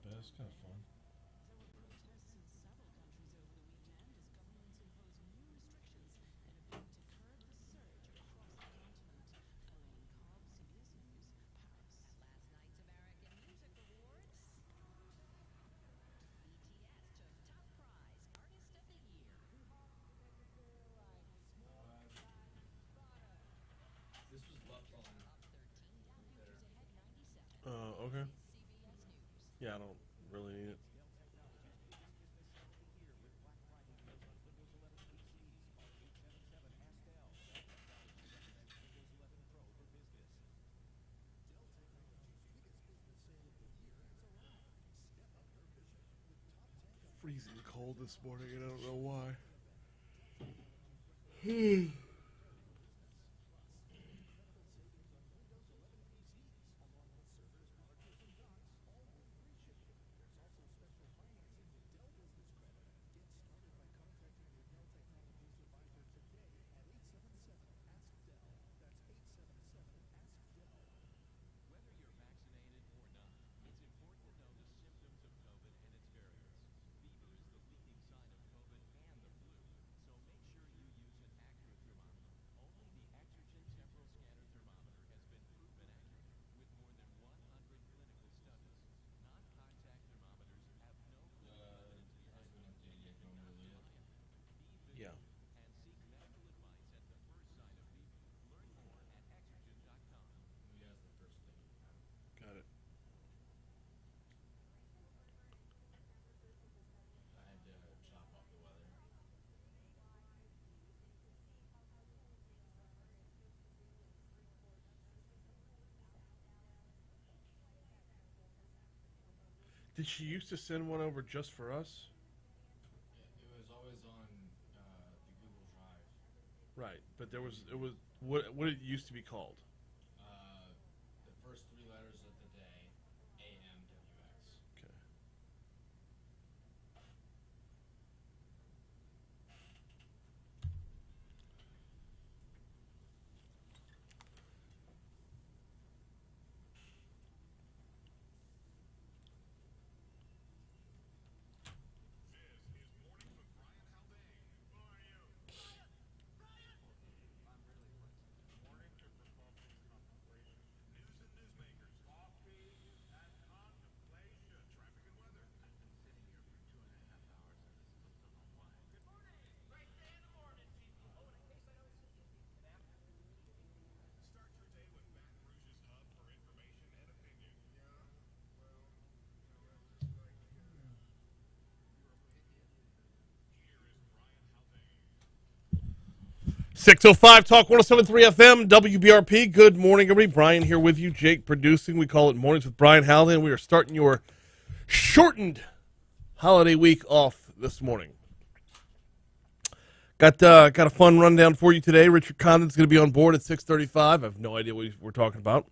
bad. It's kind of fun. Okay. Yeah, I don't really need it. Freezing cold this morning, and I don't know why. Yeah. Got it. Did she used to send one over just for us? It was always on the Google Drive. Right, but it was what it used to be called. The first three letters of the day, AMWX. Okay. .605 Talk 107.3 FM WBRP. Good morning, everybody. Brian here with you. Jake producing. We call it Mornings with Brian Haldane. We are starting your shortened holiday week off this morning. Got a fun rundown for you today. Richard Condon's going to be on board at 6:35. I have no idea what we're talking about.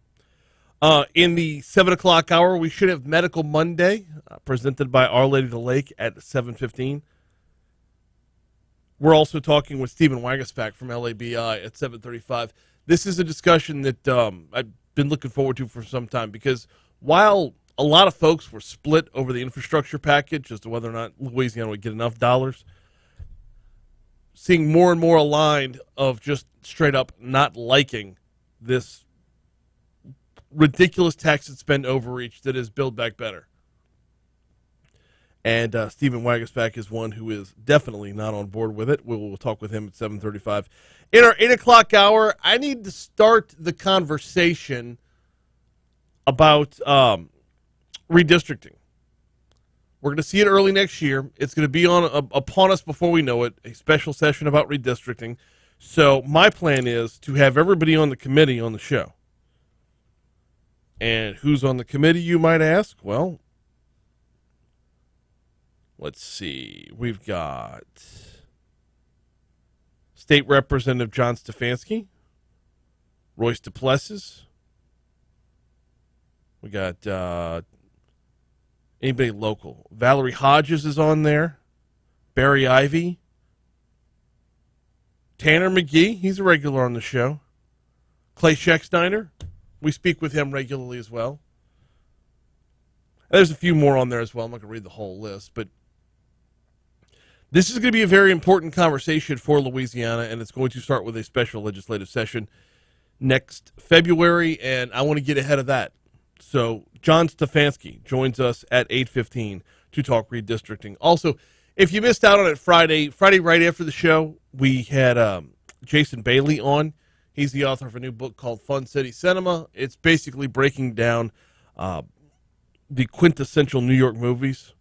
In the 7 o'clock hour, we should have Medical Monday, presented by Our Lady of the Lake at 7:15. We're also talking with Stephen Wagaspak from LABI at 7:35. This is a discussion that I've been looking forward to for some time because while a lot of folks were split over the infrastructure package as to whether or not Louisiana would get enough dollars, seeing more and more aligned of just straight up not liking this ridiculous tax and spend overreach that is Build Back Better. And Stephen Wagaspak is one who is definitely not on board with it. We'll talk with him at 7:35. In our 8 o'clock hour, I need to start the conversation about redistricting. We're going to see it early next year. It's going to be upon us before we know it, a special session about redistricting. So my plan is to have everybody on the committee on the show. And who's on the committee, you might ask? Well, let's see. We've got State Representative John Stefanski, Royce Duplessis. We got anybody local. Valerie Hodges is on there. Barry Ivy. Tanner McGee, he's a regular on the show. Clay Schecksteiner, we speak with him regularly as well. And there's a few more on there as well. I'm not going to read the whole list, but this is going to be a very important conversation for Louisiana, and it's going to start with a special legislative session next February, and I want to get ahead of that. So John Stefanski joins us at 8:15 to talk redistricting. Also, if you missed out on it Friday right after the show, we had Jason Bailey on. He's the author of a new book called Fun City Cinema. It's basically breaking down the quintessential New York movies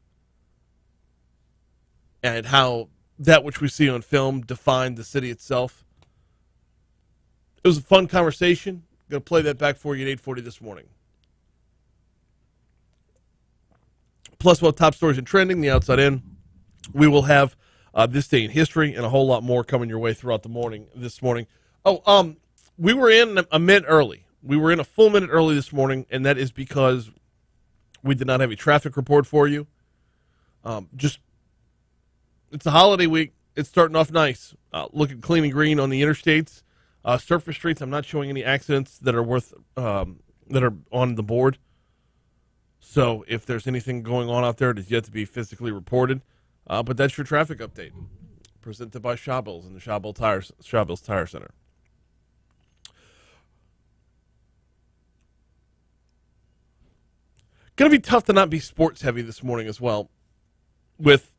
and how that which we see on film defined the city itself. It was a fun conversation. I'm going to play that back for you at 8:40 this morning. Plus, we'll have top stories and trending, the outside in. We will have this day in history and a whole lot more coming your way throughout the morning this morning. We were in a minute early. We were in a full minute early this morning, and that is because we did not have a traffic report for you. It's a holiday week. It's starting off nice. Looking clean and green on the interstates. Surface streets, I'm not showing any accidents that are that are on the board. So if there's anything going on out there, it is yet to be physically reported. But that's your traffic update, presented by Shawbills and the Shawbills Tire Center. Going to be tough to not be sports heavy this morning as well, with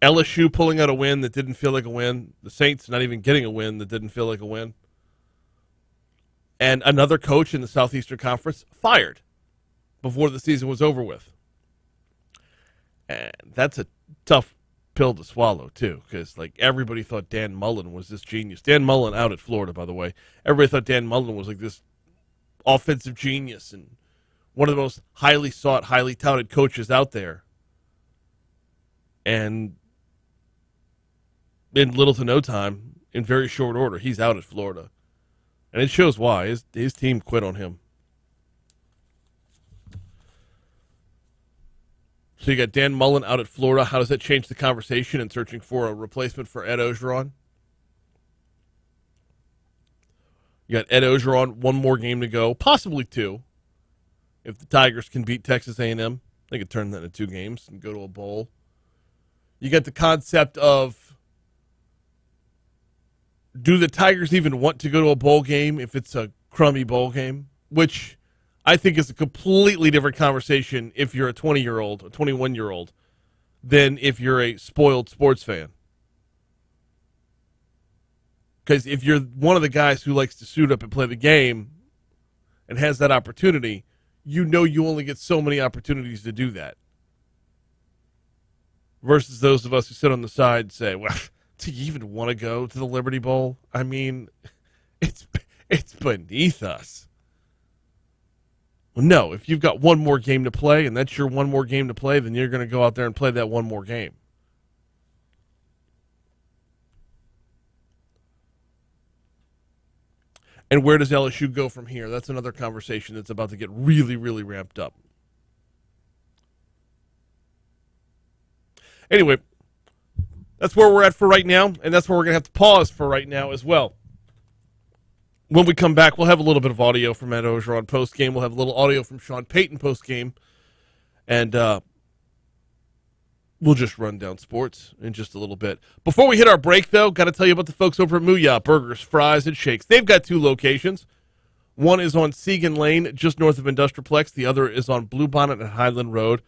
LSU pulling out a win that didn't feel like a win, the Saints not even getting a win that didn't feel like a win, and another coach in the Southeastern Conference fired before the season was over with. And that's a tough pill to swallow, too, because like everybody thought Dan Mullen was this genius. Dan Mullen out at Florida, by the way. Everybody thought Dan Mullen was like this offensive genius and one of the most highly sought, highly touted coaches out there. And in little to no time, in very short order, he's out at Florida. And it shows why. His team quit on him. So you got Dan Mullen out at Florida. How does that change the conversation in searching for a replacement for Ed Ogeron? You got Ed Ogeron, one more game to go, possibly two. If the Tigers can beat Texas A&M, they could turn that into 2 games and go to a bowl. You get the concept of, do the Tigers even want to go to a bowl game if it's a crummy bowl game? Which I think is a completely different conversation if you're a 20-year-old, a 21-year-old, than if you're a spoiled sports fan. Because if you're one of the guys who likes to suit up and play the game and has that opportunity, you know you only get so many opportunities to do that. Versus those of us who sit on the side and say, well, do you even want to go to the Liberty Bowl? I mean, it's beneath us. Well, no, if you've got one more game to play and that's your one more game to play, then you're going to go out there and play that one more game. And where does LSU go from here? That's another conversation that's about to get really, really ramped up. Anyway, that's where we're at for right now, and that's where we're going to have to pause for right now as well. When we come back, we'll have a little bit of audio from Ed Ogeron post-game. We'll have a little audio from Sean Payton post-game. And we'll just run down sports in just a little bit. Before we hit our break, though, got to tell you about the folks over at Mooyah Burgers, Fries, and Shakes. They've got 2 locations. One is on Segan Lane, just north of Industriplex. The other is on Bluebonnet and Highland Road.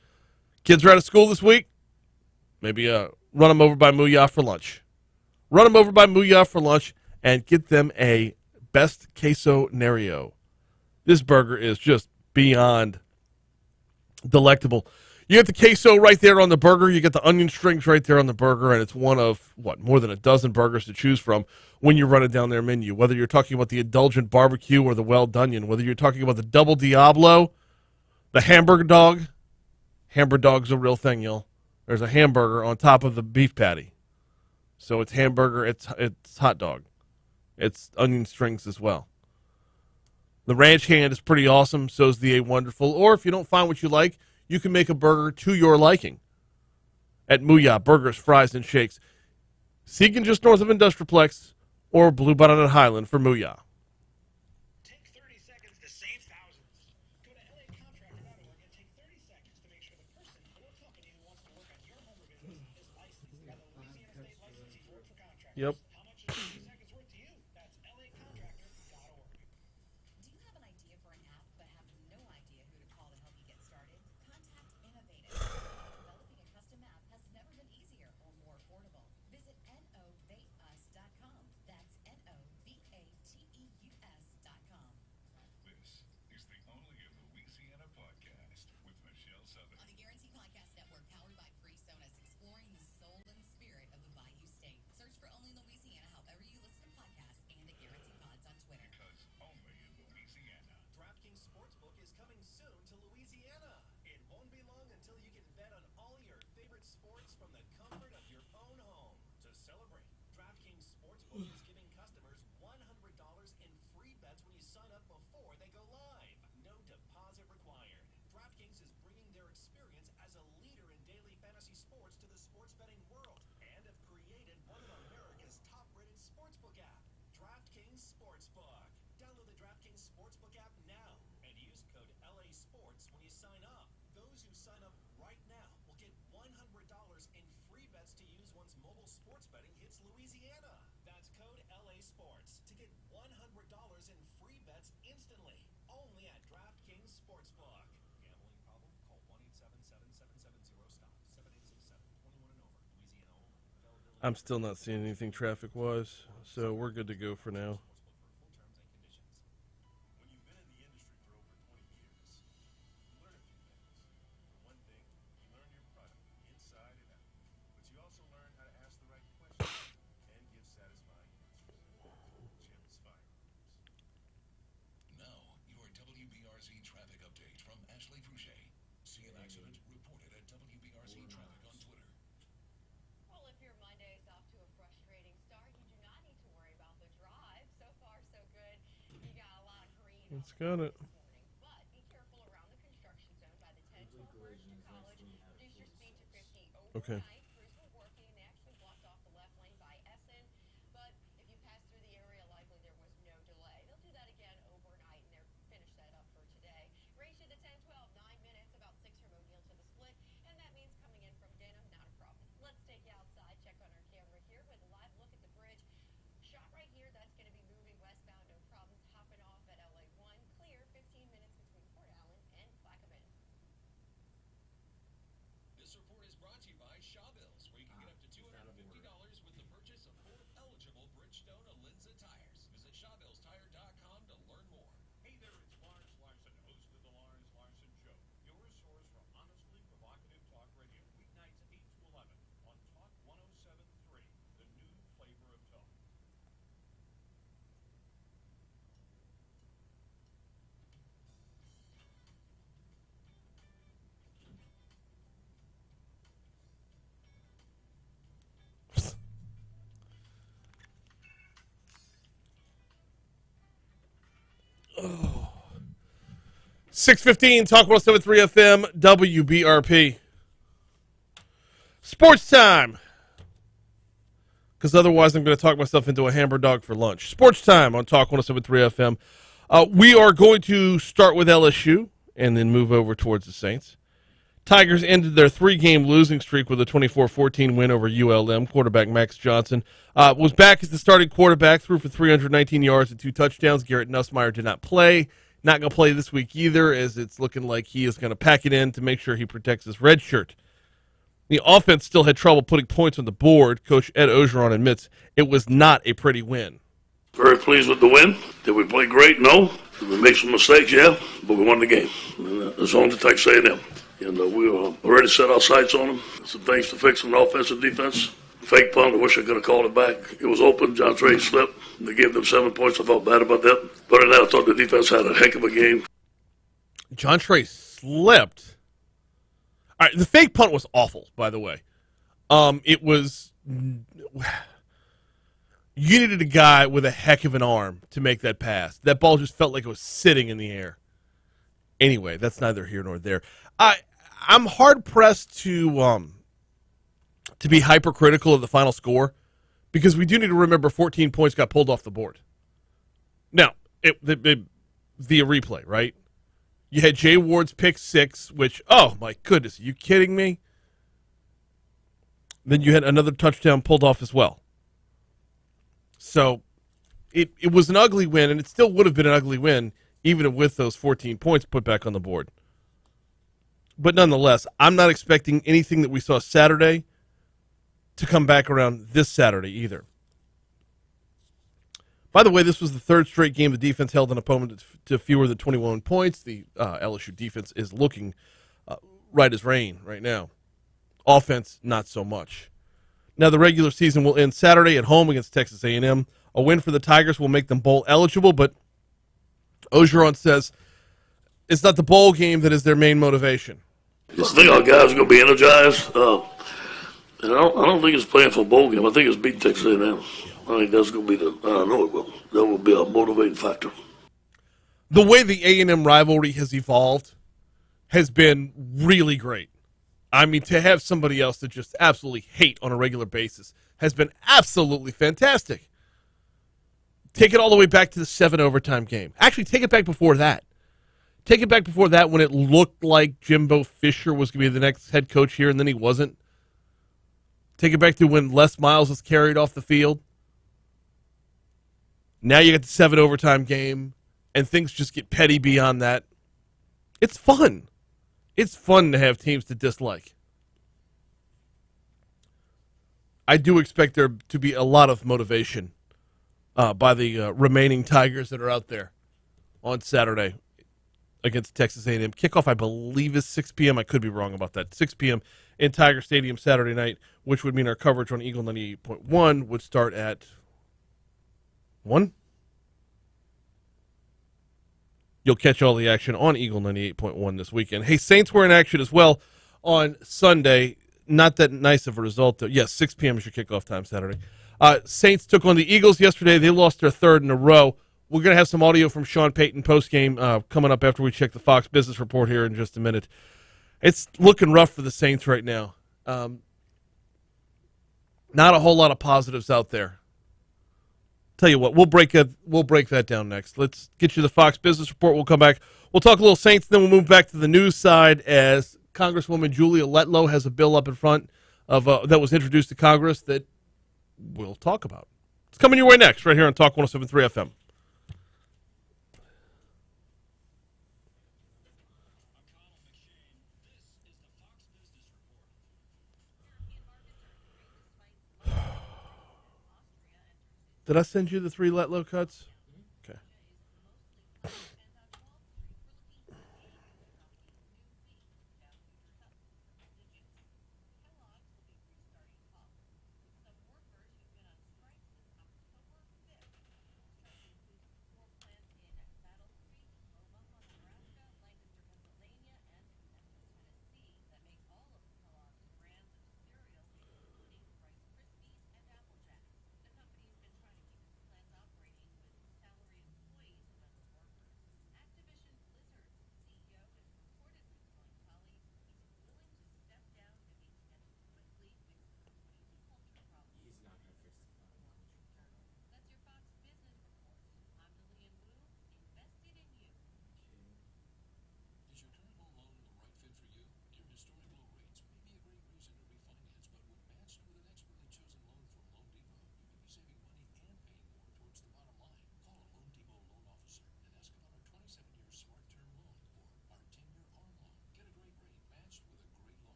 Kids are out of school this week? Maybe run them over by Mooyah for lunch. Run them over by Mooyah for lunch and get them a best queso Nerio. This burger is just beyond delectable. You get the queso right there on the burger. You get the onion strings right there on the burger, and it's one of, more than a dozen burgers to choose from when you run it down their menu. Whether you're talking about the indulgent barbecue or the well-done, whether you're talking about the double Diablo, the hamburger dog. Hamburger dog's a real thing, y'all. There's a hamburger on top of the beef patty. So it's hamburger, it's hot dog. It's onion strings as well. The ranch hand is pretty awesome, so is the A Wonderful. Or if you don't find what you like, you can make a burger to your liking at Mooyah Burgers, Fries, and Shakes. Seeking just north of Industriplex or Bluebonnet at Highland for Mooyah. Take 30 seconds to save thousands. Go to LAContractor.org and take 30 seconds to make sure Yep. How much is 30 seconds worth to you? That's LAContractor.org. Do you have an idea for an app but have no idea who to call to help you get started? Contact Innovative. Developing a custom app has never been easier or more affordable. Visit novateus.com. That's novateus.com. This is the Only in Louisiana podcast with Michelle Southern. On the Guarantee Podcast Network, powered by Freesonus, exploring the soul and spirit of the Bayou State. Search for Only Louisiana however you listen to podcasts and at Guarantee Pods on Twitter. Because only in Louisiana. DraftKings Sportsbook is coming soon to Louisiana. It won't be long until you can bet on all your favorite sports from the comfort of your own home. To celebrate, DraftKings Sportsbook is giving customers $100 in free bets when you sign up before they go live. No deposit required. DraftKings is bringing their experience as a leader in daily fantasy sports to the sports betting world and have created one of America's top-rated sportsbook app, DraftKings Sportsbook. Download the DraftKings Sportsbook app now and use code LA Sports when you sign up. Those who sign up right now will get $100 in free bets to use once mobile sports betting hits Louisiana. That's code LA Sports to get $100 in free bets instantly. Only at DraftKings Sportsbook. Gambling problem? Call 1-877-770-STOP. 7867. 21 and over. Louisiana only. Availability. I'm still not seeing anything traffic-wise, so we're good to go for now. Sportsbook for full terms and conditions. When you've been in the industry for over 20 years, you learn a few things. For one thing, you learn your product inside and out. But you also learn how to ask the right questions and give satisfying answers. Jim's Firearms. Now, your WBRZ traffic update from Ashley Fouché. See an accident? Reported at WBRZ Traffic on Twitter. Well, if your Monday is off to a frustrating start, you do not need to worry about the drive. So far, so good. You got a lot of green on It's got it. this morning, but be careful around the construction zone by the 10-12 merge to College. Reduce your speed to 50 overnight. Okay. Crews were working. They actually blocked off the left lane by Essen, but if you pass through the area, likely there was no delay. They'll do that again overnight, and they're finish that up for today. Range to the 10-12, 9 minutes, about 6 from O'Neill to the split, and that means coming in from Denham, not a problem. Let's take you outside, check on our camera here with a live look at the bridge. Shot right here, that's going to be moving westbound, no problems. Hopping off at LA 1, clear, 15 minutes between Port Allen and Plaquemine. This report is brought to you by Shawbills, where you can get up to $250 with the purchase of 4 eligible Bridgestone Alinza tires. Visit ShawbillsTire.com to learn more. Hey there, it's Lawrence Larson, host of the Lawrence Larson Show. Your source for honestly provocative talk radio. Weeknights 8 to 11 on Talk 107.3, the new flavor of talk. Oh. 6:15, Talk 107.3 FM, WBRP. Sports time. Because otherwise I'm going to talk myself into a hamburger dog for lunch. Sports time on Talk 107.3 FM. We are going to start with LSU and then move over towards the Saints. Tigers ended their 3-game losing streak with a 24-14 win over ULM. Quarterback Max Johnson was back as the starting quarterback, threw for 319 yards and 2 touchdowns. Garrett Nussmeier did not play. Not going to play this week either, as it's looking like he is going to pack it in to make sure he protects his red shirt. The offense still had trouble putting points on the board. Coach Ed Ogeron admits it was not a pretty win. Very pleased with the win. Did we play great? No. Did we make some mistakes? Yeah. But we won the game. And, as long as it takes A&M. And we already set our sights on them. Some things to fix on the offensive defense. Fake punt. I wish I could have called it back. It was open. John Trey slipped. They gave them 7 points. I felt bad about that. But in that, I thought the defense had a heck of a game. John Trey slipped. All right, the fake punt was awful, by the way. It was... You needed a guy with a heck of an arm to make that pass. That ball just felt like it was sitting in the air. Anyway, that's neither here nor there. I'm hard-pressed to be hypercritical of the final score because we do need to remember 14 points got pulled off the board. Now, via replay, right? You had Jay Ward's pick 6, which, oh, my goodness, are you kidding me? Then you had another touchdown pulled off as well. So it was an ugly win, and it still would have been an ugly win even with those 14 points put back on the board. But nonetheless, I'm not expecting anything that we saw Saturday to come back around this Saturday either. By the way, this was the third straight game the defense held an opponent to fewer than 21 points. The LSU defense is looking right as rain right now. Offense, not so much. Now, the regular season will end Saturday at home against Texas A&M. A win for the Tigers will make them bowl eligible, but Ogeron says it's not the bowl game that is their main motivation. I think our guys are going to be energized. And I don't think it's playing for a bowl game. I think it's beating Texas A&M. I think that's going to be I know it will. That will be a motivating factor. The way the A&M rivalry has evolved has been really great. I mean, to have somebody else that just absolutely hate on a regular basis has been absolutely fantastic. Take it all the way back to the 7 overtime game. Actually, take it back before that. Take it back before that when it looked like Jimbo Fisher was going to be the next head coach here, and then he wasn't. Take it back to when Les Miles was carried off the field. Now you got the 7 overtime game, and things just get petty beyond that. It's fun. It's fun to have teams to dislike. I do expect there to be a lot of motivation by the remaining Tigers that are out there on Saturday against Texas A&M. Kickoff, I believe, is 6 p.m. I could be wrong about that. 6 p.m. in Tiger Stadium Saturday night, which would mean our coverage on Eagle 98.1 would start at 1. You'll catch all the action on Eagle 98.1 this weekend. Hey, Saints were in action as well on Sunday. Not that nice of a result, though. Yes, 6 p.m. is your kickoff time Saturday. Saints took on the Eagles yesterday. They lost their third in a row. We're going to have some audio from Sean Payton postgame coming up after we check the Fox Business Report here in just a minute. It's looking rough for the Saints right now. Not a whole lot of positives out there. Tell you what, we'll break that down next. Let's get you the Fox Business Report. We'll come back. We'll talk a little Saints, then we'll move back to the news side as Congresswoman Julia Letlow has a bill up in front of that was introduced to Congress that we'll talk about. It's coming your way next, right here on Talk 107.3 FM. Did I send you the 3 Letlow cuts? Okay.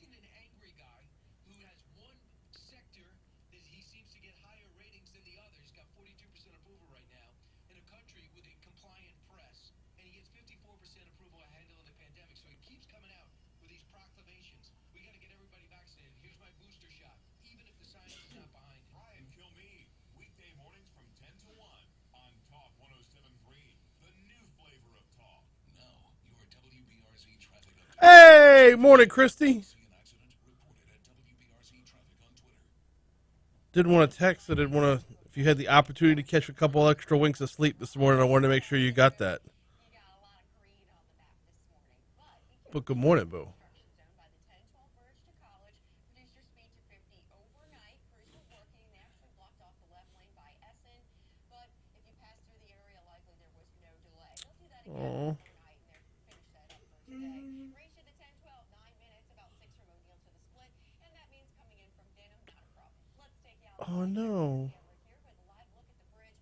seen an angry guy who has one sector that he seems to get higher ratings than the others, got 42% approval right now, in a country with a compliant press, and he gets 54% approval of handling the pandemic, so he keeps coming out with these proclamations. We got to get everybody vaccinated. Here's my booster shot, even if the science is not behind it. Brian, kill me. Weekday mornings from 10 to 1 on Talk 107.3, the new flavor of talk. Now, your WBRZ traffic update. Hey, morning, Christy. See an accident reported at WBRZ traffic on Twitter. Didn't want to text. I didn't want to. If you had the opportunity to catch a couple extra winks of sleep this morning, I wanted to make sure you got that. You got a lot of green on the map this morning, but But good morning, Boo. construction zone by the 10-12 bridge to College. Reduced your speed to 50 overnight. Crews were working. They actually blocked off the left lane by Essen. But if you pass through the area, likely there was no delay. They'll do that again overnight, and they're finish that up for today. Range to the 10-12, 9 minutes, about 6 from O'Neill to the split. And that means coming in from Denham, not a problem. Let's take you out. Oh, no. Here with a live look at the bridge.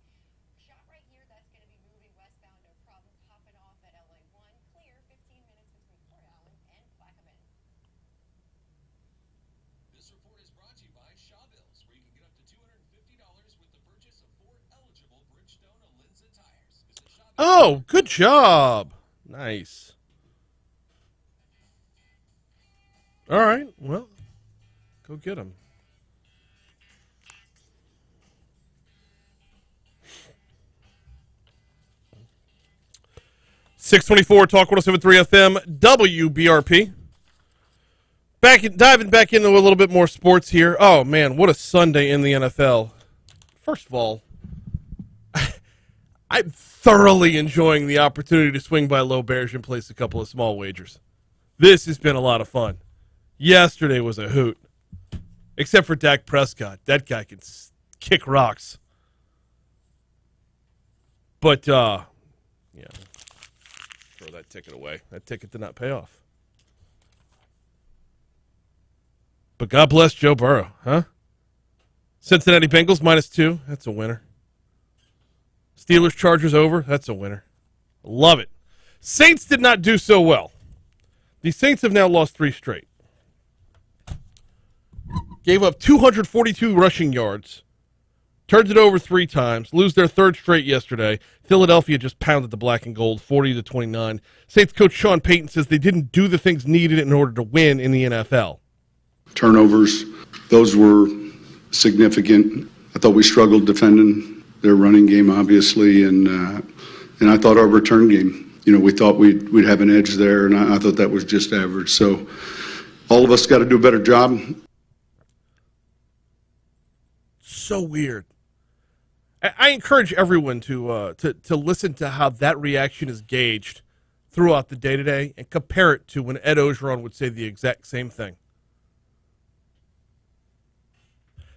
Shot right here, that's going to be moving westbound, no problem. Popping off at LA 1. Clear, 15 minutes between Port Allen and Plaquemine. This report is brought to you by Shawbills, where you can get up to $250 with the purchase of 4 eligible Bridgestone Alinza tires. Visit Shawbills. Oh, good job. Nice. All right. Well, go get them. .624 Talk 107.3 FM WBRP. Diving back into a little bit more sports here. Oh man, what a Sunday in the NFL. First of all, I'm thoroughly enjoying the opportunity to swing by Low Bears and place a couple of small wagers. This has been a lot of fun. Yesterday was a hoot. Except for Dak Prescott. That guy can kick rocks. But, yeah. Throw that ticket away. That ticket did not pay off. But God bless Joe Burrow, huh? Cincinnati Bengals -2. That's a winner. Steelers Chargers over. That's a winner. Love it. Saints did not do so well. The Saints have now lost 3 straight. Gave up 242 rushing yards. Turned it over 3 times. Lose their 3rd straight yesterday. Philadelphia just pounded the black and gold 40-29. Saints coach Sean Payton says they didn't do the things needed in order to win in the NFL. Turnovers, those were significant. I thought we struggled defending their running game, obviously, and I thought our return game, we thought we'd have an edge there, and I thought that was just average. So all of us got to do a better job. So weird. I encourage everyone to listen to how that reaction is gauged throughout the day-to-day and compare it to when Ed Ogeron would say the exact same thing.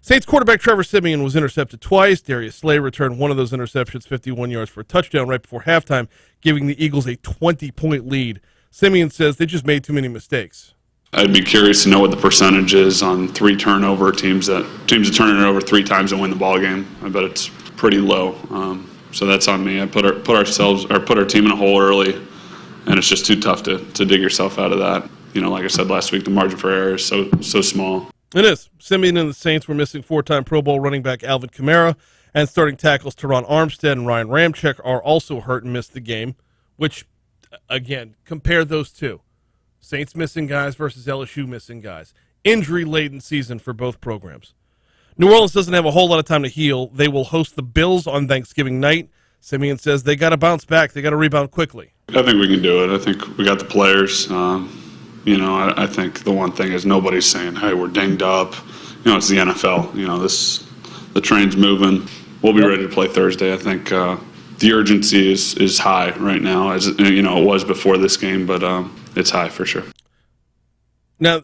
Saints quarterback Trevor Siemian was intercepted twice. Darius Slay returned one of those interceptions, 51 yards for a touchdown right before halftime, giving the Eagles a 20-point lead. Siemian says they just made too many mistakes. I'd be curious to know what the percentage is on 3 turnover teams that turn it over 3 times and win the ball game. I bet it's pretty low. So that's on me. I put our team in a hole early, and it's just too tough to dig yourself out of that. Like I said last week, the margin for error is so small. It is. Siemian and the Saints were missing 4-time Pro Bowl running back Alvin Kamara, and starting tackles Teron Armstead and Ryan Ramczyk are also hurt and missed the game, which, again, compare those two. Saints missing guys versus LSU missing guys. Injury-laden season for both programs. New Orleans doesn't have a whole lot of time to heal. They will host the Bills on Thanksgiving night. Siemian says they got to bounce back. They got to rebound quickly. I think we can do it. I think we got the players. I think the one thing is nobody's saying, hey, we're dinged up. It's the NFL. The train's moving. We'll be ready to play Thursday. I think the urgency is high right now, as it was before this game, but it's high for sure. Now,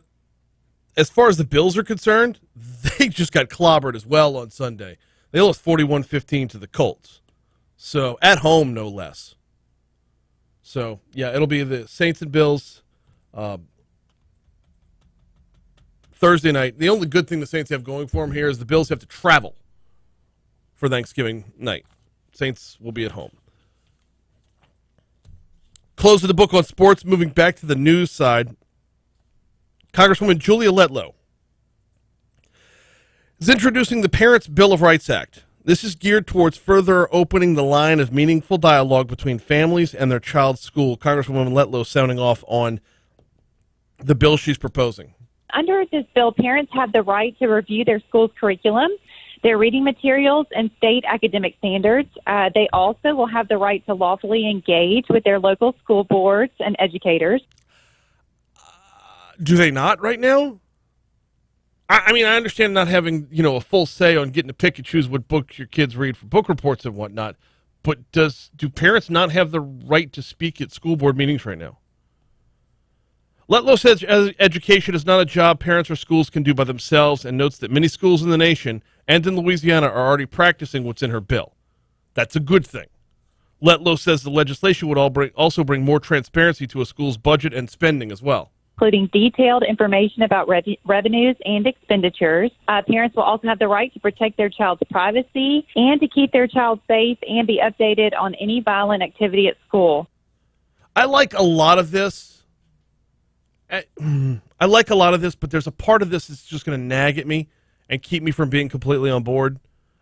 as far as the Bills are concerned, they just got clobbered as well on Sunday. They lost 41-15 to the Colts. So, at home, no less. So, yeah, it'll be the Saints and Bills Thursday night. The only good thing the Saints have going for them here is the Bills have to travel for Thanksgiving night. Saints will be at home. Close of the book on sports. Moving back to the news side. Congresswoman Julia Letlow is introducing the Parents' Bill of Rights Act. This is geared towards further opening the line of meaningful dialogue between families and their child's school. Congresswoman Letlow sounding off on the bill she's proposing. Under this bill, parents have the right to review their school's curriculum, their reading materials, and state academic standards. They also will have the right to lawfully engage with their local school boards and educators. Do they not right now? I mean, I understand not having, a full say on getting to pick and choose what books your kids read for book reports and whatnot, but do parents not have the right to speak at school board meetings right now? Letlow says education is not a job parents or schools can do by themselves, and notes that many schools in the nation and in Louisiana are already practicing what's in her bill. That's a good thing. Letlow says the legislation would also bring more transparency to a school's budget and spending as well, including detailed information about revenues and expenditures. Parents will also have the right to protect their child's privacy and to keep their child safe and be updated on any violent activity at school. I like a lot of this. But there's a part of this that's just going to nag at me and keep me from being completely on board.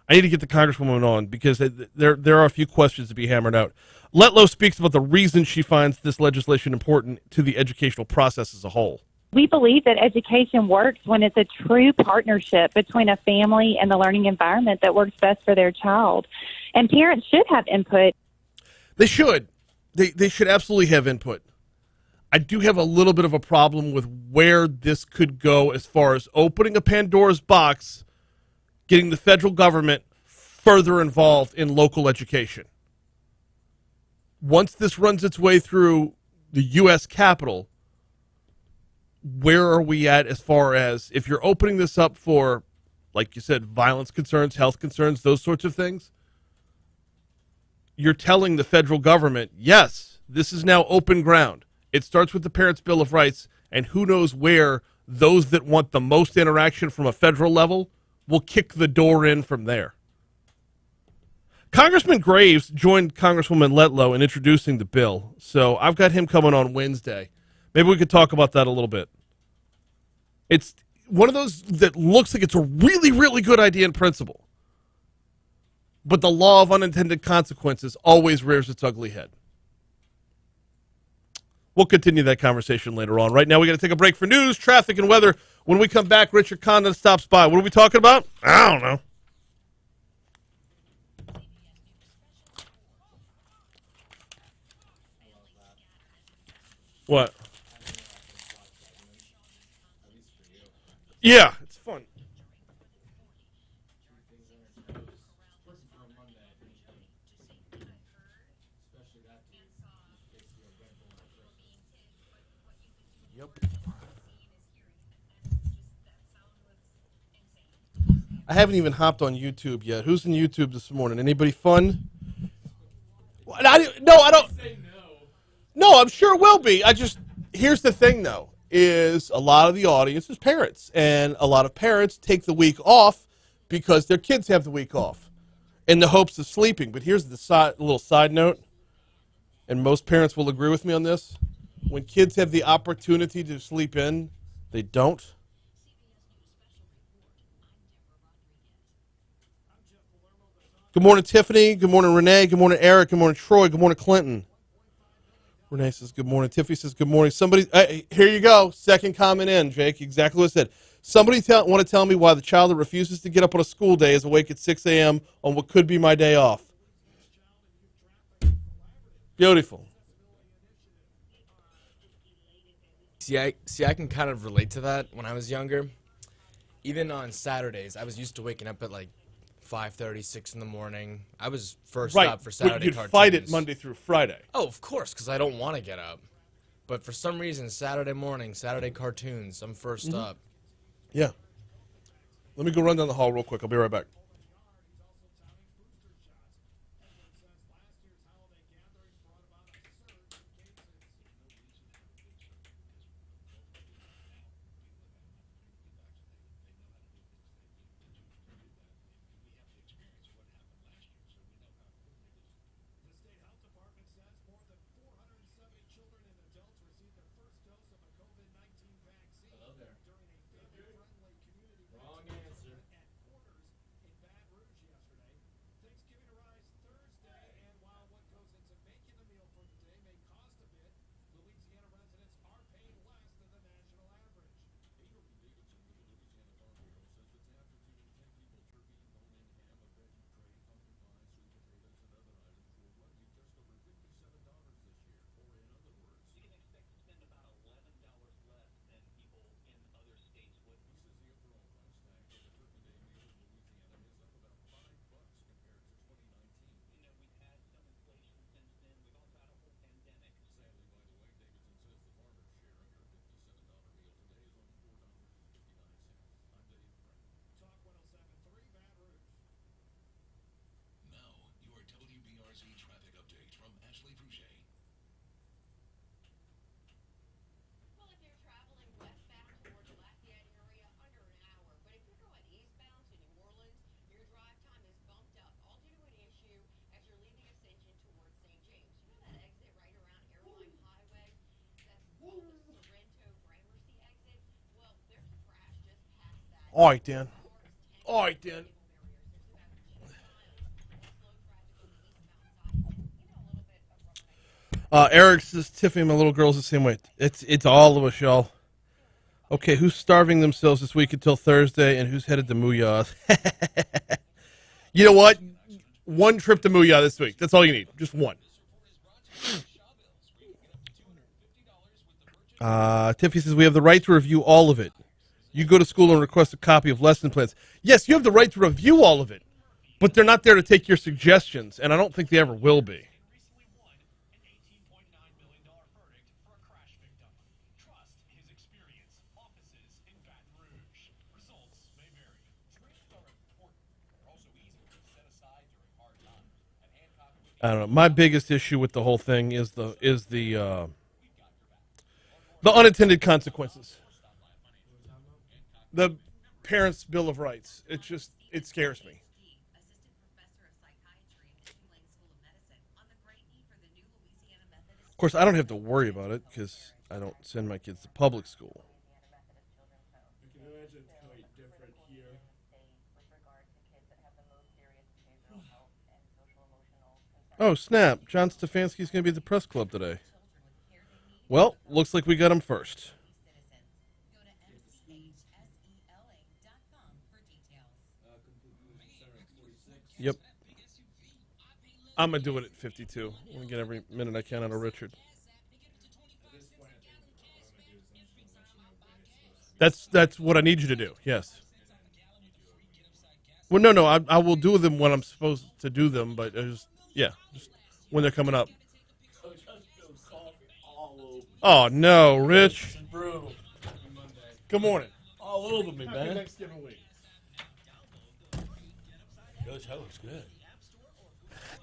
I need to get the Congresswoman on because there are a few questions to be hammered out. Letlow speaks about the reason she finds this legislation important to the educational process as a whole. We believe that education works when it's a true partnership between a family and the learning environment that works best for their child. And parents should have input. They should. They should absolutely have input. I do have a little bit of a problem with where this could go as far as opening a Pandora's box, getting the federal government further involved in local education. Once this runs its way through the U.S. Capitol, where are we at as far as if you're opening this up for, like you said, violence concerns, health concerns, those sorts of things? You're telling the federal government, yes, this is now open ground. It starts with the Parents' Bill of Rights, and who knows where those that want the most interaction from a federal level will kick the door in from there. Congressman Graves joined Congresswoman Letlow in introducing the bill, so I've got him coming on Wednesday. Maybe we could talk about that a little bit. It's one of those that looks like it's a really, really good idea in principle, but the law of unintended consequences always rears its ugly head. We'll continue that conversation later on. Right now, we got to take a break for news, traffic, and weather. When we come back, Richard Condon stops by. What are we talking about? I don't know. What? Yeah, it's fun. Yep. I haven't even hopped on YouTube yet. Who's in YouTube this morning? Anybody fun? I don't. No, I'm sure it will be. Here's the thing, though, is a lot of the audience is parents, and a lot of parents take the week off because their kids have the week off in the hopes of sleeping. But here's the little side note, and most parents will agree with me on this. When kids have the opportunity to sleep in, they don't. Good morning, Tiffany. Good morning, Renee. Good morning, Eric. Good morning, Troy. Good morning, Clinton. Renee says good morning. Tiffany says good morning. Somebody, here you go. Second comment in, Jake. Exactly what I said. Somebody want to tell me why the child that refuses to get up on a school day is awake at 6 a.m. on what could be my day off. Beautiful. See, I can kind of relate to that. When I was younger, even on Saturdays, I was used to waking up at like 5:30, 6 in the morning. I was first up for Saturday you'd cartoons. Fight it Monday through Friday. Oh, of course, because I don't want to get up. But for some reason, Saturday morning, Saturday cartoons, I'm first up. Yeah. Let me go run down the hall real quick. I'll be right back. Children and adults received their first dose of a COVID-19 vaccine. All right, Dan. All right, Dan. Eric says, Tiffany, my little girl's the same way. It's all of us, y'all. Okay, who's starving themselves this week until Thursday, and who's headed to Mooyah? You know what? One trip to Mooyah this week. That's all you need. Just one. Tiffany says, we have the right to review all of it. You go to school and request a copy of lesson plans. Yes, you have the right to review all of it, but they're not there to take your suggestions, and I don't think they ever will be. I don't know. My biggest issue with the whole thing is the unintended consequences. The Parents' Bill of Rights. It scares me. Of course, I don't have to worry about it because I don't send my kids to public school. Oh, snap. John Stefanski's going to be at the press club today. Well, looks like we got him first. Yep. I'm going to do it at 52. I'm going to get every minute I can out of Richard. That's what I need you to do, yes. Well, no, I will do them when I'm supposed to do them, but just when they're coming up. Oh, no, Rich. Good morning. All over me, man. Thanksgiving week. Coach, that looks good.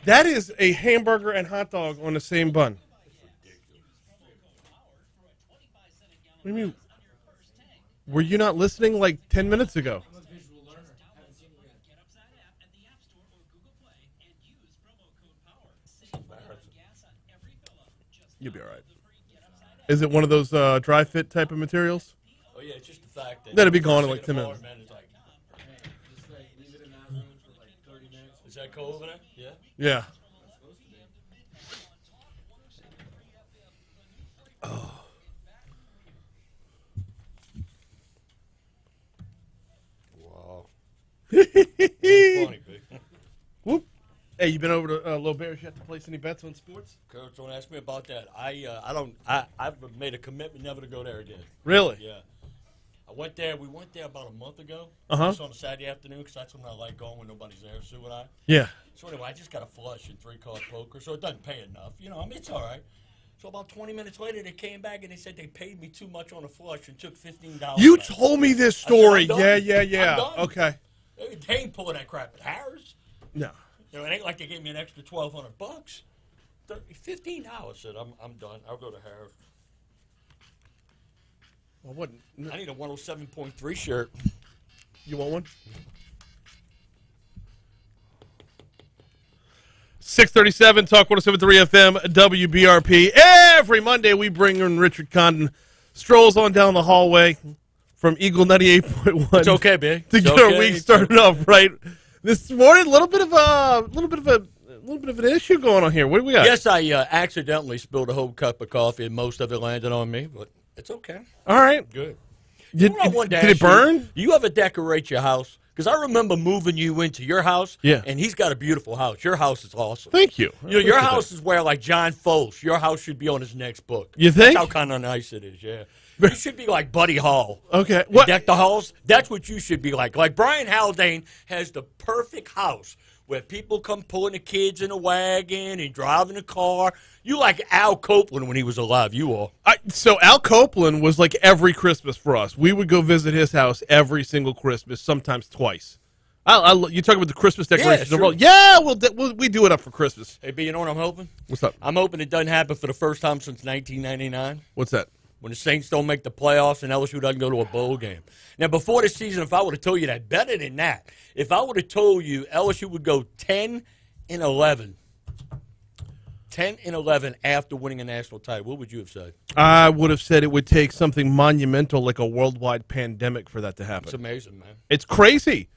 That is a hamburger and hot dog on the same bun. What do you mean? Were you not listening like 10 minutes ago? You'll be all right. Is it one of those dry fit type of materials? Oh, yeah, it's just the fact that... That'll be gone in like 10 minutes. Is that cold over there? Yeah? Yeah. Oh. Wow. Funny, big. Whoop. Hey, you been over to Low Bears yet to place any bets on sports? Coach, don't ask me about that. I've made a commitment never to go there again. Really? Yeah. We went there about a month ago. Just on a Saturday afternoon because that's when I like going when nobody's there, Sue and I. Yeah. So anyway, I just got a flush in 3-card poker, so it doesn't pay enough. It's all right. So about 20 minutes later, they came back and they said they paid me too much on the flush and took $15. You told me this story. I said, Yeah. I'm done. Okay. They ain't pulling that crap at Harris. No. It ain't like they gave me an extra $1,200. $15. Said I'm done. I'll go to Harris. Well, what? I need a 107.3 shirt. You want one? 637 Talk 107.3 FM WBRP. Every Monday we bring in Richard Condon. Strolls on down the hallway from Eagle 98.1. It's okay, big. To get our week started off right. This morning, a little bit of an issue going on here. What do we got? Yes, I accidentally spilled a whole cup of coffee and most of it landed on me, but it's okay. All right. Good. Did it burn? Do you ever decorate your house? Because I remember moving you into your house, and he's got a beautiful house. Your house is awesome. Thank you. Your house is where, like, John Foles, your house should be on his next book. You think? That's how kind of nice it is, yeah. You should be like Buddy Hall. Okay. What? Deck the halls. That's what you should be like. Like Brian Haldane has the perfect house where people come pulling the kids in a wagon and driving a car. You like Al Copeland when he was alive. You are. So Al Copeland was like every Christmas for us. We would go visit his house every single Christmas, sometimes twice. You talking about the Christmas decorations? Yeah, sure. Yeah, we do it up for Christmas. Hey, B, you know what I'm hoping? What's up? I'm hoping it doesn't happen for the first time since 1999. What's that? When the Saints don't make the playoffs and LSU doesn't go to a bowl game. Now, before this season, if I would have told you that, better than that, if I would have told you LSU would go 10-11, 10 and 11 after winning a national title, what would you have said? I would have said it would take something monumental like a worldwide pandemic for that to happen. It's amazing, man. It's crazy.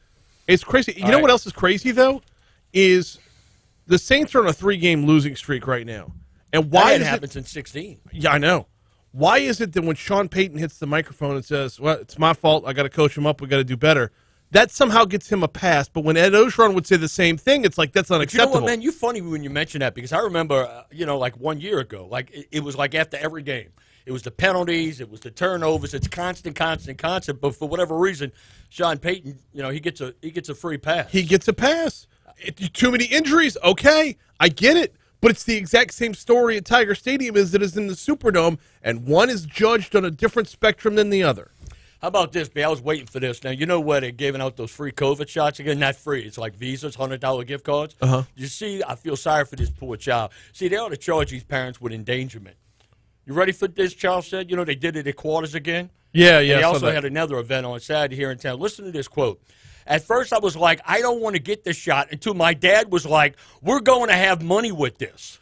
It's crazy. You know what else is crazy, though? Is the Saints are on a 3-game losing streak right now. And why that hadn't is happened since 16? Yeah, I know. Why is it that when Sean Payton hits the microphone and says, well, it's my fault, I got to coach him up, we got to do better, that somehow gets him a pass. But when Ed Ogeron would say the same thing, it's like, that's unacceptable. You know what, man? You're funny when you mention that because I remember, like 1 year ago, like it was like after every game. It was the penalties. It was the turnovers. It's constant. But for whatever reason, Sean Payton, he gets a free pass. He gets a pass. Too many injuries. Okay, I get it. But it's the exact same story at Tiger Stadium as it is in the Superdome, and one is judged on a different spectrum than the other. How about this, B? I was waiting for this. Now, you know where they're giving out those free COVID shots again? Not free. It's like Visas, $100 gift cards. Uh-huh. You see, I feel sorry for this poor child. See, they ought to charge these parents with endangerment. You ready for this, Charles said? They did it at Quarters again. Yeah. And they also had another event on Saturday here in town. Listen to this quote. At first, I was like, I don't want to get the shot, until my dad was like, we're going to have money with this.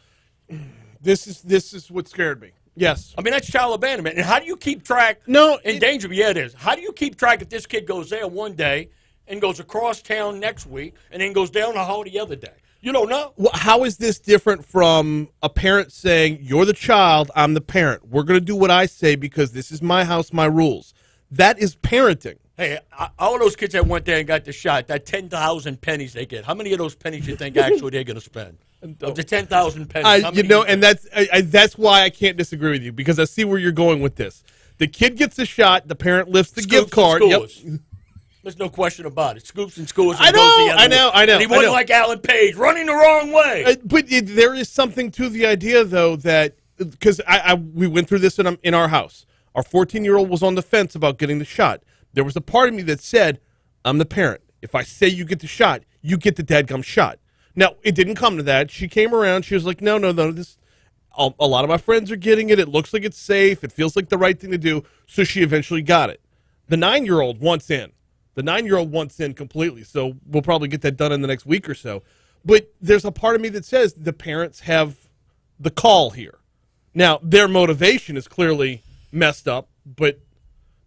This is what scared me. Yes. I mean, that's child abandonment. And how do you keep track? No. Endangerment, yeah, it is. How do you keep track if this kid goes there one day and goes across town next week and then goes down the hall the other day? You don't know. Well, how is this different from a parent saying, you're the child, I'm the parent. We're going to do what I say because this is my house, my rules. That is parenting. Hey, all those kids that went there and got the shot, that 10,000 pennies they get, how many of those pennies you think actually they're going to spend? Of the 10,000 pennies, and that's why I can't disagree with you, because I see where you're going with this. The kid gets a shot, the parent lifts the gift card. Yep. There's no question about it. Scoops and scores. I know. And he wasn't like Alan Page, running the wrong way. But there is something to the idea, though, that because we went through this in our house. Our 14-year-old was on the fence about getting the shot. There was a part of me that said, I'm the parent. If I say you get the shot, you get the dadgum shot. Now, it didn't come to that. She came around. She was like, no. A lot of my friends are getting it. It looks like it's safe. It feels like the right thing to do. So she eventually got it. The 9-year-old wants in. The 9-year-old wants in completely. So we'll probably get that done in the next week or so. But there's a part of me that says the parents have the call here. Now, their motivation is clearly messed up, but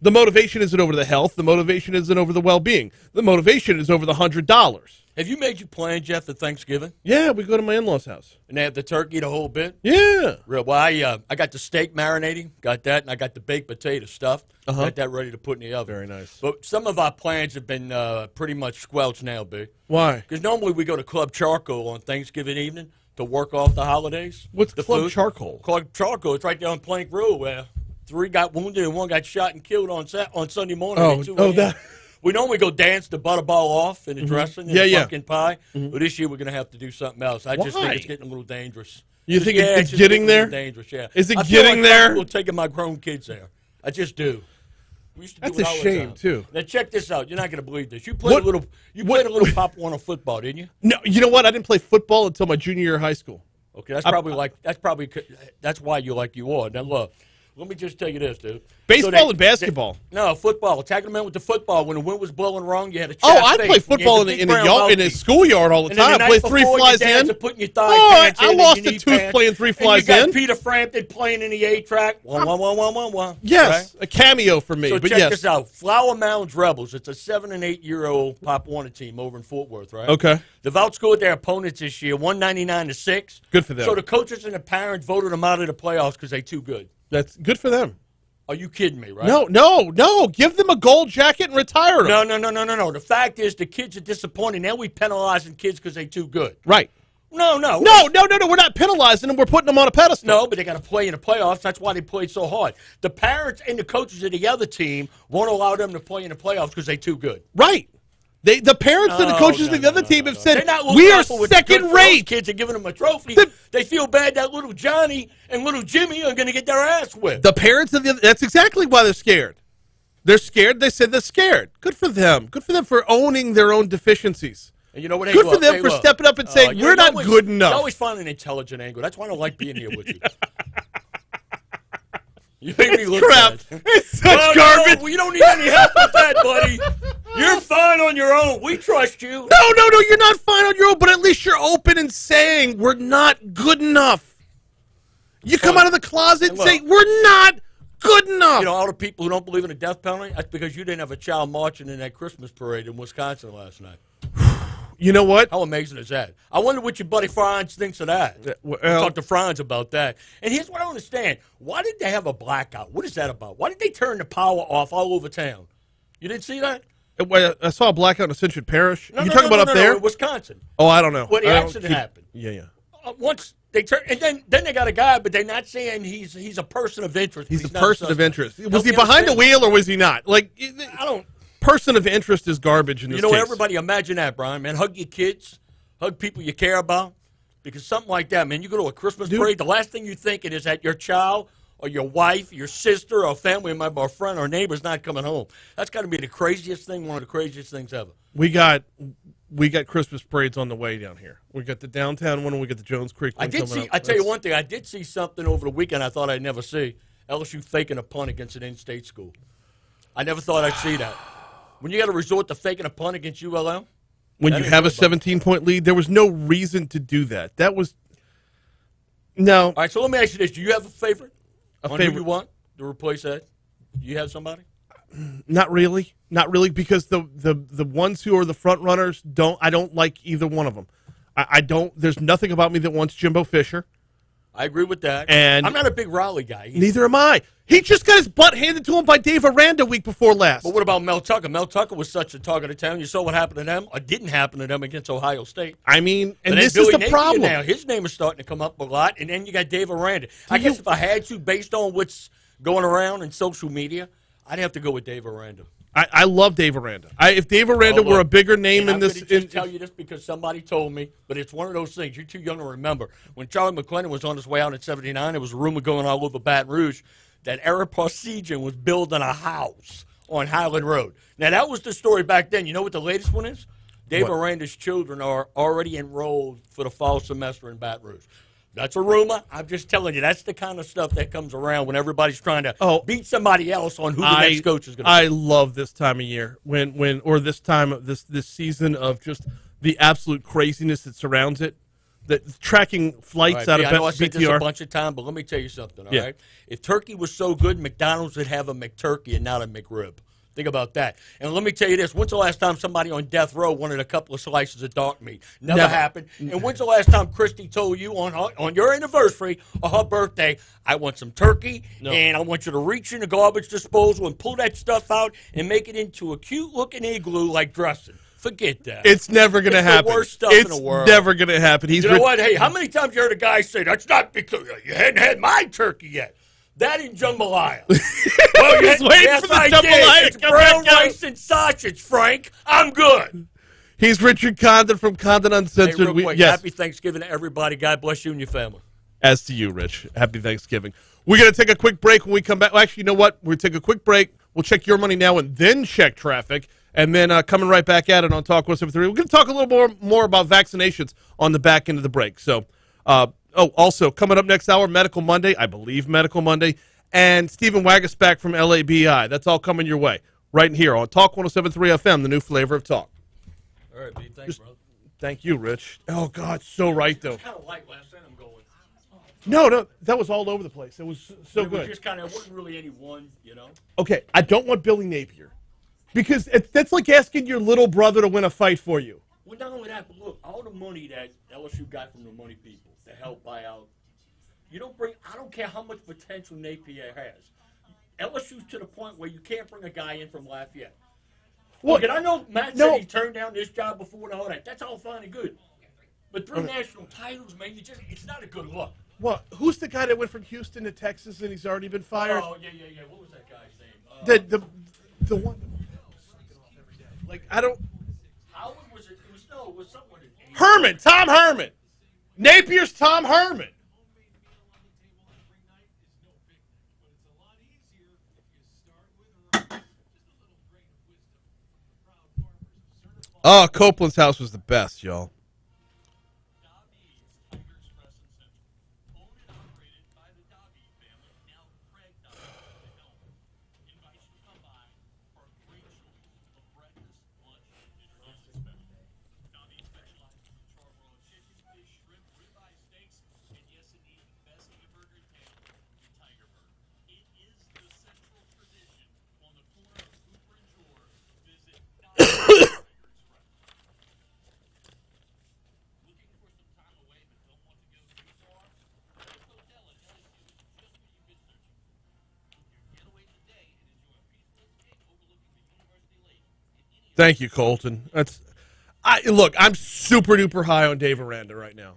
the motivation isn't over the health. The motivation isn't over the well-being. The motivation is over the $100. Have you made your plan, Jeff, for Thanksgiving? Yeah, we go to my in-laws' house. And they have the turkey, the whole bit? Yeah. Real. Well, I got the steak marinating, got that, and I got the baked potato stuffed. Got that ready to put in the oven. Very nice. But some of our plans have been pretty much squelched now, B. Why? Because normally we go to Club Charcoal on Thanksgiving evening to work off the holidays. What's the Club food. Charcoal? Club Charcoal. It's right there on Plank Road where 3 got wounded and 1 got shot and killed on Sunday morning. That. We normally go dance the butterball off in the dressing and the pumpkin pie. But this year we're going to have to do something else. I just think it's getting a little dangerous. You think it's getting there? Dangerous, yeah. Is it getting there? We're taking my grown kids there. I just do. We used to That's do it a all the shame, time. too. Now check this out. You're not going to believe this. You played a little Pop Warner football, didn't you? No, you know what? I didn't play football until my junior year of high school. Okay, that's why you like you are. Now look, let me just tell you this, dude. Baseball and basketball. No, football. Attacking the man with the football. When the wind was blowing wrong, you had a I play football in the schoolyard all the time. I play 3 flies in. Putting your thigh I lost a tooth playing 3 flies in. And you got Peter Frampton playing in the A-track. 1-1-1-1-1-1. Yes, right? A cameo for me. So but check this out. Flower Mounds Rebels. It's a 7- and 8-year-old Pop Warner team over in Fort Worth, right? Okay. They've outscored their opponents this year, 199-6. Good for them. So the coaches and the parents voted them out of the playoffs because they're too good. That's good for them. Are you kidding me, right? No. Give them a gold jacket and retire them. No. The fact is the kids are disappointed. Now we penalizing kids because they're too good. Right. No. We're not penalizing them. We're putting them on a pedestal. No, but they got to play in the playoffs. That's why they played so hard. The parents and the coaches of the other team won't allow them to play in the playoffs because they're too good. Right. The parents and the coaches of the other team have said, we are second rate. Kids are giving them a trophy. They feel bad that little Johnny and little Jimmy are going to get their ass whipped. The parents of that's exactly why they're scared. They're scared. They said they're scared. Good for them. Good for them for owning their own deficiencies. And you know what? Good for them for stepping up and saying, we're not good enough. You always find an intelligent angle. That's why I don't like being here with you. You make me look crap. bad. It's such garbage. No, you don't need any help with that, buddy. You're fine on your own. We trust you. No. You're not fine on your own, but at least you're open and saying we're not good enough. You come out of the closet and say, we're not good enough. You know, all the people who don't believe in the death penalty, that's because you didn't have a child marching in that Christmas parade in Wisconsin last night. You know what? How amazing is that? I wonder what your buddy Franz thinks of that. We'll talk to Franz about that. And here's what I don't understand. Why did they have a blackout? What is that about? Why did they turn the power off all over town? You didn't see that? I saw a blackout in Ascension Parish. You talking about up there? In Wisconsin. Oh, I don't know. Where the accident happened. Yeah. Once they turn, and then they got a guy, but they're not saying he's a person of interest. He's a person of interest. Was he behind the wheel or was he not? Like, I don't. Person of interest is garbage in this case. Everybody imagine that, Brian, man. Hug your kids. Hug people you care about. Because something like that, man, you go to a Christmas parade, the last thing you're thinking is that your child or your wife, your sister, or family member, or friend, or neighbor's not coming home. That's got to be the craziest thing, one of the craziest things ever. We got Christmas parades on the way down here. We got the downtown one and we got the Jones Creek one. I tell you one thing, I did see something over the weekend I thought I'd never see. LSU faking a punt against an in-state school. I never thought I'd see that. When you got to resort to faking a punt against ULM? When you have a 17-point lead, there was no reason to do that. That was no. All right, so let me ask you this: do you have a favorite? Who you want to replace that? Do you have somebody? Not really, because the ones who are the front runners I don't like either one of them. I don't. There's nothing about me that wants Jimbo Fisher. I agree with that. And I'm not a big Raleigh guy either. Neither am I. He just got his butt handed to him by Dave Aranda week before last. But what about Mel Tucker? Mel Tucker was such a talk of the town. You saw what happened to them, or didn't happen to them against Ohio State. I mean, and this is the problem. Now, his name is starting to come up a lot, and then you got Dave Aranda. I guess if I had to, based on what's going around in social media, I'd have to go with Dave Aranda. I love Dave Aranda. If Dave Aranda were a bigger name in this, I'm going to tell you this because somebody told me, but it's one of those things you're too young to remember. When Charlie McClendon was on his way out in '79, there was a rumor going all over Baton Rouge that Eric Parsegian was building a house on Highland Road. Now that was the story back then. You know what the latest one is? Dave Aranda's children are already enrolled for the fall semester in Baton Rouge. That's a rumor. I'm just telling you, that's the kind of stuff that comes around when everybody's trying to beat somebody else on who the next coach is going to be. I love this time of year or this time of this season of just the absolute craziness that surrounds it. The tracking flights out of I know I said BTR. this a bunch of times, but let me tell you something, all right? If turkey was so good, McDonald's would have a McTurkey and not a McRib. Think about that. And let me tell you this. When's the last time somebody on death row wanted a couple of slices of dark meat? Never happened. And when's the last time Christy told you on your anniversary or her birthday, I want some turkey, and I want you to reach in the garbage disposal and pull that stuff out and make it into a cute-looking igloo like dressing? Forget that. It's never going to happen. The worst stuff in the world. It's never going to happen. You know what? Hey, how many times you heard a guy say, that's not because you hadn't had my turkey yet? That in jambalaya. Well, yes, waiting for the jambalaya. It's brown rice and sausage, Frank. I'm good. He's Richard Condon from Condon Uncensored. Hey, real quick, happy Thanksgiving to everybody. God bless you and your family. As to you, Rich. Happy Thanksgiving. We're going to take a quick break. When we come back, well, actually, you know what? We're going to take a quick break. We'll check your money now and then check traffic. And then coming right back at it on Talk 173. We're going to talk a little more about vaccinations on the back end of the break. So, also, coming up next hour, Medical Monday. I believe Medical Monday. And Stephen Waggus back from LABI. That's all coming your way right here on Talk 107.3 FM, the new flavor of talk. All right, B. Thanks, brother. Thank you, Rich. Oh, God, so right, though. Kind of light last night. I'm going. No, that was all over the place. It was so good. It was just kind of, it wasn't really any one, you know. Okay, I don't want Billy Napier. Because that's like asking your little brother to win a fight for you. Well, not only that, but look, all the money that LSU got from the money people to help buy out, I don't care how much potential Napier has. LSU's to the point where you can't bring a guy in from Lafayette. Look, and I know Matt said he turned down this job before and all that. That's all fine and good. But 3 national titles, man, it's not a good look. Well, who's the guy that went from Houston to Texas and he's already been fired? Oh, yeah. What was that guy's name? The one. Like, I don't. Howard was it? It was someone. Herman, Tom Herman. Napier's Tom Herman. Oh, Copeland's house was the best, y'all. Thank you, Colton. Look, I'm super duper high on Dave Aranda right now.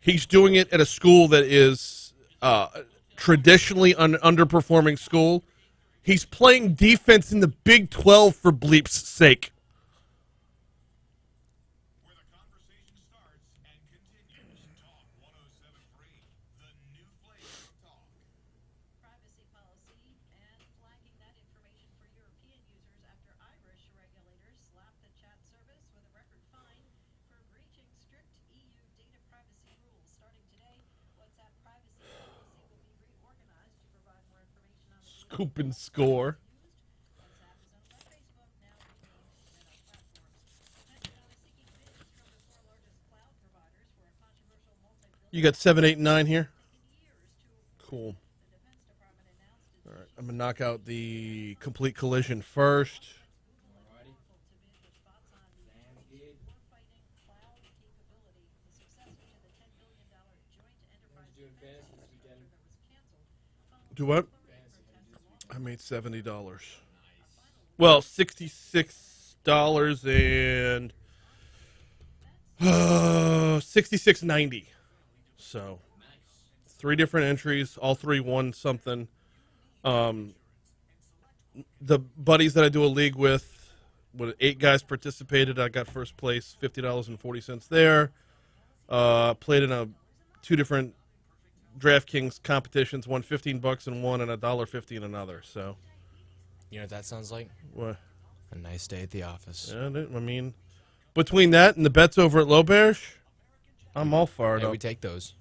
He's doing it at a school that is traditionally an underperforming school. He's playing defense in the Big 12 for bleep's sake. Where the conversation starts and continues. Talk 107.3, the new flavor of talk. Privacy policy and flagging that information for European users after Irish regulators slapped the chat service with a record fine for breaching strict EU data privacy rules. Starting today, WhatsApp privacy policy will be reorganized to provide more information on the Scoop and score. WhatsApp is owned by Facebook, now renamed Meta Platforms. Pentagon is seeking bids from the four largest cloud providers for a controversial multi-billion You got 7, 8, and 9 here? Cool. the Defense Department announced its All right, I'm going to knock out the complete collision first. warfighting cloud capability, the successor to the $10 billion joint enterprise defense infrastructure that was canceled. Do what? I made $70. Well, $66 and $66.90. So 3 different entries, all 3 won something. The buddies that I do a league with, 8 guys participated. I got first place, $50.40 there. Played in 2 different DraftKings competitions, won $15 in one and $1.50 in another. So, You know what that sounds like? what? A nice day at the office. Yeah, I mean, between that and the bets over at Loberge, I'm all fired Hey, up. we take those.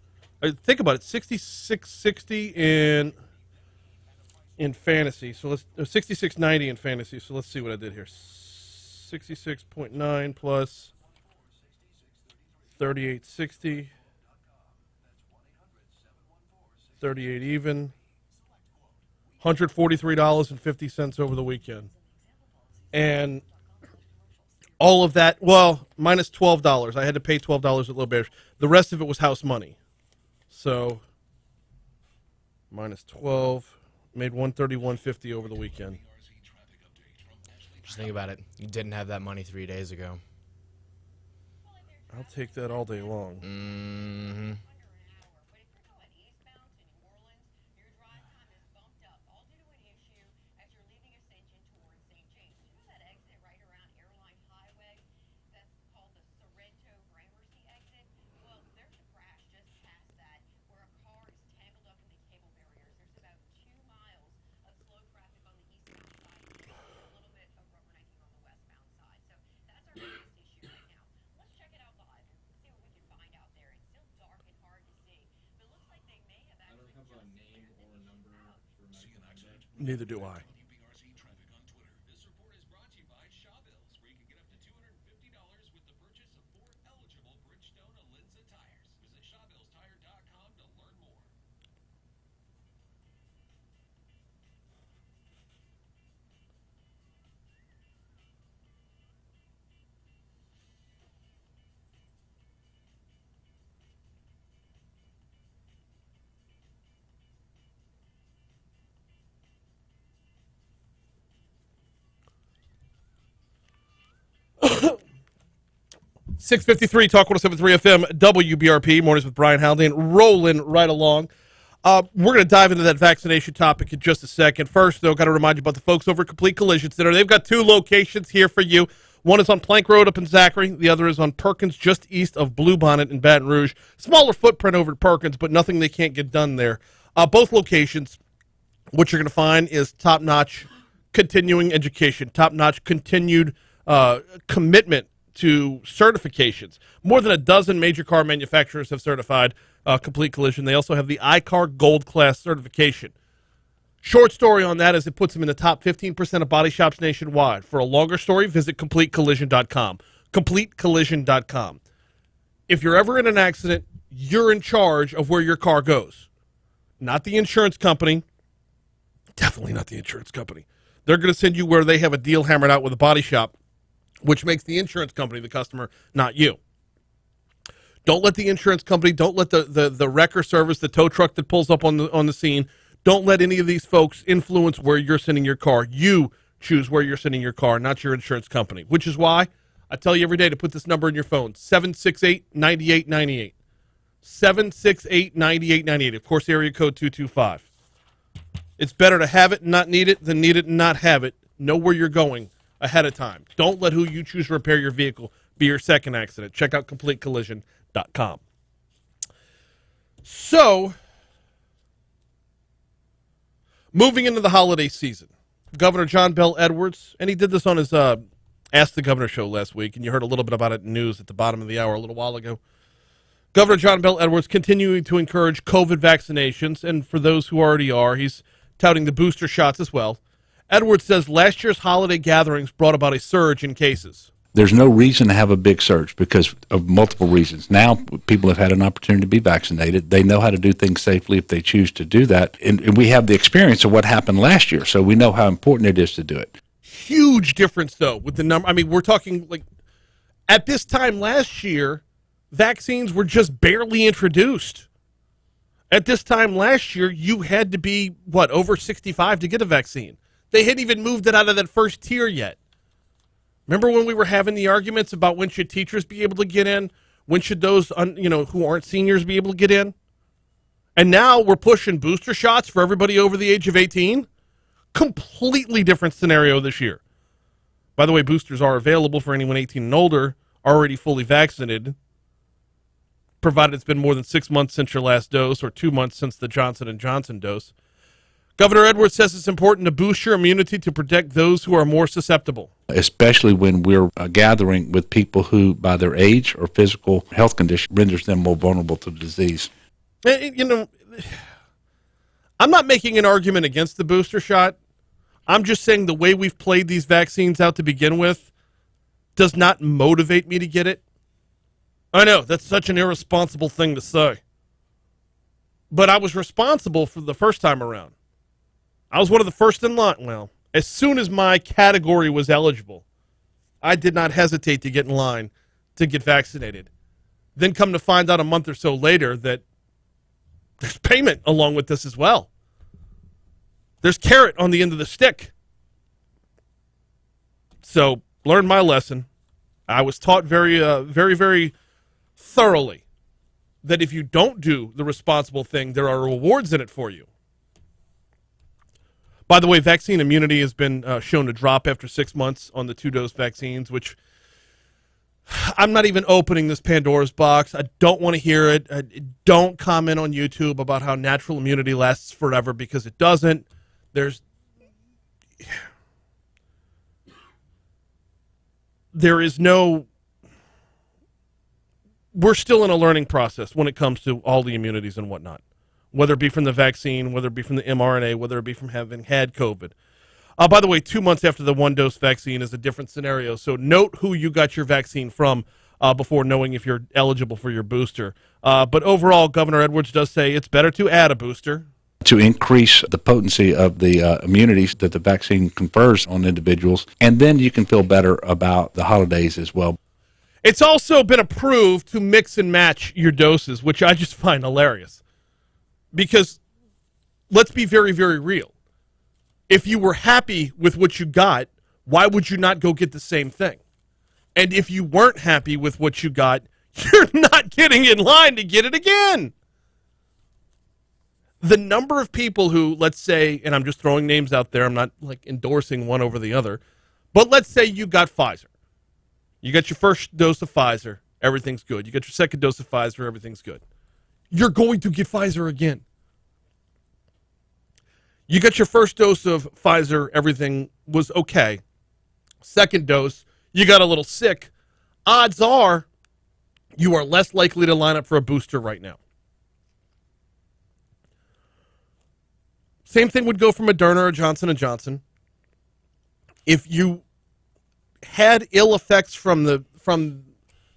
Think about it, 66.60 in fantasy. So let's 66.90 in fantasy. So let's see what I did here. 66.9 plus 38.60. 38 even. $143.50 over the weekend. And all of that, well, minus $12. I had to pay $12 at Loberge. The rest of it was house money. So minus 12, made $131.50 over the weekend. Just think about it. You didn't have that money 3 days ago. I'll take that all day long. Mm-hmm. Neither do I. WBRZ traffic on Twitter. This report is brought to you by Shawbills, where you can get up to $250 with the purchase of 4 eligible Bridgestone Alinza tires. Visit ShawbillsTire.com to learn more. .653 Talk 107.3 FM WBRP mornings with Brian Haldane, rolling right along. We're going to dive into that vaccination topic in just a second. First, though, got to remind you about the folks over at Complete Collision Center. They've got 2 locations here for you. One is on Plank Road up in Zachary. The other is on Perkins, just east of Bluebonnet in Baton Rouge. Smaller footprint over at Perkins, but nothing they can't get done there. Both locations, what you're going to find is top-notch continuing education, top-notch continued commitment to certifications. More than a dozen major car manufacturers have certified Complete Collision. They also have the iCar Gold Class certification. Short story on that is it puts them in the top 15% of body shops nationwide. For a longer story, visit CompleteCollision.com. CompleteCollision.com. If you're ever in an accident, you're in charge of where your car goes. Not the insurance company. Definitely not the insurance company. They're going to send you where they have a deal hammered out with a body shop, which makes the insurance company the customer, not you. Don't let the insurance company, don't let the wrecker service, the tow truck that pulls up on the scene, don't let any of these folks influence where you're sending your car. You choose where you're sending your car, not your insurance company, which is why I tell you every day to put this number in your phone, 768-9898. 768-9898. Of course, area code 225. It's better to have it and not need it than need it and not have it. Know where you're going ahead of time. Don't let who you choose to repair your vehicle be your second accident. Check out CompleteCollision.com. So, moving into the holiday season, Governor John Bel Edwards, and he did this on his Ask the Governor show last week, and you heard a little bit about it in news at the bottom of the hour a little while ago. Governor John Bel Edwards continuing to encourage COVID vaccinations, and for those who already are, he's touting the booster shots as well. Edwards says last year's holiday gatherings brought about a surge in cases. There's no reason to have a big surge because of multiple reasons. Now people have had an opportunity to be vaccinated. They know how to do things safely if they choose to do that. And we have the experience of what happened last year, so we know how important it is to do it. Huge difference, though, with the number. I mean, we're talking like at this time last year, vaccines were just barely introduced. At this time last year, you had to be, over 65 to get a vaccine. They hadn't even moved it out of that first tier yet. Remember when we were having the arguments about when should teachers be able to get in? When should those, who aren't seniors be able to get in? And now we're pushing booster shots for everybody over the age of 18? Completely different scenario this year. By the way, boosters are available for anyone 18 and older, already fully vaccinated, provided it's been more than 6 months since your last dose or 2 months since the Johnson & Johnson dose. Governor Edwards says it's important to boost your immunity to protect those who are more susceptible. Especially when we're gathering with people who, by their age or physical health condition, renders them more vulnerable to the disease. I'm not making an argument against the booster shot. I'm just saying the way we've played these vaccines out to begin with does not motivate me to get it. I know, that's such an irresponsible thing to say. But I was responsible for the first time around. I was one of the first in line. Well, as soon as my category was eligible, I did not hesitate to get in line to get vaccinated. Then come to find out a month or so later that there's payment along with this as well. There's carrot on the end of the stick. So, learn my lesson. I was taught very, very thoroughly that if you don't do the responsible thing, there are rewards in it for you. By the way, vaccine immunity has been shown to drop after 6 months on the 2-dose vaccines, which I'm not even opening this Pandora's box. I don't want to hear it. Don't comment on YouTube about how natural immunity lasts forever because it doesn't. We're still in a learning process when it comes to all the immunities and whatnot, whether it be from the vaccine, whether it be from the mRNA, whether it be from having had COVID. By the way, 2 months after the 1-dose vaccine is a different scenario, so note who you got your vaccine from before knowing if you're eligible for your booster. But overall, Governor Edwards does say it's better to add a booster. To increase the potency of the immunities that the vaccine confers on individuals, and then you can feel better about the holidays as well. It's also been approved to mix and match your doses, which I just find hilarious. Because let's be very, very real. If you were happy with what you got, why would you not go get the same thing? And if you weren't happy with what you got, you're not getting in line to get it again. The number of people who, let's say, and I'm just throwing names out there, I'm not like endorsing one over the other, but let's say you got Pfizer. You got your first dose of Pfizer, everything's good. You got your second dose of Pfizer, everything's good. You're going to get Pfizer again. You got your first dose of Pfizer, everything was okay. Second dose, you got a little sick. Odds are you are less likely to line up for a booster right now. Same thing would go for Moderna or Johnson & Johnson. If you had ill effects from the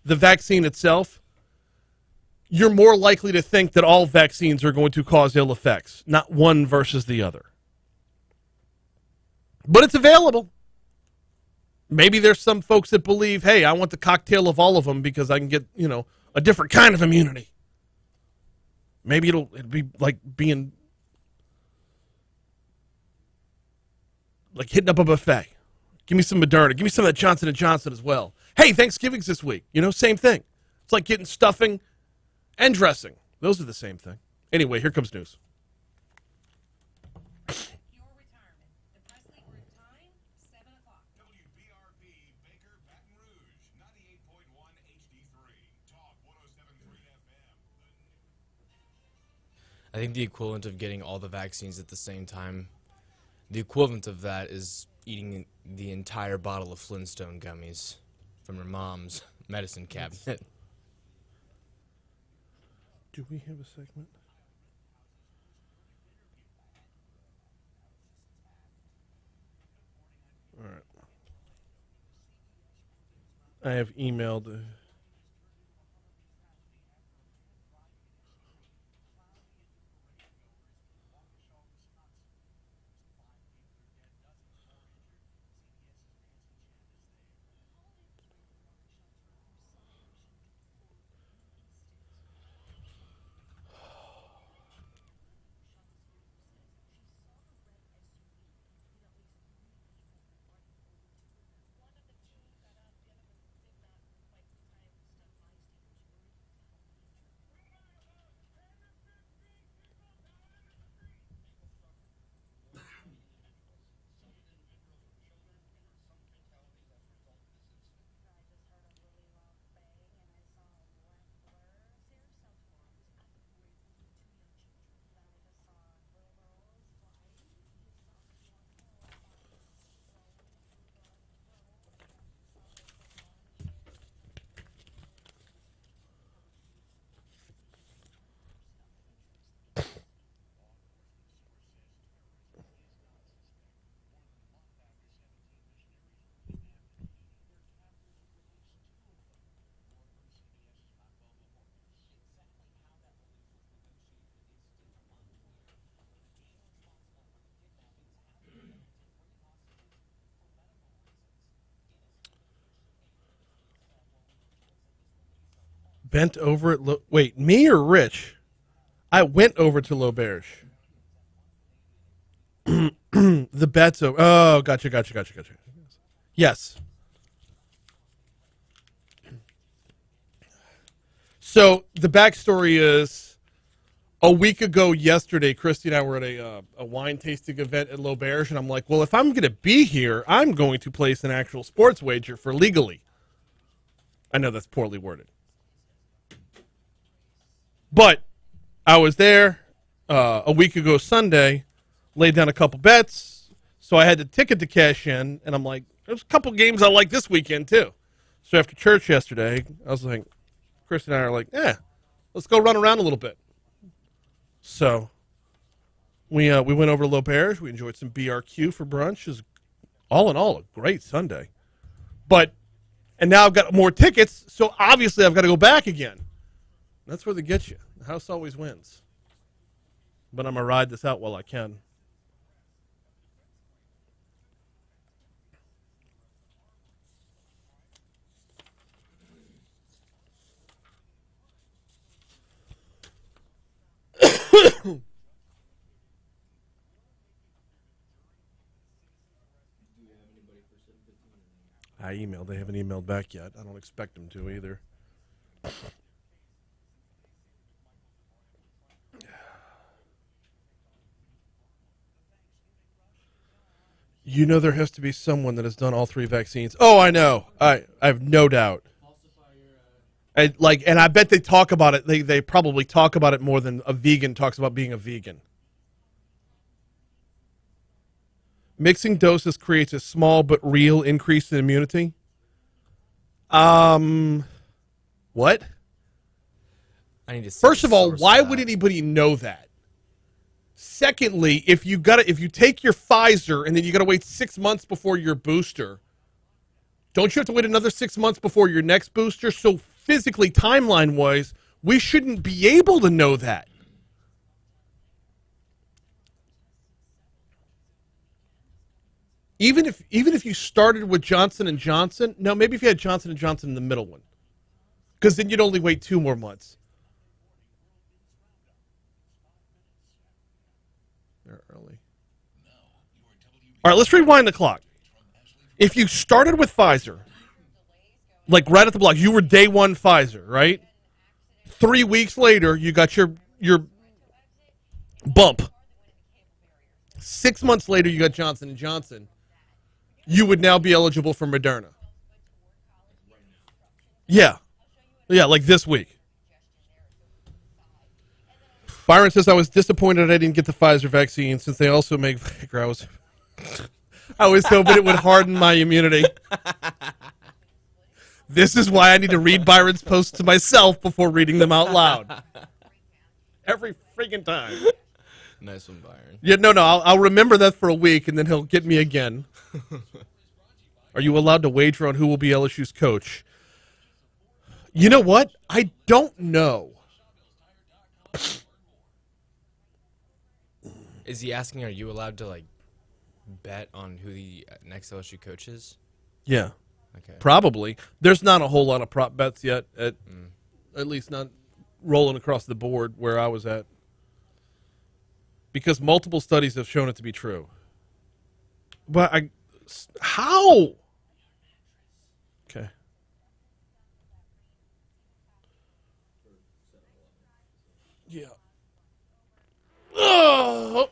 vaccine itself, you're more likely to think that all vaccines are going to cause ill effects, not one versus the other. But it's available. Maybe there's some folks that believe, hey, I want the cocktail of all of them because I can get, a different kind of immunity. Maybe it'll be like being like hitting up a buffet. Give me some Moderna. Give me some of that Johnson & Johnson as well. Hey, Thanksgiving's this week. You know, same thing. It's like getting stuffing and dressing. Those are the same thing. Anyway, here comes news. Your retirement. The Presley Group time, 7 o'clock. WBRP Baker Baton Rouge, 98.1 HD3, Talk 107.3 FM. I think the equivalent of getting all the vaccines at the same time, the equivalent of that is eating the entire bottle of Flintstone gummies from your mom's medicine cabinet. Do we have a segment? All right. I have emailed. Bent over at wait, me or Rich? I went over to L'Auberge. The bet's over. Oh, gotcha. Yes. So the backstory is, a week ago yesterday, Christy and I were at a wine tasting event at L'Auberge, and I'm like, well, if I'm going to be here, I'm going to place an actual sports wager for legally. I know that's poorly worded. But I was there a week ago Sunday, laid down a couple bets, so I had the ticket to cash in, and I'm like, there's a couple games I like this weekend too. So after church yesterday, I was like, Chris and I are like, let's go run around a little bit. So we went over to L'Auberge. We enjoyed some BRQ for brunch. It was, all in all, a great Sunday. And now I've got more tickets, so obviously I've got to go back again. That's where they get you. The house always wins. But I'm going to ride this out while I can. I emailed. They haven't emailed back yet. I don't expect them to either. You know there has to be someone that has done all three vaccines. Oh, I know. I have no doubt. And I bet they talk about it. They probably talk about it more than a vegan talks about being a vegan. Mixing doses creates a small but real increase in immunity. What? I need to see First the of all, source why of would that. anybody know that? Secondly, if you take your Pfizer and then you got to wait 6 months before your booster, don't you have to wait another 6 months before your next booster? So physically, timeline-wise, we shouldn't be able to know that. Even if you started with Johnson & Johnson, no, maybe if you had Johnson & Johnson in the middle one, because then you'd only wait 2 more months. They're early. All right, let's rewind the clock. If you started with Pfizer, like right at the block, you were day one Pfizer, right? 3 weeks later, you got your bump. 6 months later, you got Johnson & Johnson. You would now be eligible for Moderna. Yeah. Yeah, like this week. Byron says, I was disappointed I didn't get the Pfizer vaccine since they also make Viagra. I was hoping it would harden my immunity. This is why I need to read Byron's posts to myself before reading them out loud. Every freaking time. Nice one, Byron. Yeah, no, I'll remember that for a week, and then he'll get me again. Are you allowed to wager on who will be LSU's coach? You know what? I don't know. Is he asking, are you allowed to, like, bet on who the next LSU coach is? Yeah. Okay. Probably. There's not a whole lot of prop bets yet, at least not rolling across the board where I was at. Because multiple studies have shown it to be true. But how? Okay. Yeah. Oh.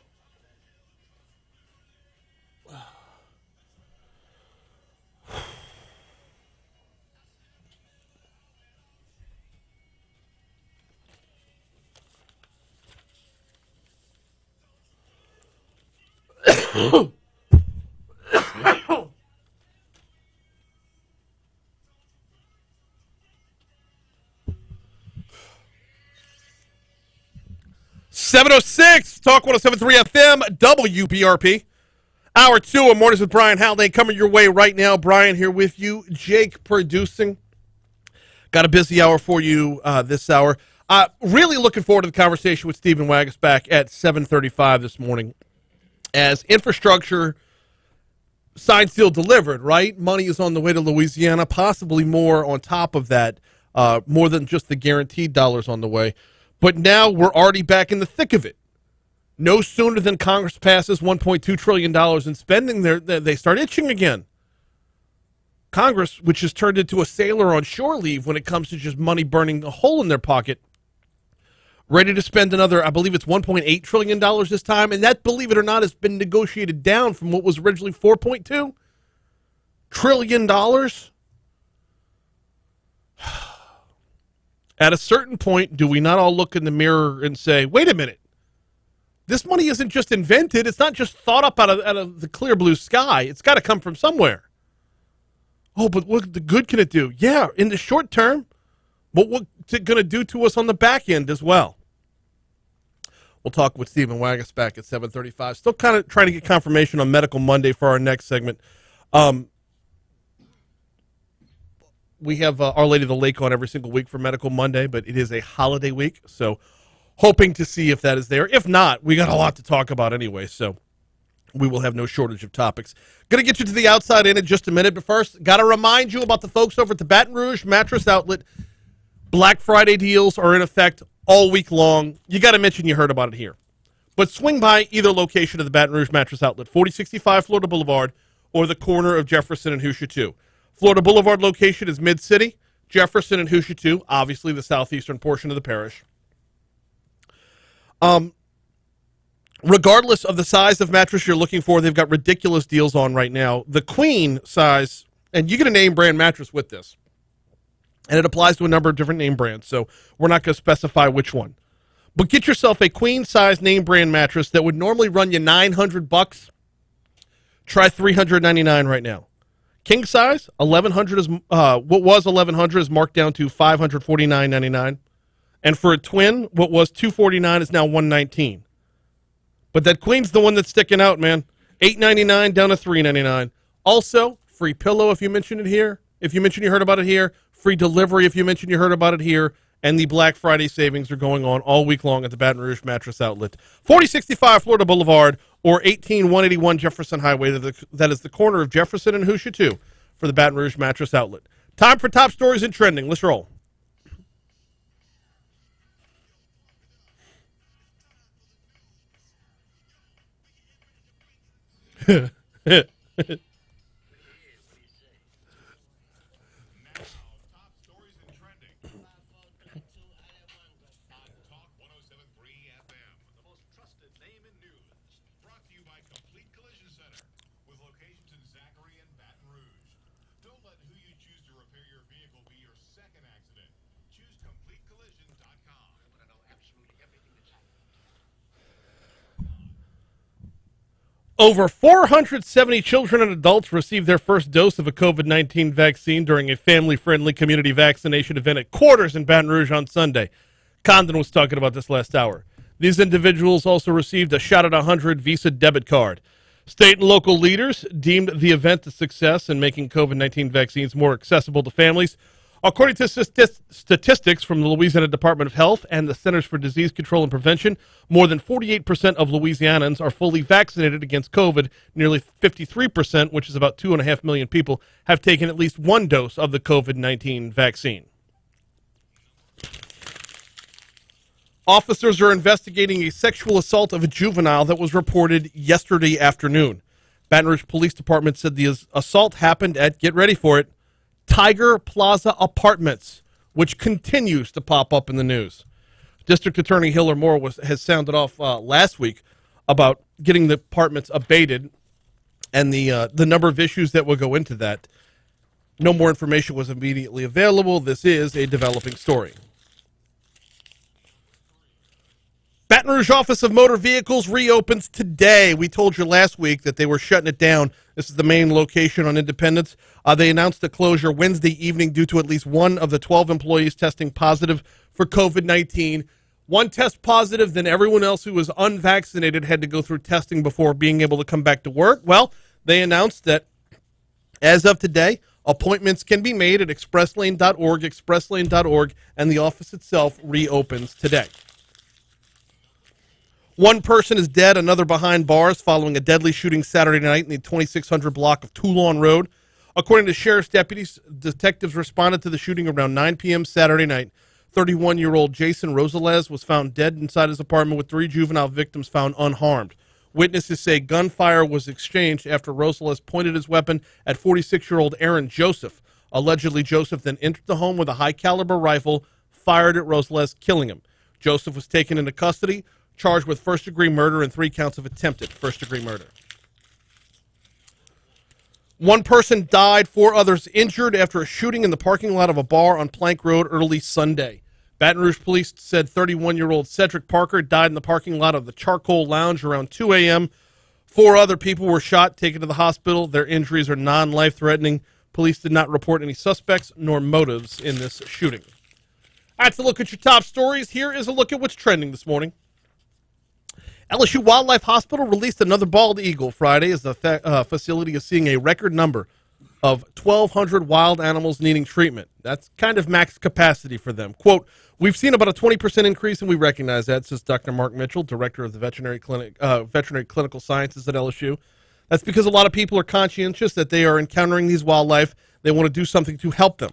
.706 Talk 107.3 FM WBRP. Hour 2 of Mornings with Brian Haldane coming your way right now. Brian here with you. Jake producing. Got a busy hour for you this hour. Really looking forward to the conversation with Stephen Wagasback at 7:35 this morning. As infrastructure signed, sealed, delivered, right? Money is on the way to Louisiana, possibly more on top of that, more than just the guaranteed dollars on the way. But now we're already back in the thick of it. No sooner than Congress passes $1.2 trillion in spending, they start itching again. Congress, which has turned into a sailor on shore leave when it comes to just money burning a hole in their pocket, ready to spend another, I believe it's $1.8 trillion this time, and that, believe it or not, has been negotiated down from what was originally $4.2 trillion. At a certain point, do we not all look in the mirror and say, wait a minute, this money isn't just invented, it's not just thought up out of the clear blue sky, it's got to come from somewhere. Oh, but what the good can it do? Yeah, in the short term, but what's it going to do to us on the back end as well? We'll talk with Stephen Wagasback at 7:35. Still kind of trying to get confirmation on Medical Monday for our next segment. We have Our Lady of the Lake on every single week for Medical Monday, but it is a holiday week, so hoping to see if that is there. If not, we got a lot to talk about anyway, so we will have no shortage of topics. Going to get you to the outside in just a minute, but first, got to remind you about the folks over at the Baton Rouge Mattress Outlet. Black Friday deals are in effect all week long. You got to mention you heard about it here. But swing by either location of the Baton Rouge Mattress Outlet, 4065 Florida Boulevard or the corner of Jefferson and Hoosier 2. Florida Boulevard location is Mid-City. Jefferson and Hoosier 2, obviously the southeastern portion of the parish. Regardless of the size of mattress you're looking for, they've got ridiculous deals on right now. The queen size, and you get a name brand mattress with this, and it applies to a number of different name brands, so we're not going to specify which one. But get yourself a queen size name brand mattress that would normally run you $900. Try $399 right now. King size, $1,100 is what was $1,100 is marked down to $549.99, and for a twin, what was $249 is now $119. But that queen's the one that's sticking out, man. $899 down to $399. Also, free pillow if you mention it here. If you mention you heard about it here, free delivery if you mention you heard about it here, and the Black Friday savings are going on all week long at the Baton Rouge Mattress Outlet. 4065 Florida Boulevard or 18181 Jefferson Highway. That is the corner of Jefferson and Hoosier 2 for the Baton Rouge Mattress Outlet. Time for top stories and trending. Let's roll. let who you choose to repair your vehicle be your second accident. Choose CompleteCollision.com. I want to know absolutely everything that's happening. Over 470 children and adults received their first dose of a COVID-19 vaccine during a family-friendly community vaccination event at Quarters in Baton Rouge on Sunday. Condon was talking about this last hour. These individuals also received a Shot at 100 Visa debit card. State and local leaders deemed the event a success in making COVID-19 vaccines more accessible to families. According to statistics from the Louisiana Department of Health and the Centers for Disease Control and Prevention, more than 48% of Louisianans are fully vaccinated against COVID. Nearly 53%, which is about 2.5 million people, have taken at least one dose of the COVID-19 vaccine. Officers are investigating a sexual assault of a juvenile that was reported yesterday afternoon. Baton Rouge Police Department said the assault happened at, get ready for it, Tiger Plaza Apartments, which continues to pop up in the news. District Attorney Hiller Moore has sounded off last week about getting the apartments abated and the number of issues that will go into that. No more information was immediately available. This is a developing story. Baton Rouge Office of Motor Vehicles reopens today. We told you last week that they were shutting it down. This is the main location on Independence. They announced the closure Wednesday evening due to at least one of the 12 employees testing positive for COVID-19. One test positive, then everyone else who was unvaccinated had to go through testing before being able to come back to work. Well, they announced that as of today, appointments can be made at expresslane.org, and the office itself reopens today. One person is dead, another behind bars following a deadly shooting Saturday night in the 2600 block of Toulon Road. According to sheriff's deputies, detectives responded to the shooting around 9 p.m. Saturday night. 31-year-old Jason Rosales was found dead inside his apartment with 3 juvenile victims found unharmed. Witnesses say gunfire was exchanged after Rosales pointed his weapon at 46-year-old Aaron Joseph. Allegedly, Joseph then entered the home with a high-caliber rifle, fired at Rosales, killing him. Joseph was taken into custody, charged with first-degree murder and 3 counts of attempted first-degree murder. One person died, 4 others injured after a shooting in the parking lot of a bar on Plank Road early Sunday. Baton Rouge police said 31-year-old Cedric Parker died in the parking lot of the Charcoal Lounge around 2 a.m. 4 other people were shot, taken to the hospital. Their injuries are non-life-threatening. Police did not report any suspects nor motives in this shooting. That's a look at your top stories. Here is a look at what's trending this morning. LSU Wildlife Hospital released another bald eagle Friday as the facility is seeing a record number of 1,200 wild animals needing treatment. That's kind of max capacity for them. Quote, we've seen about a 20% increase, and we recognize that, says Dr. Mark Mitchell, director of the Veterinary Clinical Sciences at LSU. That's because a lot of people are conscientious that they are encountering these wildlife. They want to do something to help them.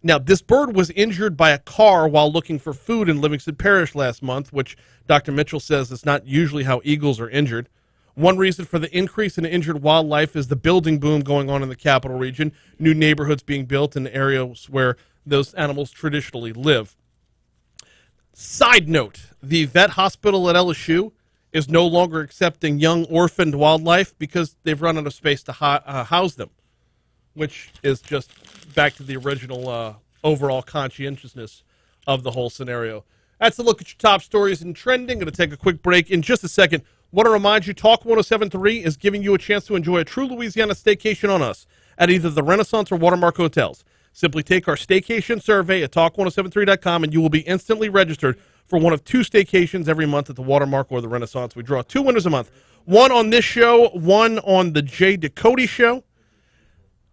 Now, this bird was injured by a car while looking for food in Livingston Parish last month, which Dr. Mitchell says is not usually how eagles are injured. One reason for the increase in injured wildlife is the building boom going on in the capital region, new neighborhoods being built in areas where those animals traditionally live. Side note, the vet hospital at LSU is no longer accepting young orphaned wildlife because they've run out of space to house them, which is just back to the original overall conscientiousness of the whole scenario. That's a look at your top stories and trending. Going to take a quick break in just a second. Want to remind you, Talk 107.3 is giving you a chance to enjoy a true Louisiana staycation on us at either the Renaissance or Watermark hotels. Simply take our staycation survey at talk1073.com and you will be instantly registered for one of 2 staycations every month at the Watermark or the Renaissance. We draw 2 winners a month. One on this show, one on the Jay Ducote show.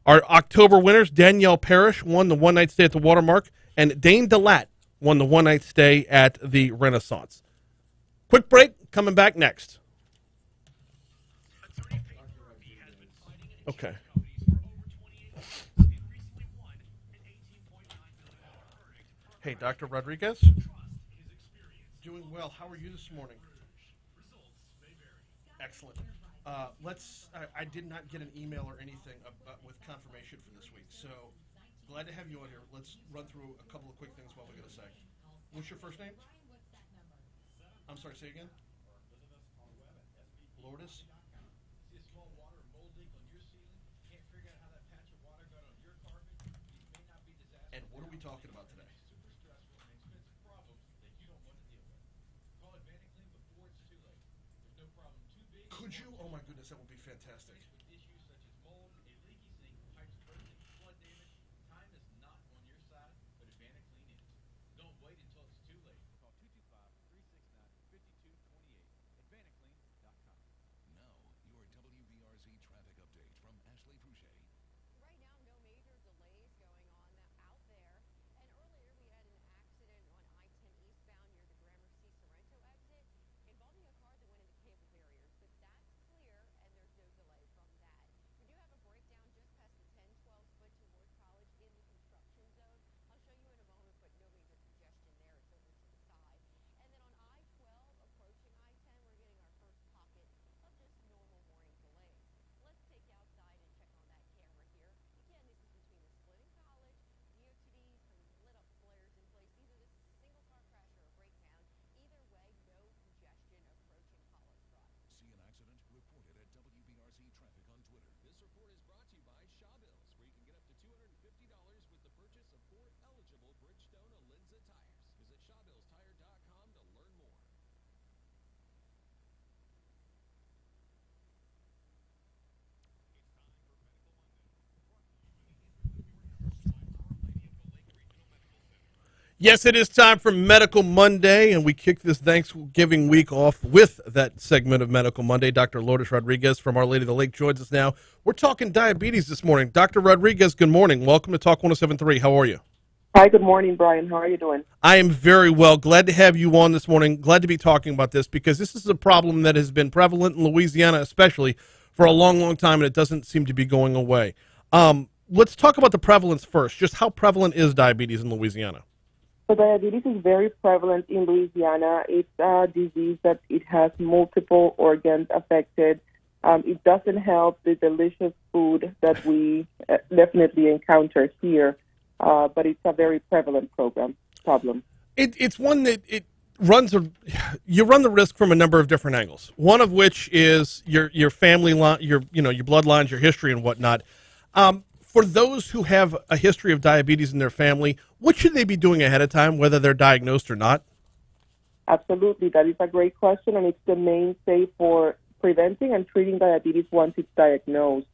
Our October winners, Danielle Parrish won the one-night stay at the Watermark, and Dane DeLatte won the one-night stay at the Renaissance. Quick break, coming back next. Okay. Hey, Dr. Rodriguez? Doing well. How are you this morning? Excellent. I did not get an email or anything with confirmation for this week, so glad to have you on here. Let's run through a couple of quick things while we're going to say. What's your first name? I'm sorry, say again? Lourdes? And what are we talking about today? Super stressful and expensive problems that you don't want to deal with. Call Advanticlean before it's too late. There's no problem too big. Could you? Oh my goodness, that would be fantastic. With issues such as mold, a leaky sink, pipes bursting, flood damage, time is not on your side, but Advanticlean is. Don't wait until it's too late. Call 225-369-5228. Advanticlean.com. Now, your WBRZ traffic update from Ashley Fouché. Right now, no major delays going on out there. And earlier, we had an accident on I-10 eastbound near the Gramercy Sorrento exit involving a car that went into cable barriers. But that's clear, and there's no delay from that. We do have a breakdown just past the 10-12 split toward College in the construction zone. I'll show you in a moment, but no major congestion there. It's over to the side. And then on I-12 approaching I-10, we're getting our first pocket of just normal morning delays. Let's take you outside and check on that camera here. Again, this is between the split and College. DOTD, some lit up flares in place. Either this is a single car crash or a breakdown. Either way, no congestion approaching College Drive. See an accident? Report it at WBRZ Traffic on Twitter. This report is brought to you by Shawbills, where you can get up to $250 with the purchase of 4 eligible Bridgestone Alinza tires. Visit ShawbillsTire.com to learn more. Yes, it is time for Medical Monday, and we kick this Thanksgiving week off with that segment of Medical Monday. Dr. Lourdes Rodriguez from Our Lady of the Lake joins us now. We're talking diabetes this morning. Dr. Rodriguez, good morning. Welcome to Talk 107.3. How are you? Hi, good morning, Brian. How are you doing? I am very well. Glad to have you on this morning. Glad to be talking about this because this is a problem that has been prevalent in Louisiana, especially for a long, long time, and it doesn't seem to be going away. Let's talk about the prevalence first. Just how prevalent is diabetes in Louisiana? So diabetes is very prevalent in Louisiana. It's a disease that it has multiple organs affected. It doesn't help the delicious food that we definitely encounter here, but it's a very prevalent problem. It's one that you run the risk from a number of different angles. One of which is your family line, your bloodlines, your history, and whatnot. For those who have a history of diabetes in their family, what should they be doing ahead of time, whether they're diagnosed or not? Absolutely. That is a great question, and it's the mainstay for preventing and treating diabetes once it's diagnosed.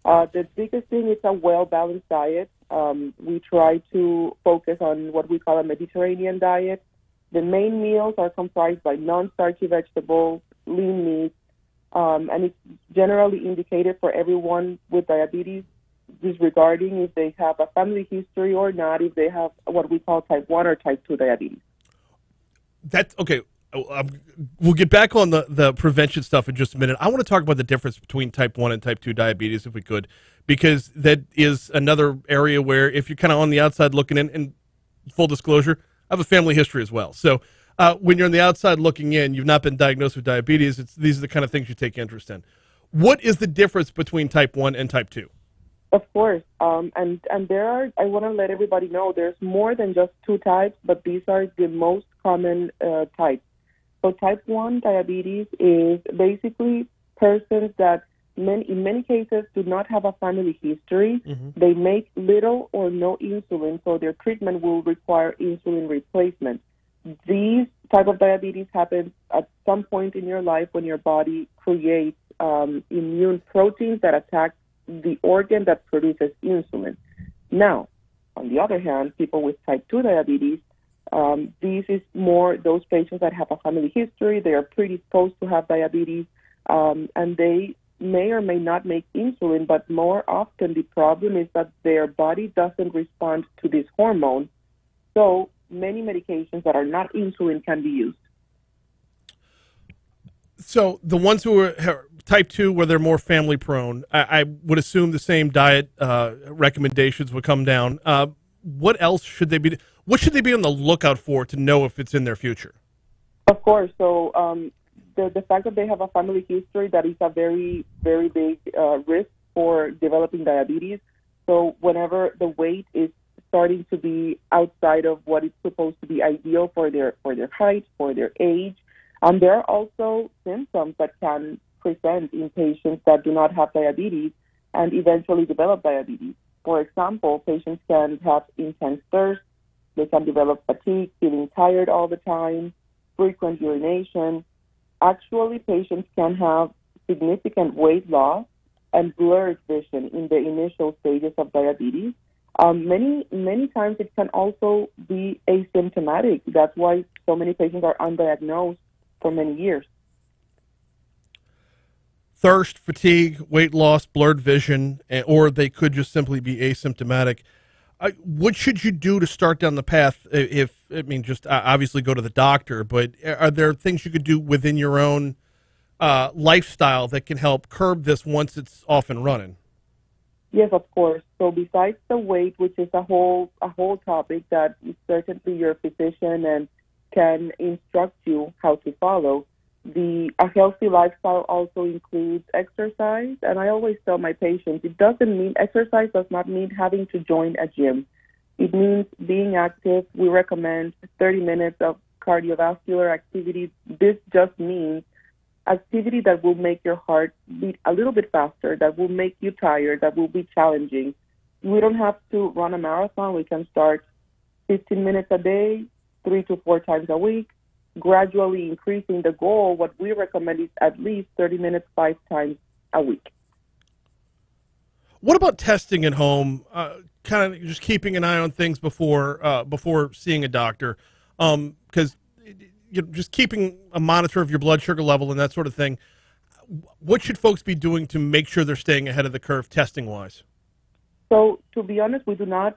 The biggest thing is a well-balanced diet. We try to focus on what we call a Mediterranean diet. The main meals are comprised by non-starchy vegetables, lean meat, and it's generally indicated for everyone with diabetes, disregarding if they have a family history or not, if they have what we call type 1 or type 2 diabetes. That's okay. We'll get back on the prevention stuff in just a minute. I want to talk about the difference between type 1 and type 2 diabetes, if we could, because that is another area where if you're kind of on the outside looking in, and full disclosure, I have a family history as well. So when you're on the outside looking in, you've not been diagnosed with diabetes, these are the kind of things you take interest in. What is the difference between type 1 and type 2? Of course, and there are, I want to let everybody know, there's more than just 2 types, but these are the most common types. So type 1 diabetes is basically persons that in many cases do not have a family history. Mm-hmm. They make little or no insulin, so their treatment will require insulin replacement. These type of diabetes happens at some point in your life when your body creates immune proteins that attack the organ that produces insulin. Now, on the other hand, people with type 2 diabetes, this is more those patients that have a family history. They are predisposed to have diabetes, and they may or may not make insulin, but more often the problem is that their body doesn't respond to this hormone, so many medications that are not insulin can be used. So the ones who are type 2, where they're more family prone, I would assume the same diet recommendations would come down. What else should they be? What should they be on the lookout for to know if it's in their future? Of course. So the fact that they have a family history, that is a very, very big risk for developing diabetes. So whenever the weight is starting to be outside of what is supposed to be ideal for their height, for their age, there are also symptoms that can present in patients that do not have diabetes and eventually develop diabetes. For example, patients can have intense thirst, they can develop fatigue, feeling tired all the time, frequent urination. Actually, patients can have significant weight loss and blurred vision in the initial stages of diabetes. Many times it can also be asymptomatic. That's why so many patients are undiagnosed for many years. Thirst, fatigue, weight loss, blurred vision, or they could just simply be asymptomatic. What should you do to start down the path? If I mean, just obviously go to the doctor, but are there things you could do within your own lifestyle that can help curb this once it's off and running? Yes, of course. So besides the weight, which is a whole topic that certainly your physician and can instruct you how to follow, a healthy lifestyle also includes exercise. And I always tell my patients, exercise does not mean having to join a gym. It means being active. We recommend 30 minutes of cardiovascular activity. This just means activity that will make your heart beat a little bit faster, that will make you tired, that will be challenging. We don't have to run a marathon. We can start 15 minutes a day, 3 to 4 times a week, gradually increasing the goal. What we recommend is at least 30 minutes 5 times a week. What about testing at home? Kind of just keeping an eye on things before seeing a doctor, because just keeping a monitor of your blood sugar level and that sort of thing. What should folks be doing to make sure they're staying ahead of the curve testing-wise? So, to be honest, we do not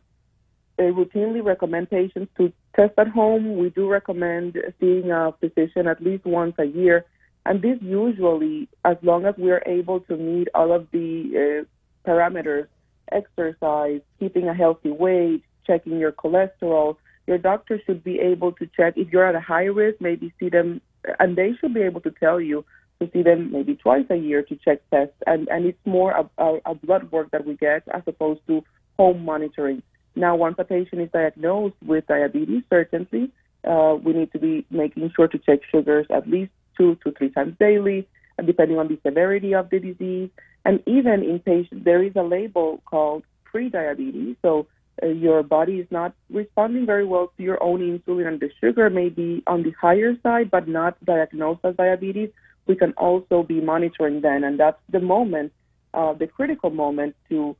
routinely recommend patients to test at home. We do recommend seeing a physician at least once a year. And this usually, as long as we are able to meet all of the parameters, exercise, keeping a healthy weight, checking your cholesterol, your doctor should be able to check if you're at a high risk, maybe see them, and they should be able to tell you to see them maybe twice a year to check tests. And it's more a blood work that we get as opposed to home monitoring. Now, once a patient is diagnosed with diabetes, certainly we need to be making sure to check sugars at least 2 to 3 times daily, depending on the severity of the disease. And even in patients, there is a label called pre-diabetes. So your body is not responding very well to your own insulin, and the sugar may be on the higher side, but not diagnosed as diabetes. We can also be monitoring then, and that's the moment, the critical moment to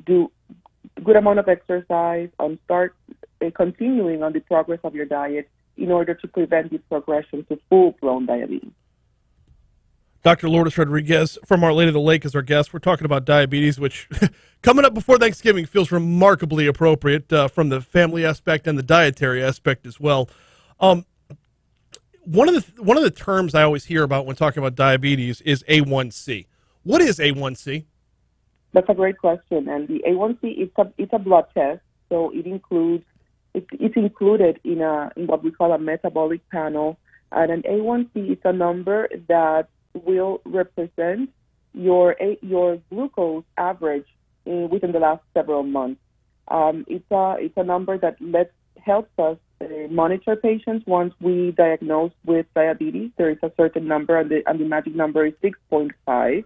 do good amount of exercise and start continuing on the progress of your diet in order to prevent this progression to full-blown diabetes. Dr. Lourdes Rodriguez from Our Lady of the Lake is our guest. We're talking about diabetes, which coming up before Thanksgiving feels remarkably appropriate from the family aspect and the dietary aspect as well. One of the terms I always hear about when talking about diabetes is A1C. What is A1C? That's a great question. And the A1C it's a blood test, so it's included in what we call a metabolic panel. And an A1C is a number that will represent your glucose average within the last several months. It's a number that helps us monitor patients once we diagnose with diabetes. There is a certain number, and the magic number is 6.5.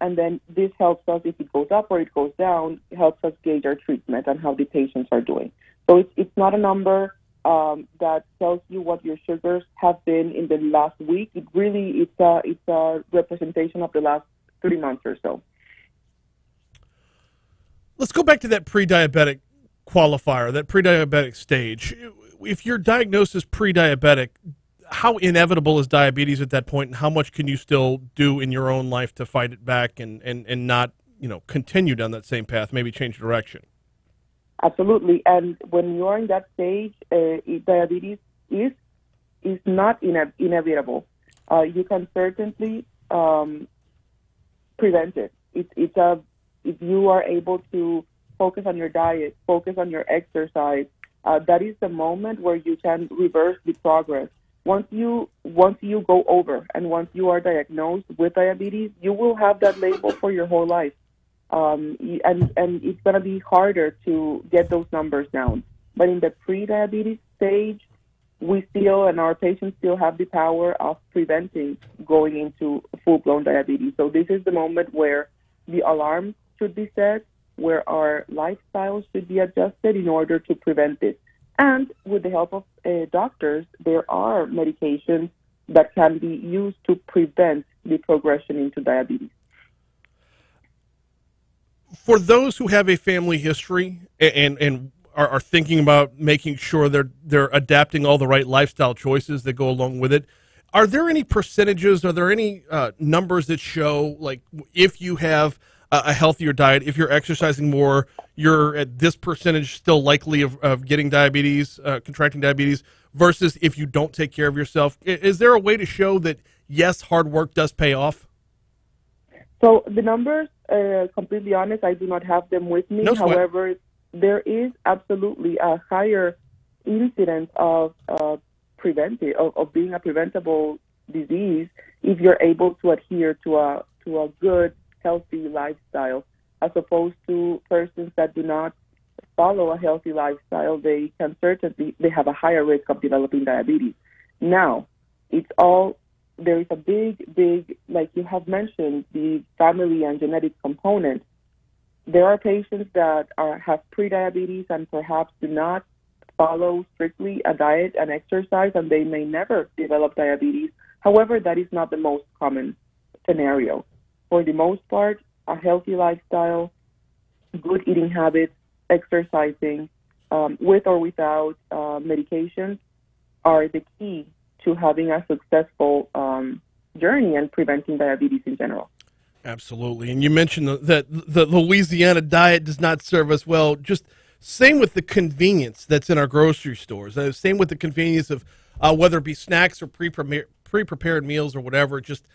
And then this helps us, if it goes up or it goes down, it helps us gauge our treatment and how the patients are doing. So it's not a number that tells you what your sugars have been in the last week. It's a representation of the last 3 months or so. Let's go back to that pre-diabetic qualifier, that pre-diabetic stage. If you're diagnosed as pre-diabetic, how inevitable is diabetes at that point, and how much can you still do in your own life to fight it back and not continue down that same path, maybe change direction? Absolutely. And when you are in that stage, diabetes is not inevitable. You can certainly prevent it. If you are able to focus on your diet, focus on your exercise, that is the moment where you can reverse the progress. Once you go over and once you are diagnosed with diabetes, you will have that label for your whole life. And it's going to be harder to get those numbers down. But in the pre-diabetes stage, we still, and our patients still have the power of preventing going into full-blown diabetes. So this is the moment where the alarm should be set. where our lifestyles should be adjusted in order to prevent this. And with the help of doctors, there are medications that can be used to prevent the progression into diabetes. For those who have a family history and are thinking about making sure they're adapting all the right lifestyle choices that go along with it, are there any percentages? Are there any numbers that show, like, if you have a healthier diet, if you're exercising more, you're at this percentage still likely of getting diabetes, contracting diabetes, versus if you don't take care of yourself? Is there a way to show that, yes, hard work does pay off? So the numbers, completely honest, I do not have them with me. No sweat. However, there is absolutely a higher incidence of being a preventable disease if you're able to adhere to a good, healthy lifestyle, as opposed to persons that do not follow a healthy lifestyle. They have a higher risk of developing diabetes. Now, there is a big, like you have mentioned, the family and genetic component. There are patients that have prediabetes and perhaps do not follow strictly a diet and exercise, and they may never develop diabetes. However, that is not the most common scenario. For the most part, a healthy lifestyle, good eating habits, exercising, with or without medications, are the key to having a successful journey and preventing diabetes in general. Absolutely. And you mentioned that the Louisiana diet does not serve us well. Just same with the convenience that's in our grocery stores. Same with the convenience of whether it be snacks or pre-prepared meals or whatever. Just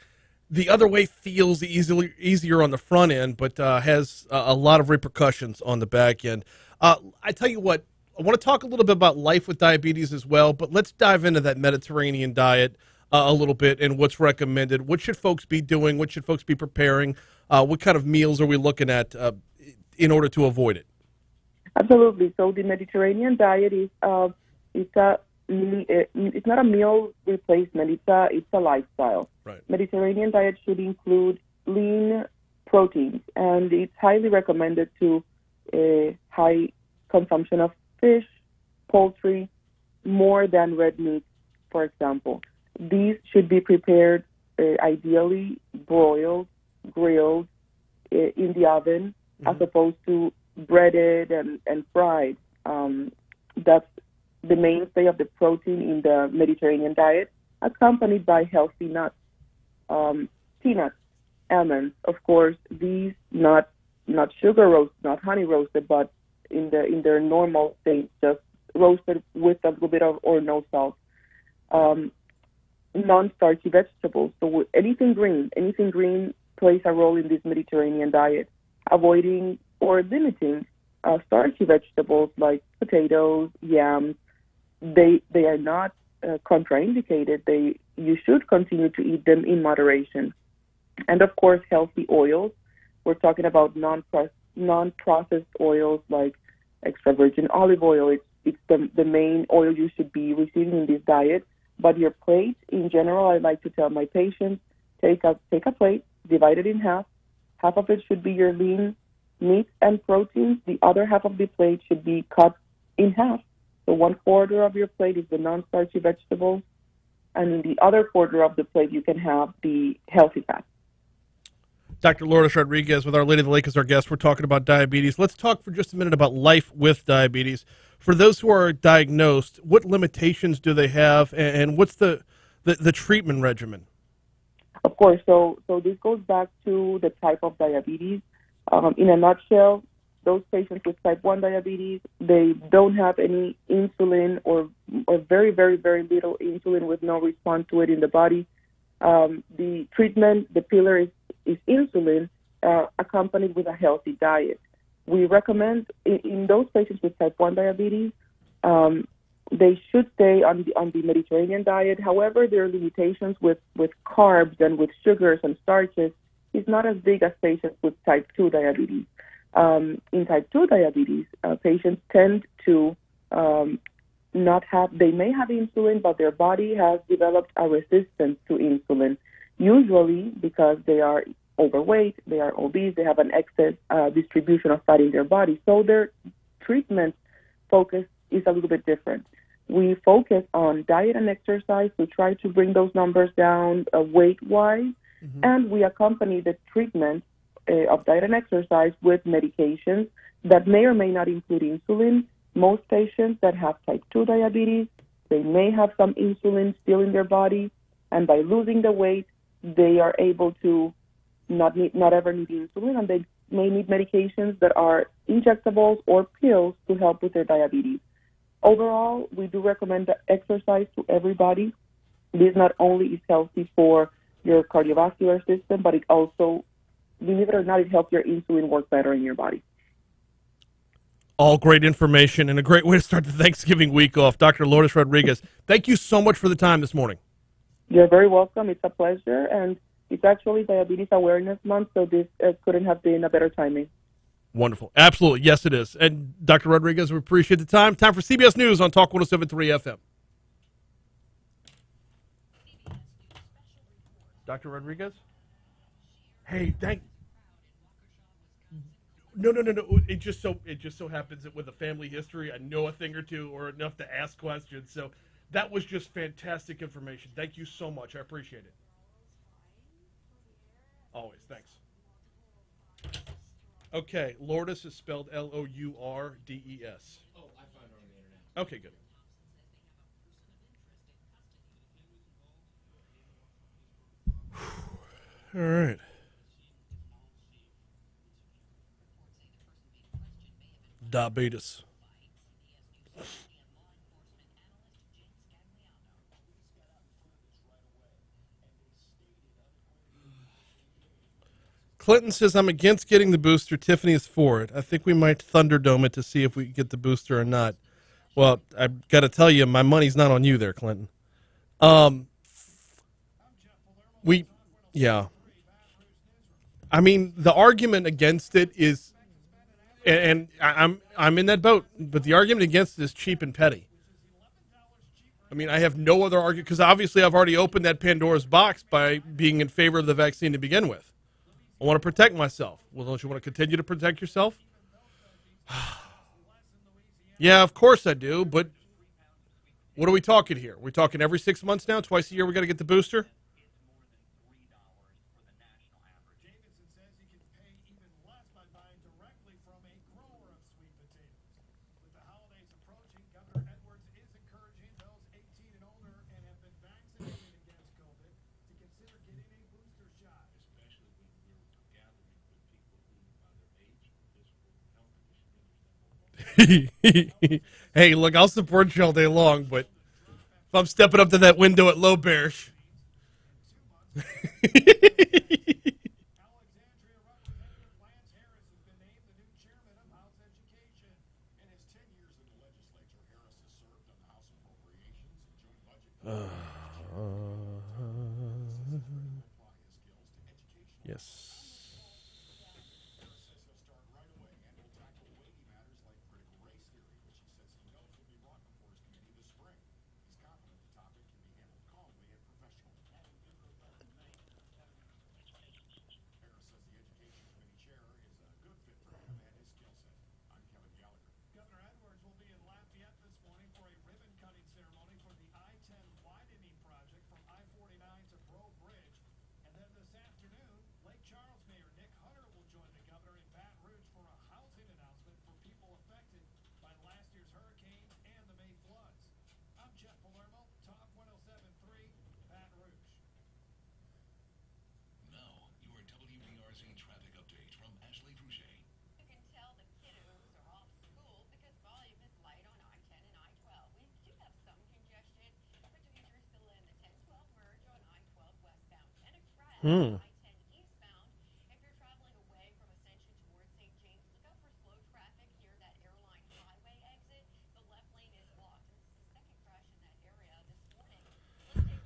the other way feels easier on the front end, but has a lot of repercussions on the back end. I tell you what, I want to talk a little bit about life with diabetes as well, but let's dive into that Mediterranean diet a little bit and what's recommended. What should folks be doing? What should folks be preparing? What kind of meals are we looking at in order to avoid it? Absolutely. So the Mediterranean diet is it's not a meal replacement. It's a lifestyle. Right. Mediterranean diet should include lean proteins, and it's highly recommended to high consumption of fish, poultry, more than red meat, for example. These should be prepared ideally broiled, grilled, in the oven, as opposed to breaded and fried. That's the mainstay of the protein in the Mediterranean diet, accompanied by healthy nuts, peanuts, almonds. Of course, these not sugar roasted, not honey roasted, but in their normal state, just roasted with a little bit of or no salt. Non-starchy vegetables. So anything green plays a role in this Mediterranean diet. Avoiding or limiting starchy vegetables like potatoes, yams. They are not contraindicated. You should continue to eat them in moderation. And of course, healthy oils. We're talking about non-processed oils like extra virgin olive oil. It's the main oil you should be receiving in this diet. But your plate, in general, I like to tell my patients, take a plate, divide it in half. Half of it should be your lean meat and proteins. The other half of the plate should be cut in half. So 1/4 of your plate is the non-starchy vegetables, and in the other quarter of the plate, you can have the healthy fats. Dr. Lourdes Rodriguez with Our Lady of the Lake as our guest. We're talking about diabetes. Let's talk for just a minute about life with diabetes. For those who are diagnosed, what limitations do they have, and what's the treatment regimen? Of course, so this goes back to the type of diabetes. In a nutshell, those patients with type 1 diabetes, they don't have any insulin or very, very, very little insulin with no response to it in the body. The treatment, the pillar is insulin accompanied with a healthy diet. We recommend in those patients with type 1 diabetes, they should stay on the Mediterranean diet. However, there are limitations with carbs and with sugars and starches. It's not as big as patients with type 2 diabetes. In type 2 diabetes, patients tend to they may have insulin, but their body has developed a resistance to insulin, usually because they are overweight, they are obese, they have an excess distribution of fat in their body. So their treatment focus is a little bit different. We focus on diet and exercise to try to bring those numbers down weight-wise, and we accompany the treatment of diet and exercise with medications that may or may not include insulin. Most patients that have type 2 diabetes, they may have some insulin still in their body, and by losing the weight, they are able to not ever need insulin, and they may need medications that are injectables or pills to help with their diabetes. Overall, we do recommend exercise to everybody. This not only is healthy for your cardiovascular system, but it also, believe it or not, it helps your insulin work better in your body. All great information and a great way to start the Thanksgiving week off. Dr. Lourdes Rodriguez, thank you so much for the time this morning. You're very welcome. It's a pleasure, and it's actually Diabetes Awareness Month, so this couldn't have been a better timing. Wonderful. Absolutely. Yes, it is. And Dr. Rodriguez, we appreciate the time. Time for CBS News on Talk 107.3 FM. Dr. Rodriguez? Hey, No. It just so happens that with a family history, I know a thing or two or enough to ask questions. So that was just fantastic information. Thank you so much. I appreciate it. Always. Thanks. Okay, Lourdes is spelled Lourdes. Oh, I found her on the internet. Okay, good. All right. Diabetes. Clinton says, I'm against getting the booster. Tiffany is for it. I think we might Thunderdome it to see if we get the booster or not. Well, I've got to tell you, my money's not on you there, Clinton. Yeah. I mean, the argument against it is, and I'm in that boat, but the argument against it is cheap and petty. I mean, I have no other argument, because obviously I've already opened that Pandora's box by being in favor of the vaccine to begin with. I want to protect myself. Well, don't you want to continue to protect yourself? Yeah, of course I do, but what are we talking here? We're talking every 6 months now? Twice a year we got to get the booster? Hey, look, I'll support you all day long, but if I'm stepping up to that window at Low Bearish. Yes. Hmm.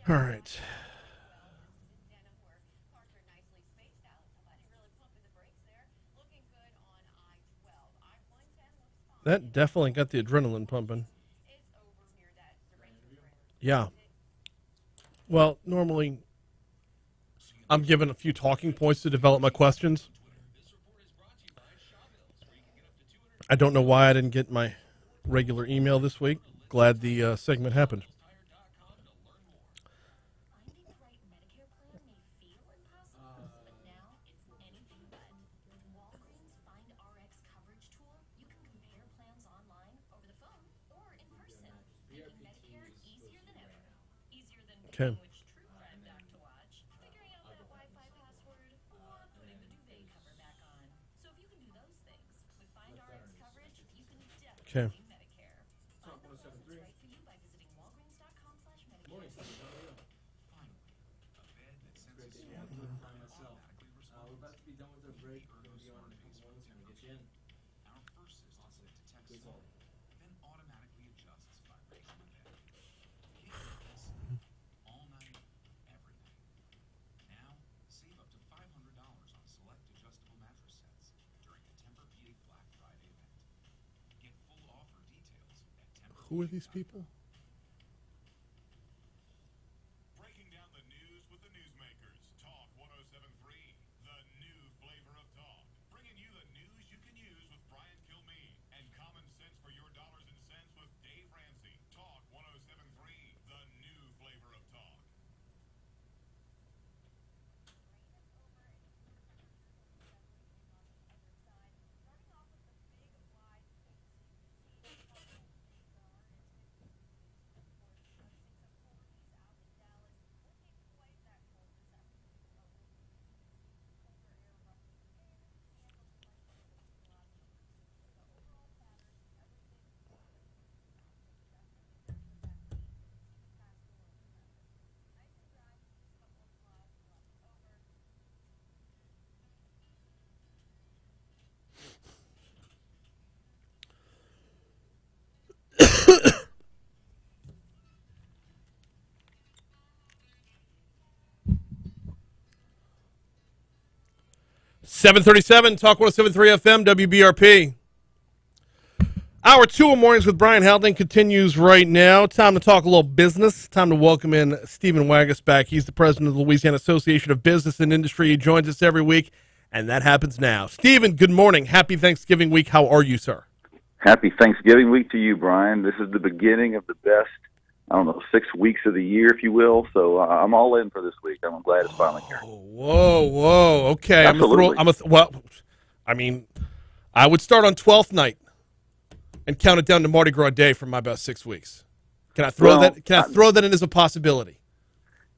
All right. That definitely got the adrenaline pumping. Yeah. Well, normally I'm given a few talking points to develop my questions. I don't know why I didn't get my regular email this week. Glad the segment happened. Okay. Okay. Our first system detects smoke, then automatically adjusts by raising the bed. Can't do this all night, every night. Now, save up to $500 on select adjustable mattress sets during the Tempur-Pedic Black Friday event. Get full offer details at Tempur. Who are these people? Breaking down the news with the newsmakers. Talk 107.3, the new flavor of talk. Bringing you the news you can use with Brian Kilmeade and common sense for your dollars and cents with Dave Ramsey. Talk 107.3, the new flavor of talk. .737 Talk 107.3 FM WBRP. Hour 2 of Mornings with Brian Haldane continues right now. Time to talk a little business. Time to welcome in Stephen Wagas back. He's the president of the Louisiana Association of Business and Industry. He joins us every week, and that happens now. Stephen, good morning. Happy Thanksgiving week. How are you, sir? Happy Thanksgiving week to you, Brian. This is the beginning of the best, 6 weeks of the year, if you will. So I'm all in for this week. I'm glad it's finally here. Whoa. Okay. Absolutely. I would start on 12th night and count it down to Mardi Gras Day for my best 6 weeks. Can I throw that in as a possibility?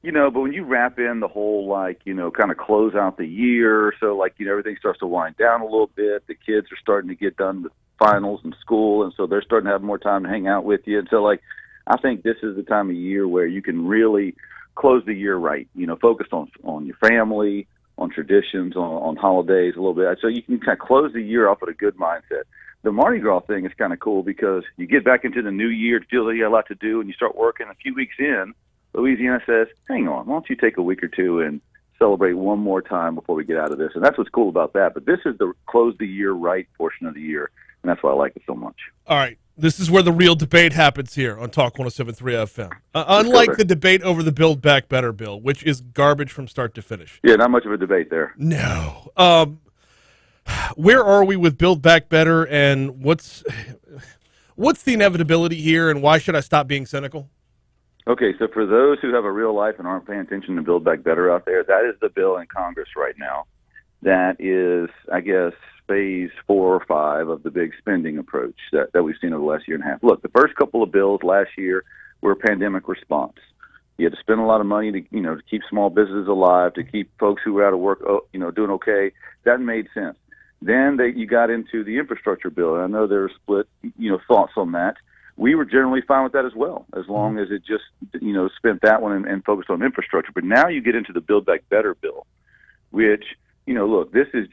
But when you wrap in the whole, kind of close out the year, so, everything starts to wind down a little bit. The kids are starting to get done with finals in school, and so they're starting to have more time to hang out with you. And so, I think this is the time of year where you can really close the year right, focused on your family, on traditions, on holidays a little bit. So you can kind of close the year off with a good mindset. The Mardi Gras thing is kind of cool because you get back into the new year, it feels like you got a lot to do, and you start working. A few weeks in, Louisiana says, hang on, why don't you take a week or two and celebrate one more time before we get out of this? And that's what's cool about that. But this is the close the year right portion of the year, and that's why I like it so much. All right. This is where the real debate happens here on Talk 107.3 FM. Unlike the debate over the Build Back Better bill, which is garbage from start to finish. Yeah, not much of a debate there. No. Where are we with Build Back Better, and what's the inevitability here, and why should I stop being cynical? Okay, so for those who have a real life and aren't paying attention to Build Back Better out there, that is the bill in Congress right now. That is, I guess, phase 4 or 5 of the big spending approach that we've seen over the last year and a half. Look, the first couple of bills last year were a pandemic response. You had to spend a lot of money to keep small businesses alive, to keep folks who were out of work, doing okay. That made sense. Then you got into the infrastructure bill, and I know there are split, thoughts on that. We were generally fine with that as well, as long as it just, spent that one and focused on infrastructure. But now you get into the Build Back Better bill, which, look, this is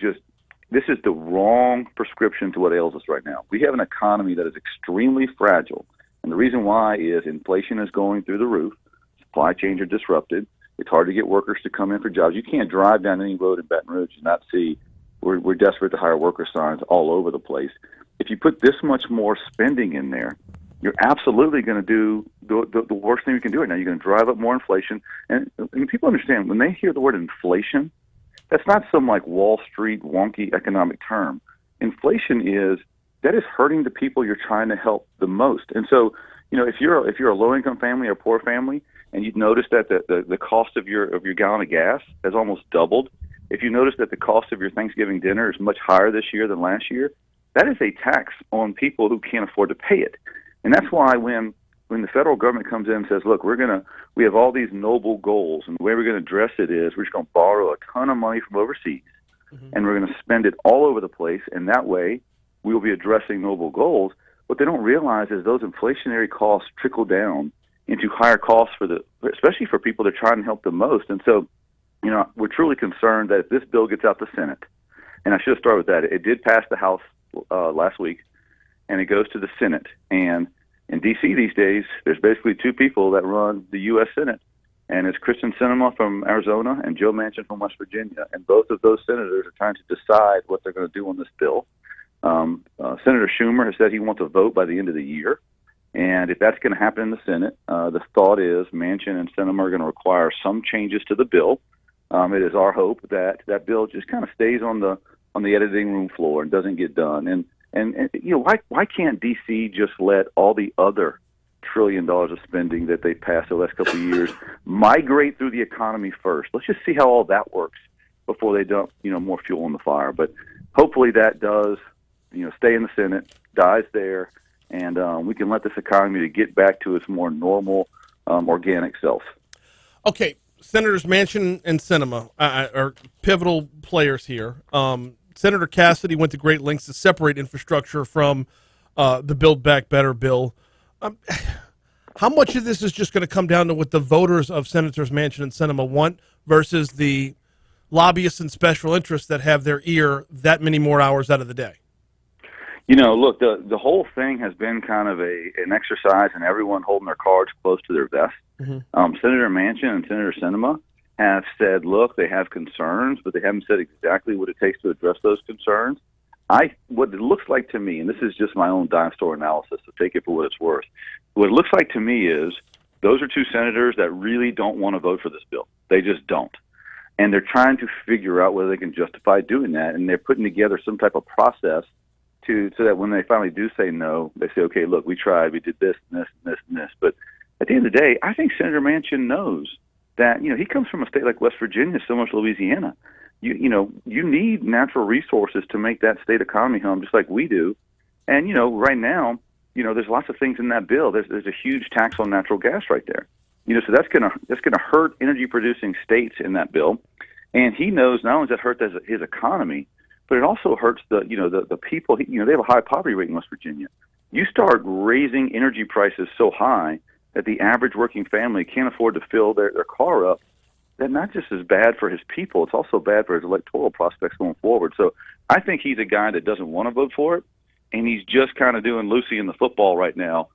the wrong prescription to what ails us right now. We have an economy that is extremely fragile, and the reason why is inflation is going through the roof. Supply chains are disrupted. It's hard to get workers to come in for jobs. You can't drive down any road in Baton Rouge and not see we're desperate to hire worker signs all over the place. If you put this much more spending in there, you're absolutely going to do the worst thing you can do right now. You're going to drive up more inflation. And people understand when they hear the word inflation, that's not some like Wall Street wonky economic term. Inflation that is hurting the people you're trying to help the most. And so, if you're a low income family or poor family, and you've noticed that the cost of your gallon of gas has almost doubled, if you notice that the cost of your Thanksgiving dinner is much higher this year than last year, that is a tax on people who can't afford to pay it. And that's why when the federal government comes in and says, look, we have all these noble goals, and the way we're going to address it is we're just going to borrow a ton of money from overseas, and we're going to spend it all over the place, and that way we will be addressing noble goals. What they don't realize is those inflationary costs trickle down into higher costs especially for people they're trying to help the most. And so, we're truly concerned that if this bill gets out the Senate, and I should have started with that, it did pass the House last week, and it goes to the Senate. And in D.C. these days, there's basically two people that run the U.S. Senate, and it's Kristen Sinema from Arizona and Joe Manchin from West Virginia. And both of those senators are trying to decide what they're going to do on this bill. Senator Schumer has said he wants a vote by the end of the year. And if that's going to happen in the Senate, the thought is Manchin and Sinema are going to require some changes to the bill. It is our hope that that bill just kind of stays on the editing room floor and doesn't get done. And why can't D.C. just let all the other $1 trillion of spending that they passed the last couple of years migrate through the economy first? Let's just see how all that works before they dump more fuel on the fire. But hopefully that does stay in the Senate, dies there, and we can let this economy to get back to its more normal, organic self. Okay, Senators Manchin and Sinema are pivotal players here. Senator Cassidy went to great lengths to separate infrastructure from the Build Back Better bill. How much of this is just going to come down to what the voters of Senators Manchin and Sinema want versus the lobbyists and special interests that have their ear that many more hours out of the day? Look, the whole thing has been kind of an exercise in everyone holding their cards close to their vest. Mm-hmm. Senator Manchin and Senator Sinema have said, look, they have concerns, but they haven't said exactly what it takes to address those concerns. What it looks like to me, and this is just my own dime store analysis, so take it for what it's worth. What it looks like to me is those are two senators that really don't want to vote for this bill. They just don't. And they're trying to figure out whether they can justify doing that, and they're putting together some type of process so that when they finally do say no, they say, okay, look, we tried, we did this and this and this and this. But at the end of the day, I think Senator Manchin knows that, he comes from a state like West Virginia, similar to Louisiana. You need natural resources to make that state economy hum, just like we do. And, right now, there's lots of things in that bill. There's a huge tax on natural gas right there. So that's gonna hurt energy producing states in that bill. And he knows not only does that hurt his economy, but it also hurts the people. They have a high poverty rate in West Virginia. You start raising energy prices so high that the average working family can't afford to fill their car up. That not just is bad for his people, it's also bad for his electoral prospects going forward. So I think he's a guy that doesn't want to vote for it, and he's just kind of doing Lucy in the football right now,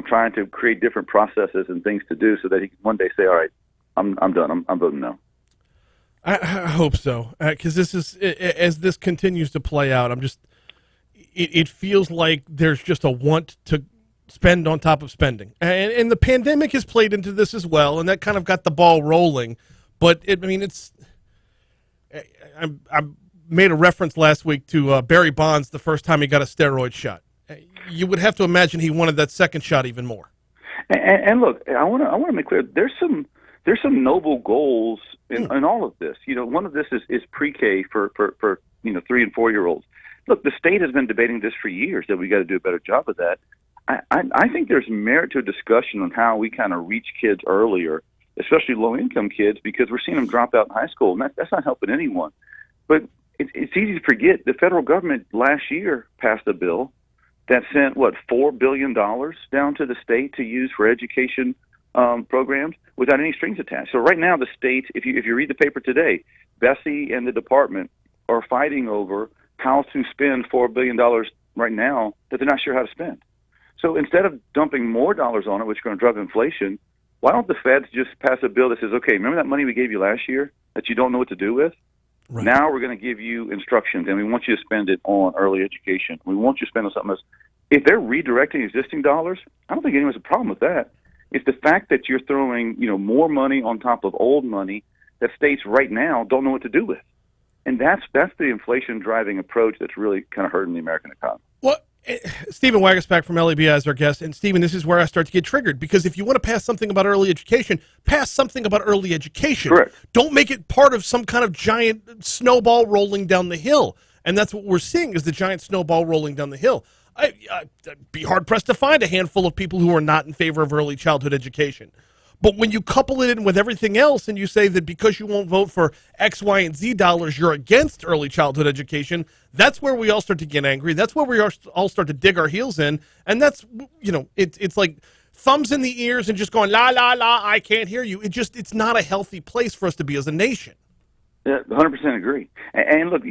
trying to create different processes and things to do so that he can one day say, all right, I'm done. I'm voting no. I hope so, because as this continues to play out, it feels like there's just a want to spend on top of spending, and the pandemic has played into this as well, and that kind of got the ball rolling. But I made a reference last week to Barry Bonds the first time he got a steroid shot. You would have to imagine he wanted that second shot even more. And look, I want to make clear there's some noble goals in all of this. One of this is pre-K for 3 and 4 year olds. Look, the state has been debating this for years that we got to do a better job of that. I think there's merit to a discussion on how we kind of reach kids earlier, especially low-income kids, because we're seeing them drop out in high school, and that's not helping anyone. But it's easy to forget the federal government last year passed a bill that sent, $4 billion down to the state to use for education programs without any strings attached. So right now the state, if you read the paper today, Bessie and the department are fighting over how to spend $4 billion right now that they're not sure how to spend. So instead of dumping more dollars on it, which is going to drive inflation, why don't the feds just pass a bill that says, okay, remember that money we gave you last year that you don't know what to do with? Right. Now we're going to give you instructions, and we want you to spend it on early education. We want you to spend on something else. If they're redirecting existing dollars, I don't think anyone has a problem with that. It's the fact that you're throwing, more money on top of old money that states right now don't know what to do with. And that's the inflation-driving approach that's really kind of hurting the American economy. Well, Stephen Wagasback from LABI is our guest. And, Stephen, this is where I start to get triggered, because if you want to pass something about early education, pass something about early education. Correct. Don't make it part of some kind of giant snowball rolling down the hill. And that's what we're seeing, is the giant snowball rolling down the hill. I'd be hard-pressed to find a handful of people who are not in favor of early childhood education. But when you couple it in with everything else and you say that because you won't vote for X, Y, and Z dollars, you're against early childhood education, that's where we all start to get angry. That's where we all start to dig our heels in. And that's, it's like thumbs in the ears and just going, la, la, la, I can't hear you. It's not a healthy place for us to be as a nation. Yeah, 100% agree. And look,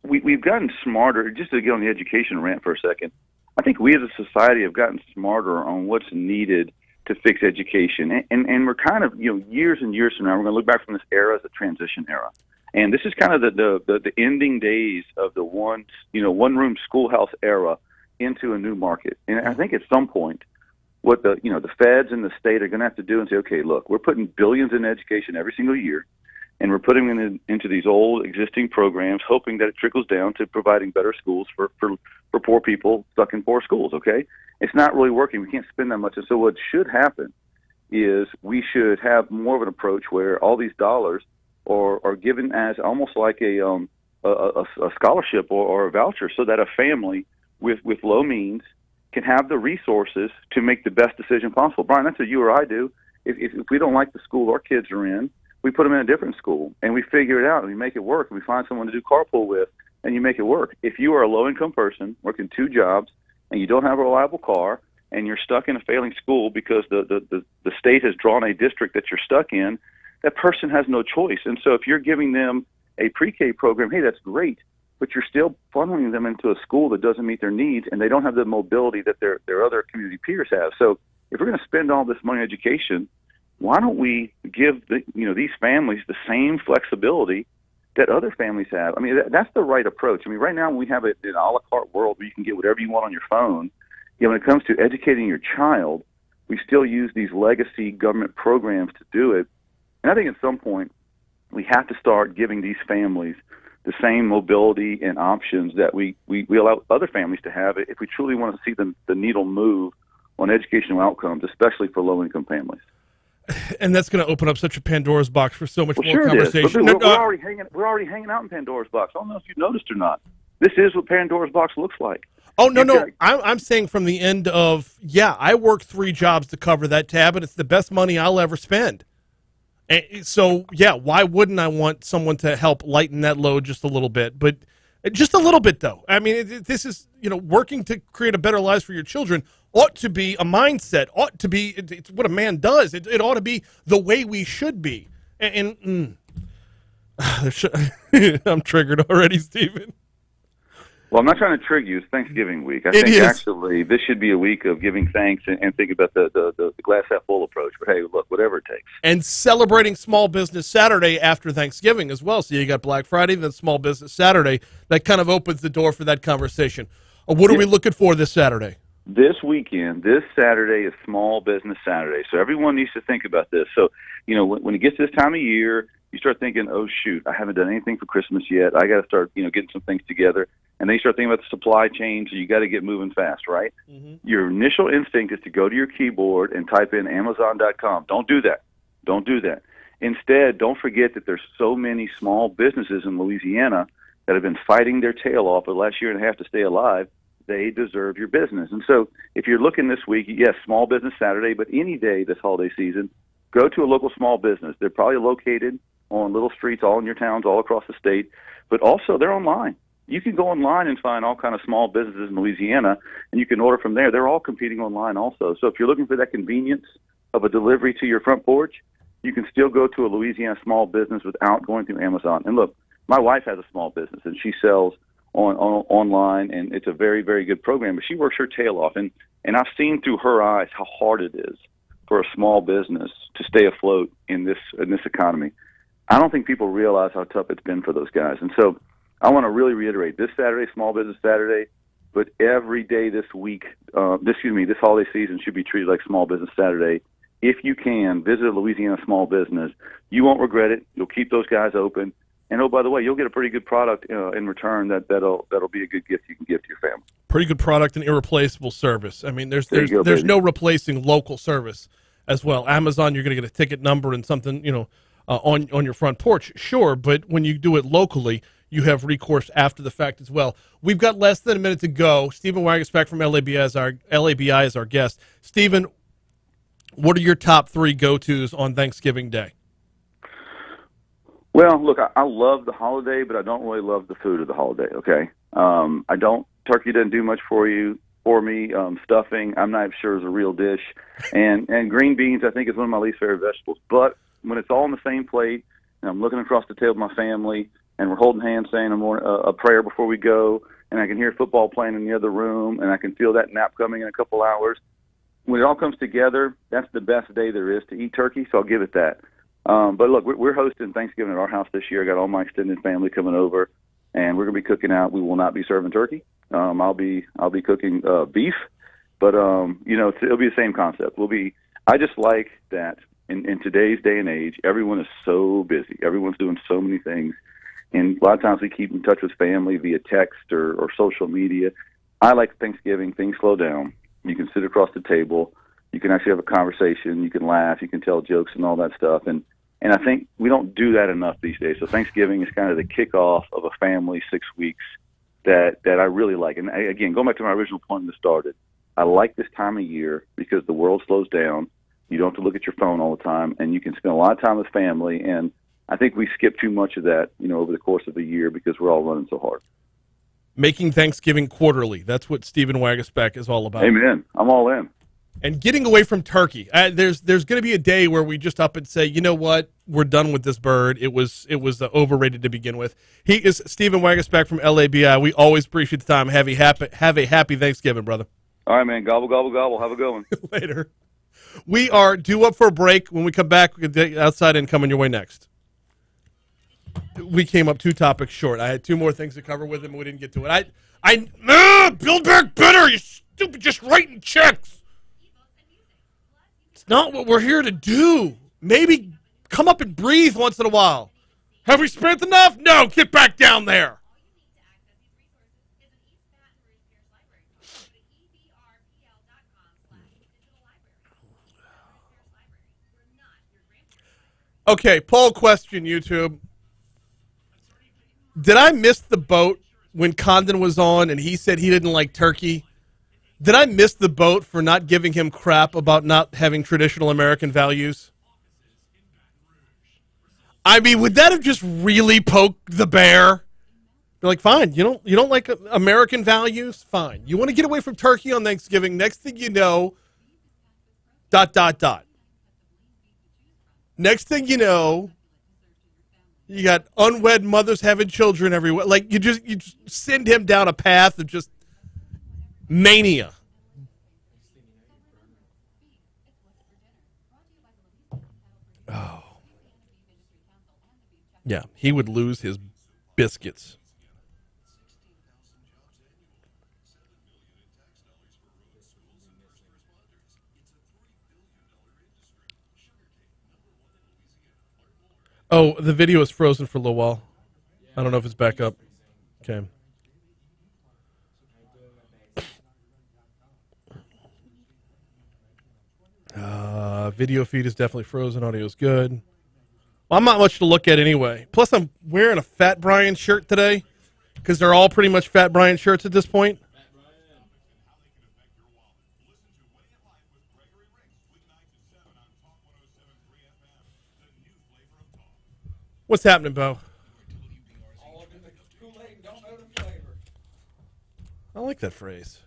we've gotten smarter. Just to get on the education rant for a second, I think we as a society have gotten smarter on what's needed to fix education. And we're kind of, years and years from now, we're going to look back from this era as a transition era. And this is kind of the ending days of the one-room schoolhouse era into a new market. And I think at some point, what the feds and the state are going to have to do and say, okay, look, we're putting billions in education every single year, and we're putting them into these old existing programs, hoping that it trickles down to providing better schools for poor people stuck in poor schools, okay? It's not really working. We can't spend that much. And so what should happen is we should have more of an approach where all these dollars are given as almost like a scholarship or a voucher, so that a family with low means can have the resources to make the best decision possible. Brian, that's what you or I do. If we don't like the school our kids are in, we put them in a different school, and we figure it out, and we make it work, and we find someone to do carpool with, and you make it work. If you are a low-income person working 2 jobs, and you don't have a reliable car, and you're stuck in a failing school because the state has drawn a district that you're stuck in, that person has no choice. And so if you're giving them a pre-K program, hey, that's great, but you're still funneling them into a school that doesn't meet their needs, and they don't have the mobility that their other community peers have. So if we're going to spend all this money on education, why don't we give these families the same flexibility that other families have? I mean, that's the right approach. I mean, right now we have an a la carte world where you can get whatever you want on your phone. When it comes to educating your child, we still use these legacy government programs to do it. And I think at some point we have to start giving these families the same mobility and options that we allow other families to have if we truly want to see the needle move on educational outcomes, especially for low-income families. And that's going to open up such a Pandora's box for so much more sure conversation. We're already hanging out in Pandora's box. I don't know if you've noticed or not. This is what Pandora's box looks like. Oh, no. I'm saying from the end of, I work 3 jobs to cover that tab, and it's the best money I'll ever spend. And so, why wouldn't I want someone to help lighten that load just a little bit? But just a little bit, though. I mean, this is, working to create a better lives for your children ought to be a mindset, ought to be, it's what a man does. It ought to be the way we should be. I'm triggered already, Stephen. Well, I'm not trying to trigger you. It's Thanksgiving week. I think actually this should be a week of giving thanks and think about the glass half full approach. But hey, look, whatever it takes. And celebrating Small Business Saturday after Thanksgiving as well. So you got Black Friday, then Small Business Saturday. That kind of opens the door for that conversation. What are we looking for this Saturday? This weekend, this Saturday is Small Business Saturday. So everyone needs to think about this. So, when it gets to this time of year, you start thinking, oh, shoot, I haven't done anything for Christmas yet. I got to start, getting some things together. And then you start thinking about the supply chain, so you got to get moving fast, right? Mm-hmm. Your initial instinct is to go to your keyboard and type in Amazon.com. Don't do that. Don't do that. Instead, don't forget that there's so many small businesses in Louisiana that have been fighting their tail off for the last year and a half to stay alive. They deserve your business. And so if you're looking this week, yes, Small Business Saturday, but any day this holiday season, go to a local small business. They're probably located on little streets all in your towns all across the state, but also they're online. You can go online and find all kind of small businesses in Louisiana, and you can order from there. They're all competing online also. So if you're looking for that convenience of a delivery to your front porch, you can still go to a Louisiana small business without going through Amazon. And look, my wife has a small business, and she sells online, and it's a very, very good program. But she works her tail off, and I've seen through her eyes how hard it is for a small business to stay afloat in this economy. I don't think people realize how tough it's been for those guys. And so I want to really reiterate, this Saturday, Small Business Saturday, but every day this week, this holiday season should be treated like Small Business Saturday. If you can, visit a Louisiana small business. You won't regret it. You'll keep those guys open. And, oh, by the way, you'll get a pretty good product in return that'll be a good gift you can give to your family. Pretty good product and irreplaceable service. I mean, there's no replacing local service as well. Amazon, you're going to get a ticket number and something, on your front porch, sure, but when you do it locally, you have recourse after the fact as well. We've got less than a minute to go. Stephen Wagesback from LABI is our guest. Stephen, what are your top 3 go-tos on Thanksgiving Day? Well, look, I love the holiday, but I don't really love the food of the holiday, okay? Turkey doesn't do much for me. Stuffing, I'm not sure is a real dish. And green beans, I think, is one of my least favorite vegetables. But when it's all on the same plate, and I'm looking across the table with my family, and we're holding hands saying a prayer before we go, and I can hear football playing in the other room, and I can feel that nap coming in a couple hours. When it all comes together, that's the best day there is to eat turkey, so I'll give it that. But look, we're hosting Thanksgiving at our house this year. I got all my extended family coming over, and we're going to be cooking out. We will not be serving turkey. I'll be cooking beef, but it'll be the same concept. I just like that in today's day and age, everyone is so busy. Everyone's doing so many things, and a lot of times we keep in touch with family via text or social media. I like Thanksgiving. Things slow down. You can sit across the table. You can actually have a conversation. You can laugh. You can tell jokes and all that stuff. And I think we don't do that enough these days. So Thanksgiving is kind of the kickoff of a family 6 weeks that I really like. And again, going back to my original point when it started, I like this time of year because the world slows down. You don't have to look at your phone all the time, and you can spend a lot of time with family. And I think we skip too much of that, over the course of the year because we're all running so hard. Making Thanksgiving quarterly. That's what Stephen Wagesback is all about. Amen. I'm all in. And getting away from turkey. There's going to be a day where we just up and say, you know what, we're done with this bird. It was overrated to begin with. He is Stephen Wagesback from LABI. We always appreciate the time. Have a happy Thanksgiving, brother. All right, man. Gobble, gobble, gobble. Have a good one. Later. We are due up for a break. When we come back, we get the outside in coming your way next. We came up 2 topics short. I had 2 more things to cover with him, and we didn't get to it. Build back better, you stupid, just writing checks. It's not what we're here to do. Maybe come up and breathe once in a while. Have we spent enough? No, get back down there. Okay, poll question, YouTube. Did I miss the boat when Condon was on and he said he didn't like turkey? Did I miss the boat for not giving him crap about not having traditional American values? I mean, would that have just really poked the bear? You're like, fine, you don't like American values? Fine. You want to get away from turkey on Thanksgiving? Next thing you know, ... Next thing you know, you got unwed mothers having children everywhere. Like you just send him down a path of just mania. Oh. Yeah, he would lose his biscuits. Oh, the video is frozen for a little while. I don't know if it's back up. Okay. Video feed is definitely frozen. Audio is good. Well, I'm not much to look at anyway. Plus, I'm wearing a Fat Brian shirt today because they're all pretty much Fat Brian shirts at this point. What's happening, Bo? I like that phrase.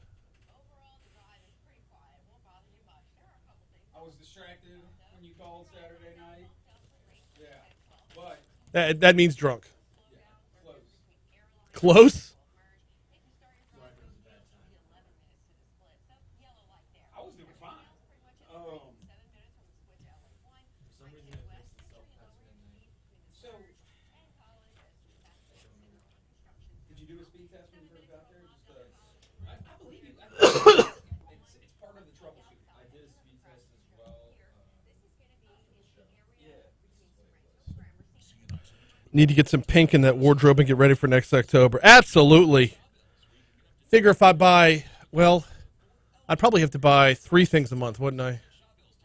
I was distracted when you called Saturday night. Yeah, but That means drunk. close. Close? I was doing fine. So test when you first got there? I believe you. It's part of the troubleshooting. I did a speed test as well. Need to get some pink in that wardrobe and get ready for next October. Absolutely. Figure if I buy, well, I'd probably have to buy 3 things a month, wouldn't I?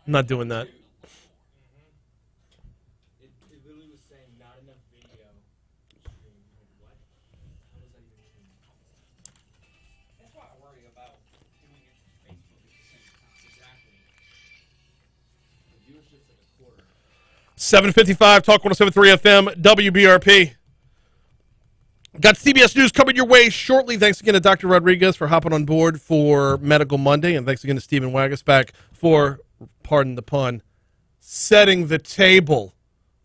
I'm not doing that. It literally was saying not enough video. What? How does that even change? That's why I worry about doing it for Facebook at the same time. Exactly. The viewership's like a quarter. 755 Talk 107.3 FM WBRP. Got CBS News coming your way shortly. Thanks again to Dr. Rodriguez for hopping on board for Medical Monday, and thanks again to Stephen Wagasback for, pardon the pun, setting the table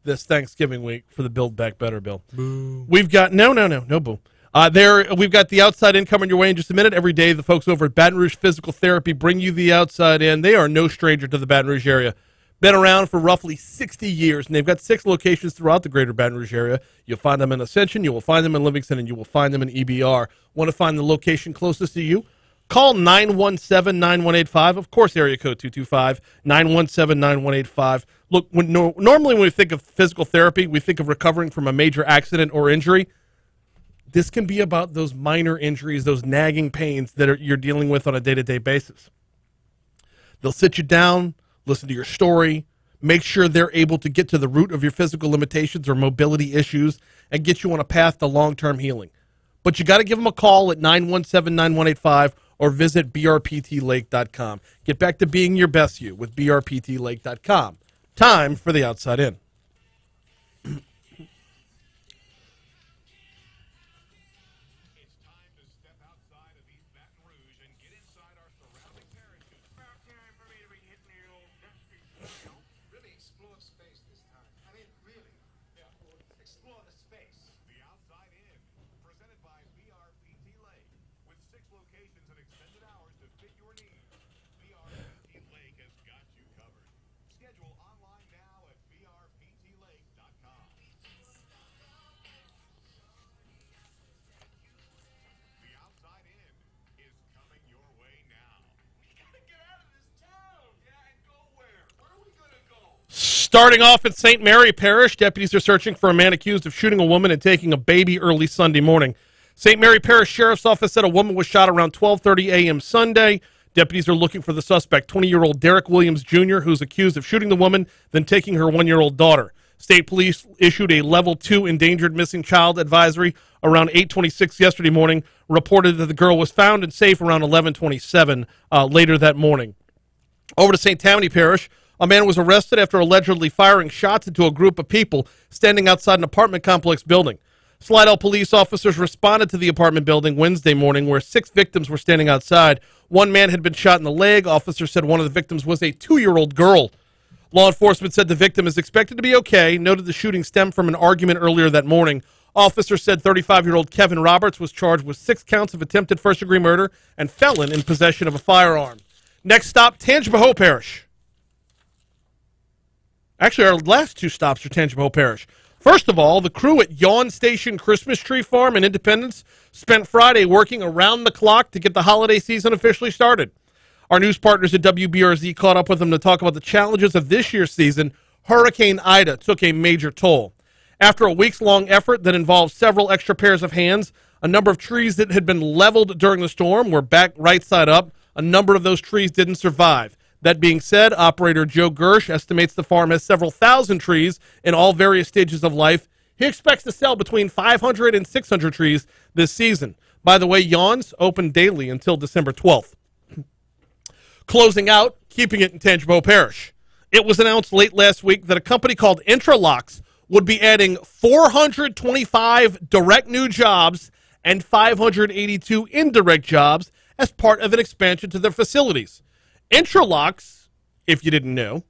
this Thanksgiving week for the Build Back Better bill. Boo. We've got no boo. We've got the outside in coming your way in just a minute. Every day, the folks over at Baton Rouge Physical Therapy bring you the outside in. They are no stranger to the Baton Rouge area. Been around for roughly 60 years, and they've got 6 locations throughout the greater Baton Rouge area. You'll find them in Ascension, you will find them in Livingston, and you will find them in EBR. Want to find the location closest to you? Call 917-9185. Of course, area code 225, 917-9185. Look, normally when we think of physical therapy, we think of recovering from a major accident or injury. This can be about those minor injuries, those nagging pains that you're dealing with on a day-to-day basis. They'll sit you down, listen to your story, make sure they're able to get to the root of your physical limitations or mobility issues and get you on a path to long-term healing. But you got to give them a call at 917-9185 or visit brptlake.com. Get back to being your best you with brptlake.com. Time for the outside in. Really explore space this time. I mean, really. Yeah. Explore the space. The Outside In, presented by BRPT Lake, with 6 locations and extended hours to fit your needs. BRPT Lake has got you covered. Schedule online now at brptlake.com. The Outside In is coming your way now. We gotta get out of this town. Yeah, and go where? Where are we gonna go? Starting off at St. Mary Parish, deputies are searching for a man accused of shooting a woman and taking a baby early Sunday morning. St. Mary Parish Sheriff's Office said a woman was shot around 12:30 a.m. Sunday. Deputies are looking for the suspect, 20-year-old Derek Williams Jr., who's accused of shooting the woman, then taking her 1-year-old daughter. State police issued a Level 2 endangered missing child advisory around 8:26 yesterday morning, reported that the girl was found and safe around 11:27 later that morning. Over to St. Tammany Parish, a man was arrested after allegedly firing shots into a group of people standing outside an apartment complex building. Slidell police officers responded to the apartment building Wednesday morning where 6 victims were standing outside. One man had been shot in the leg. Officers said one of the victims was a 2-year-old girl. Law enforcement said the victim is expected to be okay, noted the shooting stemmed from an argument earlier that morning. Officers said 35-year-old Kevin Roberts was charged with 6 counts of attempted first-degree murder and felon in possession of a firearm. Next stop, Tangipahoa Parish. Actually, our last 2 stops are Tangipahoa Parish. First of all, the crew at Yawn Station Christmas Tree Farm in Independence spent Friday working around the clock to get the holiday season officially started. Our news partners at WBRZ caught up with them to talk about the challenges of this year's season. Hurricane Ida took a major toll. After a weeks-long effort that involved several extra pairs of hands, a number of trees that had been leveled during the storm were back right side up. A number of those trees didn't survive. That being said, operator Joe Gersh estimates the farm has several thousand trees in all various stages of life. He expects to sell between 500 and 600 trees this season. By the way, Yawns open daily until December 12th. Closing out, keeping it in Tangipahoa Parish. It was announced late last week that a company called Intralocks would be adding 425 direct new jobs and 582 indirect jobs as part of an expansion to their facilities. Intralocks, if you didn't know,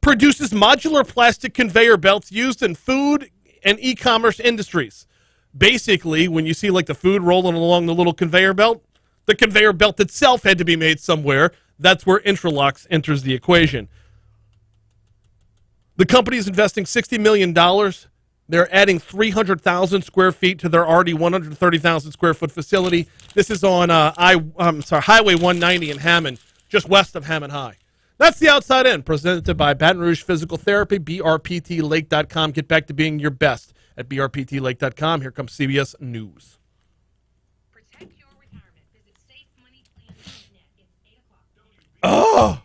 produces modular plastic conveyor belts used in food and e-commerce industries. Basically, when you see like the food rolling along the little conveyor belt, the conveyor belt itself had to be made somewhere. That's where Intralocks enters the equation. The company is investing $60 million They're adding 300,000 square feet to their already 130,000 square foot facility. This is on Highway 190 in Hammond, just west of Hammond High. That's the Outside In, presented by Baton Rouge Physical Therapy, brptlake.com. Get back to being your best at brptlake.com. Here comes CBS News. Oh!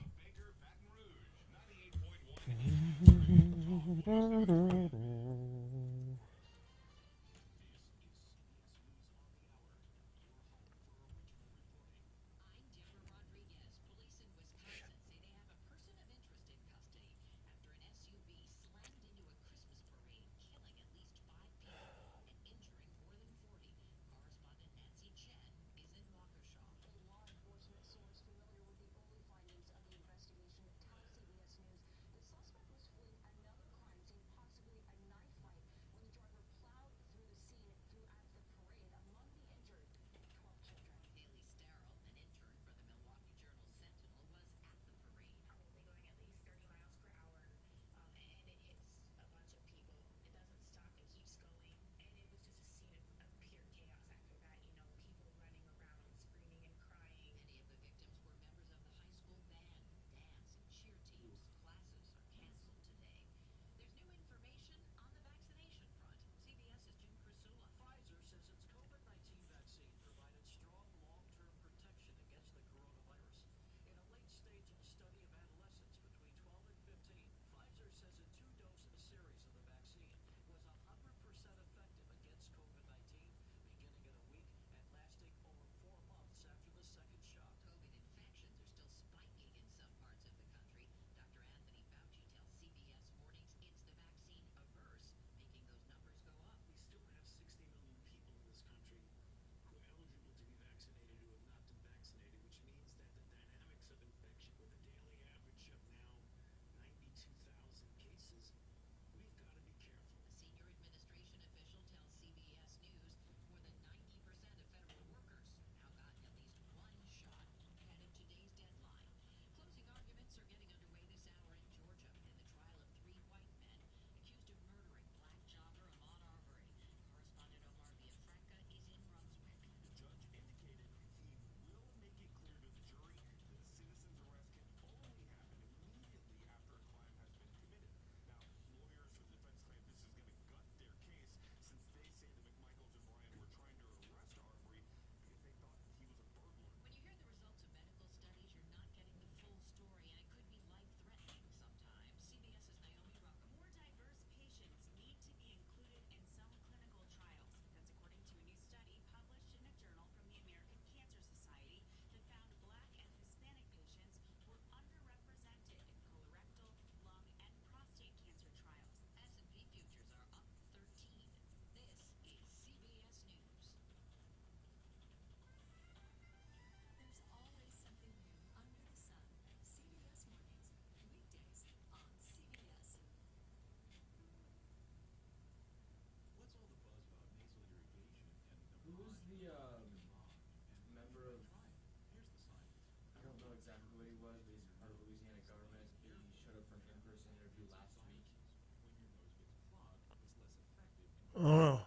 Oh.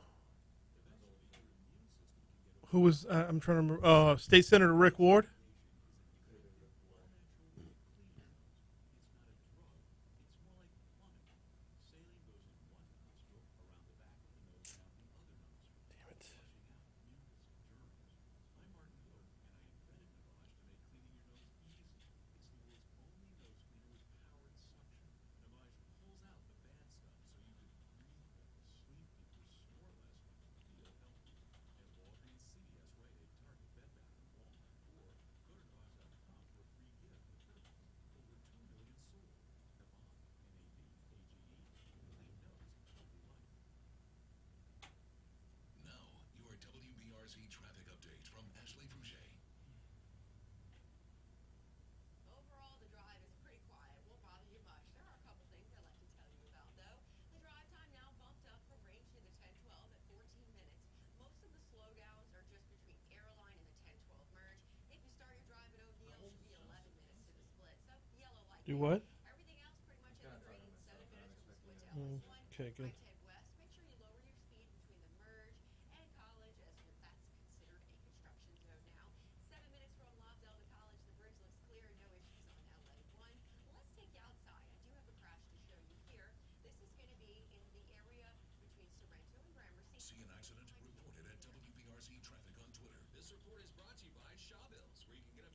Who was, I'm trying to remember, State Senator Rick Ward? Your WBRZ traffic update from Ashley Fouché. Overall, the drive is pretty quiet. Won't bother you much. There are a couple things I'd like to tell you about, though. The drive time now bumped up from range to the 1012 at 14 minutes. Most of the slowdowns are just between Airline and the 1012 merge. If you start your drive at O'Neill, it should be 11 minutes to the split. So, yellow light. Do what? Everything else pretty much in the green. 7 minutes from the split to LS1. Okay, good. I-10 west. Make sure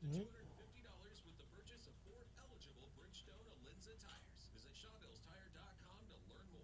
$250 with the purchase of 4 eligible Bridgestone Alinza tires. Visit ShawbillsTire.com to learn more.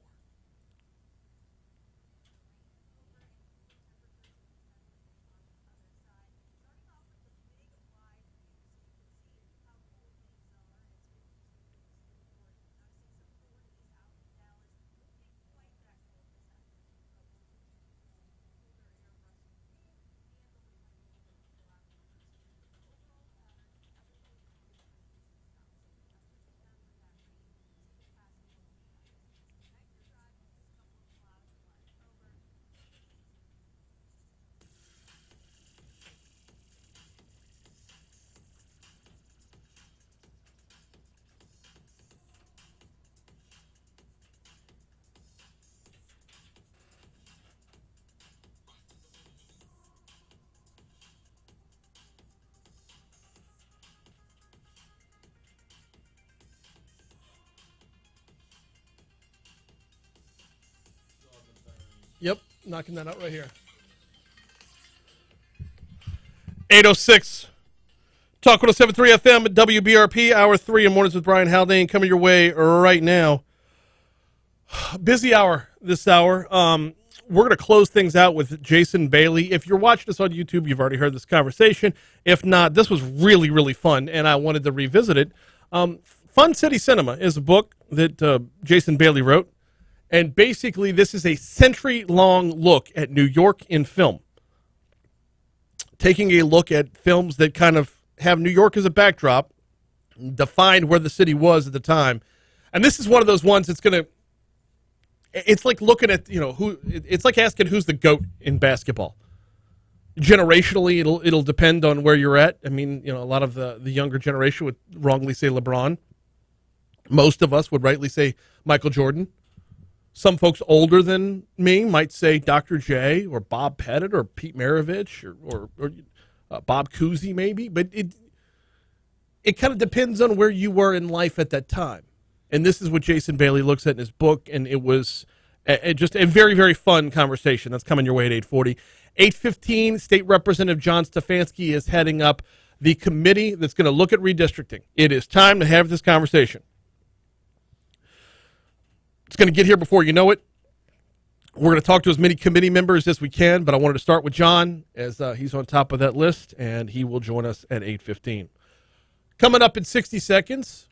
Yep, knocking that out right here. 8:06. Talk 107.3 FM at WBRP, Hour 3 in Mornings with Brian Haldane, coming your way right now. Busy hour this hour. We're going to close things out with Jason Bailey. If you're watching us on YouTube, you've already heard this conversation. If not, this was really, really fun, and I wanted to revisit it. Fun City Cinema is a book that Jason Bailey wrote. And basically, this is a century-long look at New York in film. Taking a look at films that kind of have New York as a backdrop, defined where the city was at the time. And this is one of those ones that's going to, it's like looking at, it's like asking who's the GOAT in basketball. Generationally, it'll depend on where you're at. I mean, a lot of the younger generation would wrongly say LeBron. Most of us would rightly say Michael Jordan. Some folks older than me might say Dr. J or Bob Pettit or Pete Maravich or Bob Cousy maybe, but it kind of depends on where you were in life at that time. And this is what Jason Bailey looks at in his book, and it was just a very, very fun conversation. That's coming your way at 8:40. 8:15, State Representative John Stefanski is heading up the committee that's going to look at redistricting. It is time to have this conversation. It's going to get here before you know it. We're going to talk to as many committee members as we can, but I wanted to start with John as he's on top of that list, and he will join us at 8:15. Coming up in 60 seconds,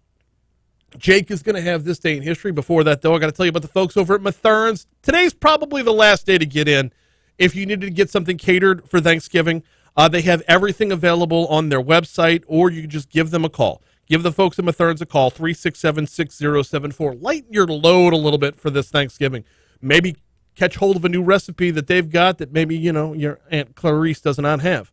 Jake is going to have this day in history. Before that, though, I got to tell you about the folks over at Mathern's. Today's probably the last day to get in. If you needed to get something catered for Thanksgiving, they have everything available on their website, or you can just give them a call. Give the folks at Mathern's a call, 367-6074. Lighten your load a little bit for this Thanksgiving. Maybe catch hold of a new recipe that they've got that maybe, your Aunt Clarice does not have.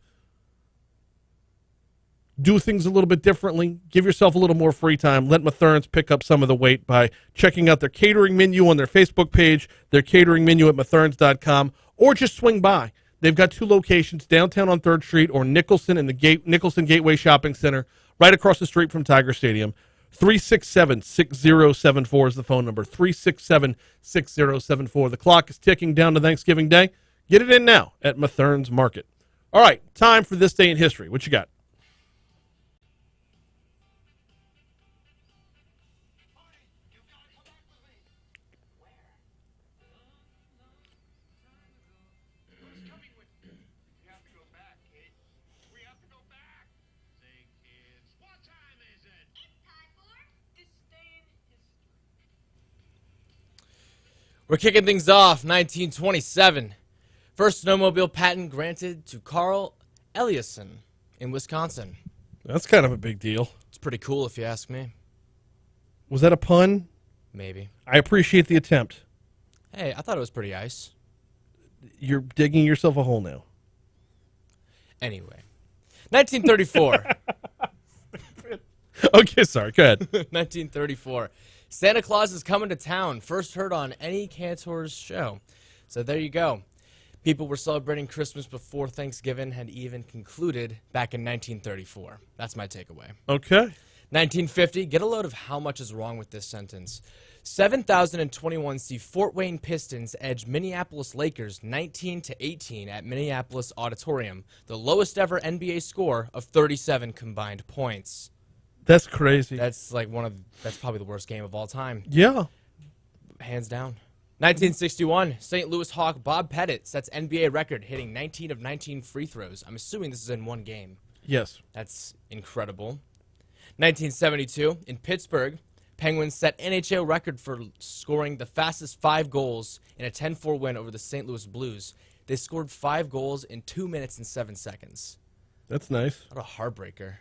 Do things a little bit differently. Give yourself a little more free time. Let Mathern's pick up some of the weight by checking out their catering menu on their Facebook page, their catering menu at matherns.com, or just swing by. They've got 2 locations, downtown on 3rd Street or Nicholson in the Nicholson Gateway Shopping Center, right across the street from Tiger Stadium. 367-6074 is the phone number, 367-6074. The clock is ticking down to Thanksgiving Day. Get it in now at Mathern's Market. All right, time for this day in history. What you got? We're kicking things off, 1927. First snowmobile patent granted to Carl Eliason in Wisconsin. That's kind of a big deal. It's pretty cool if you ask me. Was that a pun? Maybe. I appreciate the attempt. Hey, I thought it was pretty ice. You're digging yourself a hole now. Anyway. 1934. Okay, sorry. Go ahead. 1934. Santa Claus is coming to town. First heard on any Cantor's show. So there you go. People were celebrating Christmas before Thanksgiving had even concluded back in 1934. That's my takeaway. Okay. 1950. Get a load of how much is wrong with this sentence. 7,021 Fort Wayne Pistons edge Minneapolis Lakers 19-18 at Minneapolis Auditorium, the lowest ever NBA score of 37 combined points. That's crazy. That's that's probably the worst game of all time. Yeah. Hands down. 1961, St. Louis Hawk Bob Pettit sets NBA record hitting 19 of 19 free throws. I'm assuming this is in one game. Yes. That's incredible. 1972, in Pittsburgh, Penguins set NHL record for scoring the fastest 5 goals in a 10-4 win over the St. Louis Blues. They scored 5 goals in 2 minutes and 7 seconds. That's nice. What a heartbreaker.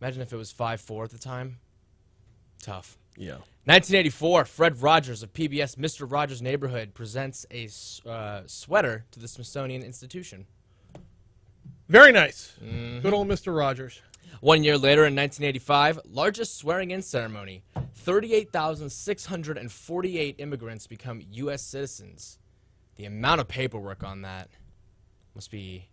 Imagine if it was 5-4 at the time. Tough. Yeah. 1984, Fred Rogers of PBS Mr. Rogers' Neighborhood presents a sweater to the Smithsonian Institution. Very nice. Mm-hmm. Good old Mr. Rogers. 1 year later, in 1985, largest swearing-in ceremony. 38,648 immigrants become U.S. citizens. The amount of paperwork on that must be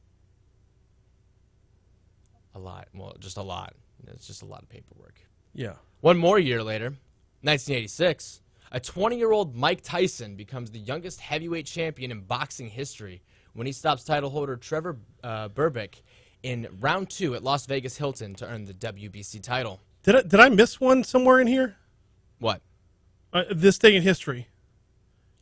a lot. Well, just a lot. It's just a lot of paperwork. Yeah. 1 more year later, 1986, a 20-year-old Mike Tyson becomes the youngest heavyweight champion in boxing history when he stops title holder Trevor Berbick in round 2 at Las Vegas Hilton to earn the WBC title. Did I miss one somewhere in here? What? This day in history.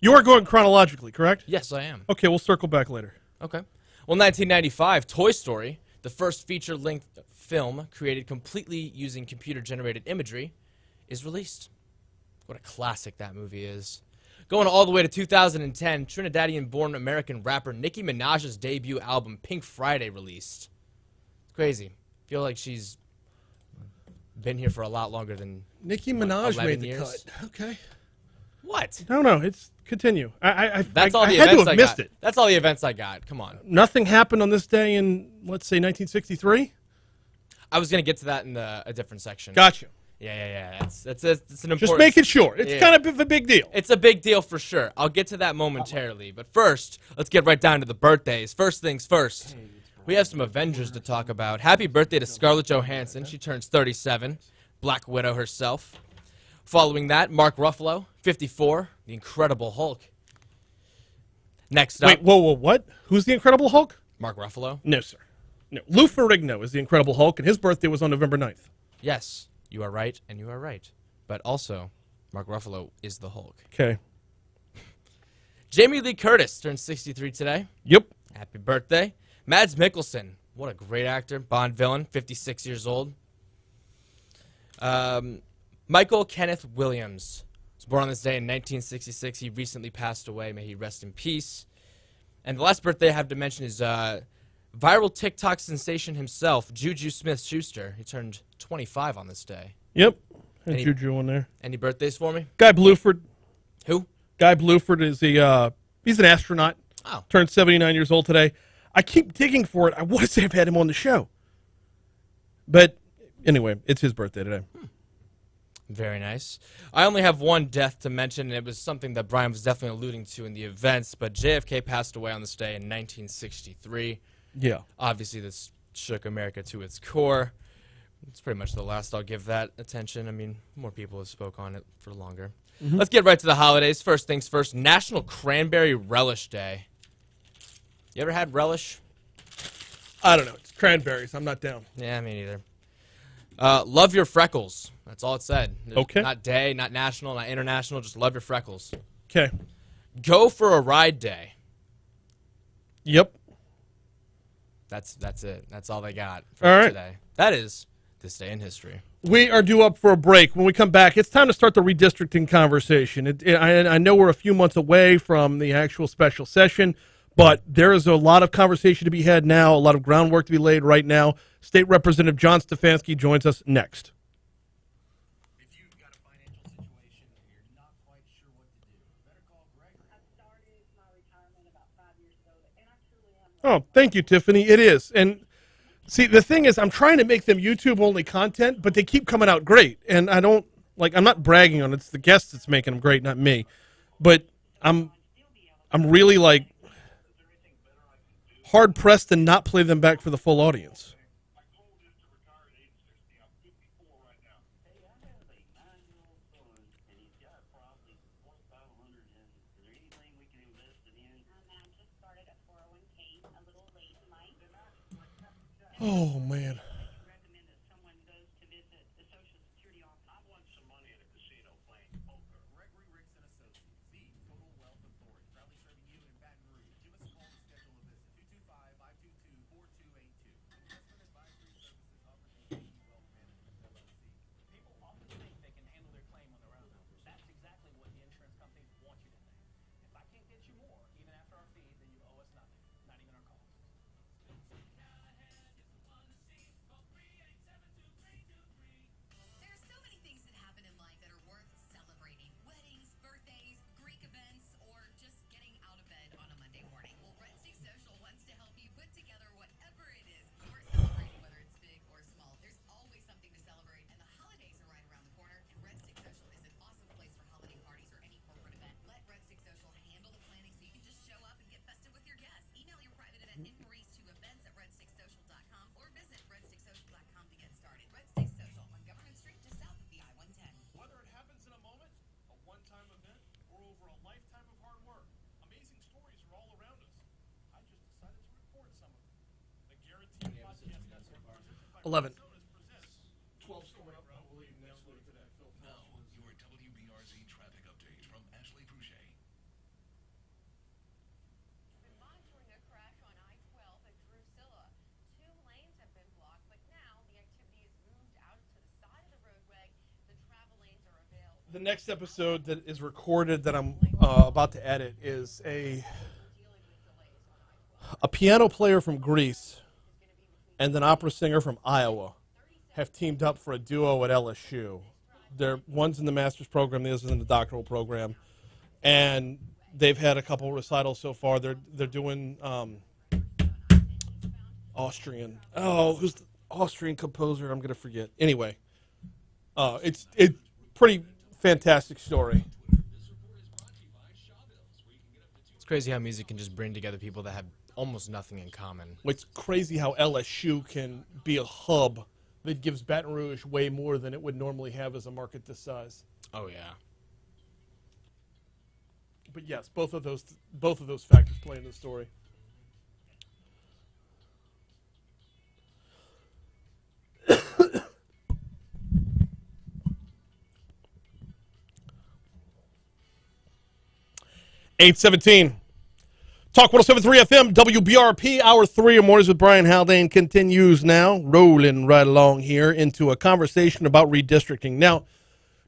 You are going chronologically, correct? Yes, I am. Okay, we'll circle back later. Okay. Well, 1995, Toy Story, the first feature-length film created completely using computer-generated imagery, is released. What a classic that movie is. Going all the way to 2010, Trinidadian-born American rapper Nicki Minaj's debut album, Pink Friday, released. It's crazy. I feel like she's been here for a lot longer than Nicki Minaj made the years. cut. Okay. What? No, it's continue. That's all I the had to events have I missed got. it. That's all the events I got. Come on. Nothing happened on this day in, let's say, 1963? I was going to get to that in a different section. Gotcha. Yeah. It's an important... Just making sure. It's kind of a big deal. It's a big deal for sure. I'll get to that momentarily. But first, let's get right down to the birthdays. First things first. We have some Avengers to talk about. Happy birthday to Scarlett Johansson. She turns 37. Black Widow herself. Following that, Mark Ruffalo, 54. The Incredible Hulk. Next up... Wait, whoa, what? Who's the Incredible Hulk? Mark Ruffalo? No, sir. No. Lou Ferrigno is the Incredible Hulk, and his birthday was on November 9th. Yes, you are right, and you are right. But also, Mark Ruffalo is the Hulk. Okay. Jamie Lee Curtis turns 63 today. Yep. Happy birthday. Mads Mikkelsen, what a great actor. Bond villain, 56 years old. Michael Kenneth Williams was born on this day in 1966. He recently passed away. May he rest in peace. And the last birthday I have to mention is viral TikTok sensation himself, Juju Smith-Schuster. He turned 25 on this day. Yep. And Juju on there. Any birthdays for me? Guy Bluford. Who? Guy Bluford is he's an astronaut. Oh. Turned 79 years old today. I keep digging for it. I want to say I've had him on the show. But anyway, it's his birthday today. Very nice. I only have one death to mention, and it was something that Brian was definitely alluding to in the events, but JFK passed away on this day in 1963. Yeah. Obviously, this shook America to its core. It's pretty much the last I'll give that attention. I mean, more people have spoke on it for longer. Mm-hmm. Let's get right to the holidays. First things first, National Cranberry Relish Day. You ever had relish? I don't know. It's cranberries. I'm not down. Yeah, me neither. Love your freckles. That's all it said. There's Okay. Not day, not national, not international. Just love your freckles. Okay. Go for a ride day. Yep. That's it. That's all they got for All right. today. That is this day in history. We are due up for a break. When we come back, it's time to start the redistricting conversation. I know we're a few months away from the actual special session, but there is a lot of conversation to be had now, a lot of groundwork to be laid right now. State Representative John Stefanski joins us next. If you've got a financial situation and you're not quite sure what to do, better call Greg. I started my retirement about 5 years ago, and I truly am. Oh, thank you, Tiffany. It is. And see, the thing is, I'm trying to make them YouTube-only content, but they keep coming out great. And I don't, I'm not bragging on it. It's the guests that's making them great, not me. But I'm really, hard-pressed to not play them back for the full audience. Oh, man. People often think they can handle their claim on their own. That's exactly what the insurance companies want you to think. If I can't get you more, even after our fee, then you owe us nothing, not even our costs. There are so many things that happen in life that are worth celebrating. Weddings, birthdays, Greek events, or just getting out of bed on a Monday morning. Well, Red Stick Social wants to help you put together whatever it is you're celebrating, whether it's big or small. There's always something to celebrate, and the holidays are right around the corner, and Red Stick Social is an awesome place for holiday parties or any corporate event. Let Red Stick Social handle the planning so you can just show up and get festive with your guests. Email your private event inquiries to events@redsticksocial.com or visit redsticksocial.com to get started. Red Stick Social on Government Street just south of the I-110. Whether it happens in a moment, a one-time event, or over a lifetime of hard work, amazing stories are all around us. I just decided to record some of them. The Guaranteed Podcast Network, presented by 11. presents 12's coming up, I believe, now. Now, your WBRZ traffic update from Ashley Fouché. Been monitoring a crash on I-12 at Drusilla. 2 lanes have been blocked, but now the activity is moved out to the side of the roadway. The travel lanes are available. The next episode that is recorded that I'm about to edit is a piano player from Greece and an opera singer from Iowa have teamed up for a duo at LSU. One's in the master's program, the other's in the doctoral program, and they've had a couple recitals so far. They're doing Austrian. Oh, who's the Austrian composer? I'm gonna forget. Anyway, it's pretty fantastic story. It's crazy how music can just bring together people that have almost nothing in common. It's crazy how LSU can be a hub that gives Baton Rouge way more than it would normally have as a market this size. Oh yeah. But yes, both of those factors play into the story. (8:17) Talk 107.3 FM, WBRP, Hour 3 of Mornings with Brian Haldane continues now, rolling right along here into a conversation about redistricting. Now,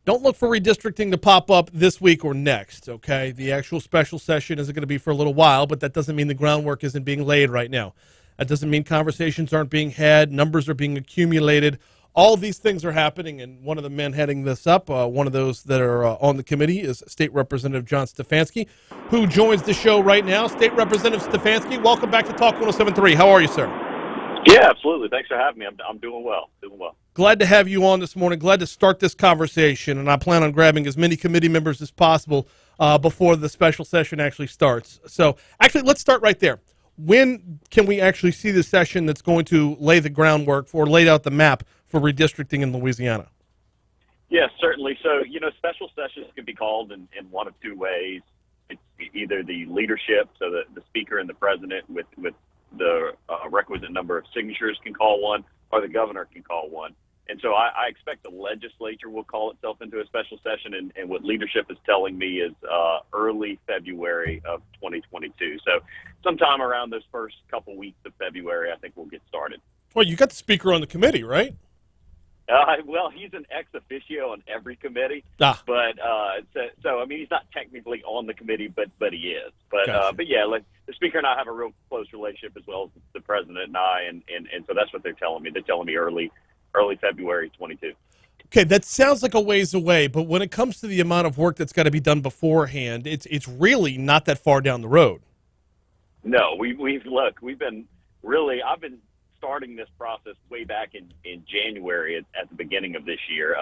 don't look for redistricting to pop up this week or next, okay? The actual special session isn't going to be for a little while, but that doesn't mean the groundwork isn't being laid right now. That doesn't mean conversations aren't being had, numbers are being accumulated. All these things are happening, and one of the men heading this up, one of those that are on the committee, is State Representative John Stefanski, who joins the show right now. State Representative Stefanski, welcome back to Talk 107.3. How are you, sir? Yeah, absolutely. Thanks for having me. I'm doing well. Glad to have you on this morning. Glad to start this conversation, and I plan on grabbing as many committee members as possible before the special session actually starts. So, actually, let's start right there. When can we actually see the session that's going to lay the groundwork for, laid out the map for redistricting in Louisiana? Yes, certainly. So, special sessions can be called in one of two ways. It's either the leadership, so the speaker and the president with the requisite number of signatures can call one, or the governor can call one. And so I expect the legislature will call itself into a special session, and what leadership is telling me is early February of 2022. So sometime around those first couple weeks of February, I think we'll get started. Well, you got the speaker on the committee, right? Well, he's an ex officio on every committee, but so I mean, he's not technically on the committee, but he is. But Gotcha. But yeah, like the speaker and I have a real close relationship, as well as the president and I, and so that's what they're telling me. They're telling me early February 22. Okay, that sounds like a ways away, but when it comes to the amount of work that's got to be done beforehand, it's really not that far down the road. No, we've been really. I've been starting this process way back in January at the beginning of this year,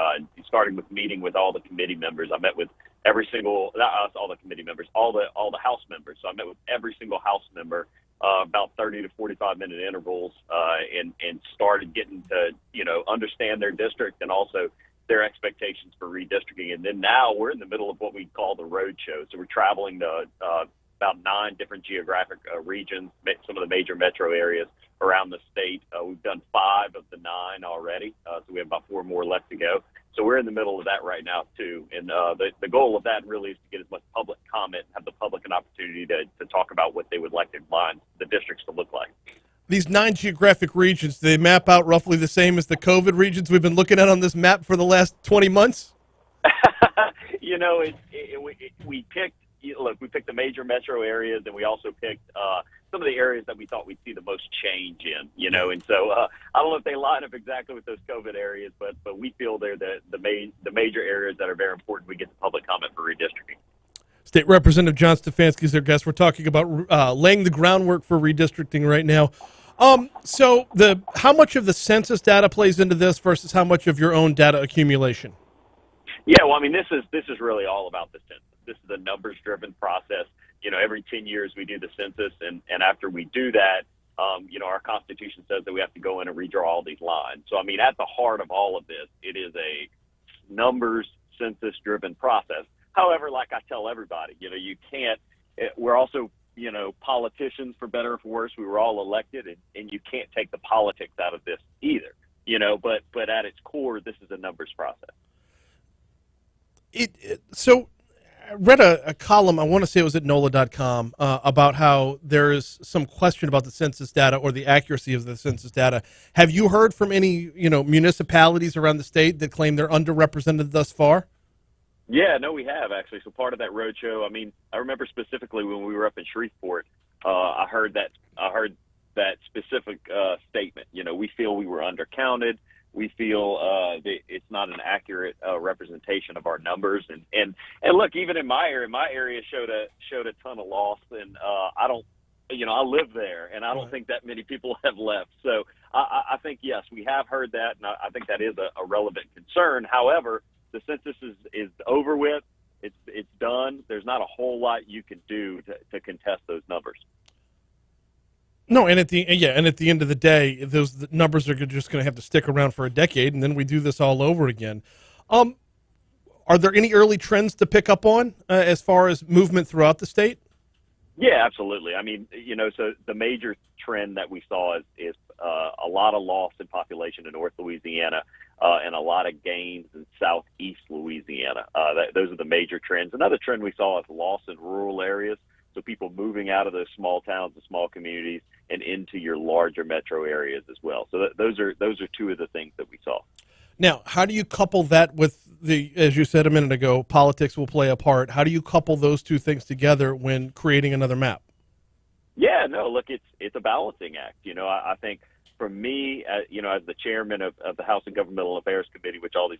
starting with meeting with all the committee members. I met with every single, not us, all the committee members, all the House members. So I met with every single House member, about 30 to 45-minute intervals, and started getting to, understand their district and also their expectations for redistricting. And then now we're in the middle of what we call the road show. So we're traveling to about 9 different geographic regions, some of the major metro areas, around the state. We've done 5 of the 9 already, so we have about 4 more left to go. So we're in the middle of that right now, too. And the goal of that really is to get as much public comment, have the public an opportunity to talk about what they would like their lines, the districts to look like. These 9 geographic regions, they map out roughly the same as the COVID regions we've been looking at on this map for the last 20 months? You know, we picked the major metro areas, and we also picked some of the areas that we thought we'd see the most change in, you know. And so I don't know if they line up exactly with those COVID areas, but we feel they're the major areas that are very important. We get the public comment for redistricting. State Representative John Stefanski is our guest. We're talking about laying the groundwork for redistricting right now. So how much of the census data plays into this versus how much of your own data accumulation? Yeah, well, I mean, this is really all about the census. This is a numbers-driven process. You know, every 10 years we do the census, and after we do that, you know, our Constitution says that we have to go in and redraw all these lines. So, I mean, at the heart of all of this, it is a numbers census-driven process. However, like I tell everybody, you know, you can't. We're also, you know, politicians, for better or for worse. We were all elected, and you can't take the politics out of this either. You know, but at its core, this is a numbers process. So I read a column, I want to say it was at NOLA.com, about how there is some question about the census data or the accuracy of the census data. Have you heard from any, you know, municipalities around the state that claim they're underrepresented thus far? Yeah, no, we have actually. So part of that roadshow, I mean, I remember specifically when we were up in Shreveport, I heard that specific statement. You know, we feel we were undercounted. We feel that it's not an accurate representation of our numbers, and look, even in my area showed a ton of loss, and I don't, you know, I live there, and I don't think that many people have left. So I think yes, we have heard that, and I think that is a relevant concern. However, the census is over with. It's done. There's not a whole lot you can do to contest those numbers. No, and at the end of the day, those numbers are just going to have to stick around for a decade, and then we do this all over again. Are there any early trends to pick up on as far as movement throughout the state? Yeah, absolutely. I mean, you know, so the major trend that we saw is a lot of loss in population in North Louisiana and a lot of gains in Southeast Louisiana. Those are the major trends. Another trend we saw is loss in rural areas. So people moving out of those small towns and small communities and into your larger metro areas as well. So those are 2 of the things that we saw. Now, how do you couple that with as you said a minute ago, politics will play a part. How do you couple those 2 things together when creating another map? Yeah, no, look, it's a balancing act. You know, I think for me, you know, as the chairman of the House and Governmental Affairs Committee, which all these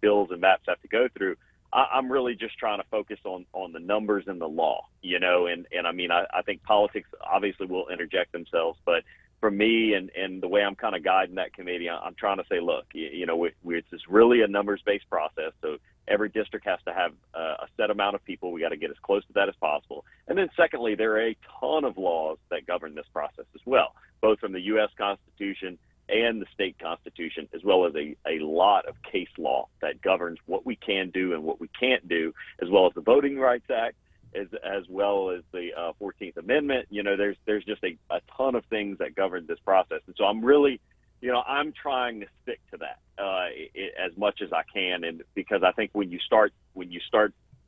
bills and maps have to go through, I'm really just trying to focus on the numbers and the law, you know, and I mean, I think politics obviously will interject themselves, but for me and the way I'm kind of guiding that committee, I'm trying to say, look, you know, it's just really a numbers-based process. So every district has to have a set amount of people. We got to get as close to that as possible. And then secondly, there are a ton of laws that govern this process as well, both from the U.S. Constitution and the state constitution, as well as a lot of case law that governs what we can do and what we can't do, as well as the Voting Rights Act, as well as the 14th Amendment. You know, there's just a ton of things that govern this process. And so I'm really, you know, I'm trying to stick to that as much as I can. And because I think when you start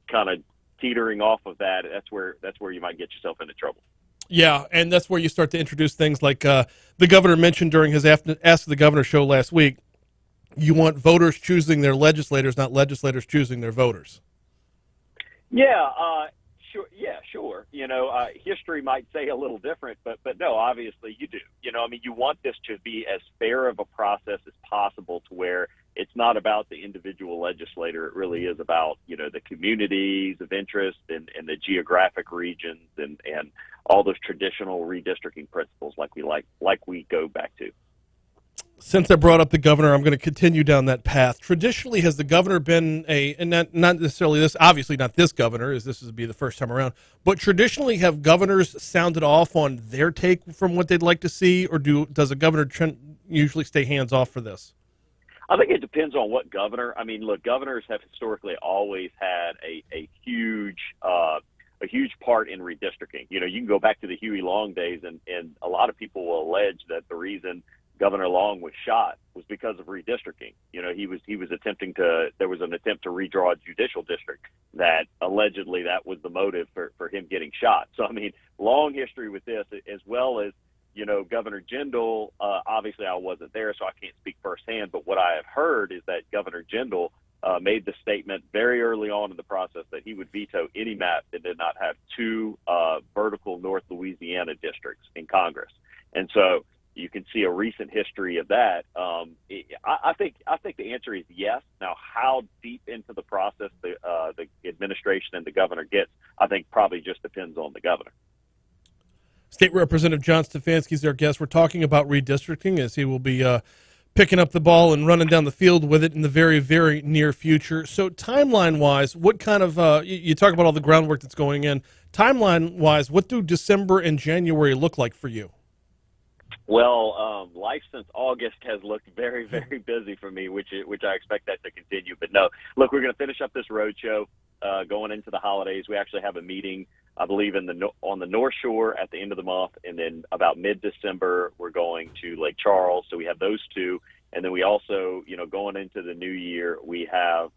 kind of teetering off of that, that's where you might get yourself into trouble. Yeah, and that's where you start to introduce things like the governor mentioned during his Ask the Governor show last week. You want voters choosing their legislators, not legislators choosing their voters. Yeah, sure. Yeah, sure. You know, history might say a little different, but no, obviously you do. You know, I mean, you want this to be as fair of a process as possible to where it's not about the individual legislator. It really is about, you know, the communities of interest and the geographic regions and all those traditional redistricting principles like we go back to. Since I brought up the governor, I'm going to continue down that path. Traditionally, has the governor been and not necessarily this, obviously not this governor, as this would be the first time around, but traditionally have governors sounded off on their take from what they'd like to see, or does a governor usually stay hands off for this? I think it depends on what governor. I mean, look, governors have historically always had a huge a huge part in redistricting. You know, you can go back to the Huey Long days, and a lot of people will allege that the reason Governor Long was shot was because of redistricting. You know, he was attempting to, there was an attempt to redraw a judicial district that allegedly that was the motive for him getting shot. So, I mean, long history with this, as well as, you know, Governor Jindal, obviously I wasn't there, so I can't speak firsthand, but what I have heard is that Governor Jindal made the statement very early on in the process that he would veto any map that did not have two vertical North Louisiana districts in Congress. And so you can see a recent history of that. I think the answer is yes. Now, how deep into the process the administration and the governor gets, I think probably just depends on the governor. State Representative John Stefanski is our guest. We're talking about redistricting, as he will be picking up the ball and running down the field with it in the very, very near future. So timeline-wise, what kind of you talk about all the groundwork that's going in. Timeline-wise, what do December and January look like for you? Well, life since August has looked very, very busy for me, which I expect that to continue. But no, look, we're going to finish up this road show going into the holidays. We actually have a meeting, I believe, on the North Shore at the end of the month, and then about mid-December we're going to Lake Charles. So we have those two, and then we also, you know, going into the new year, we have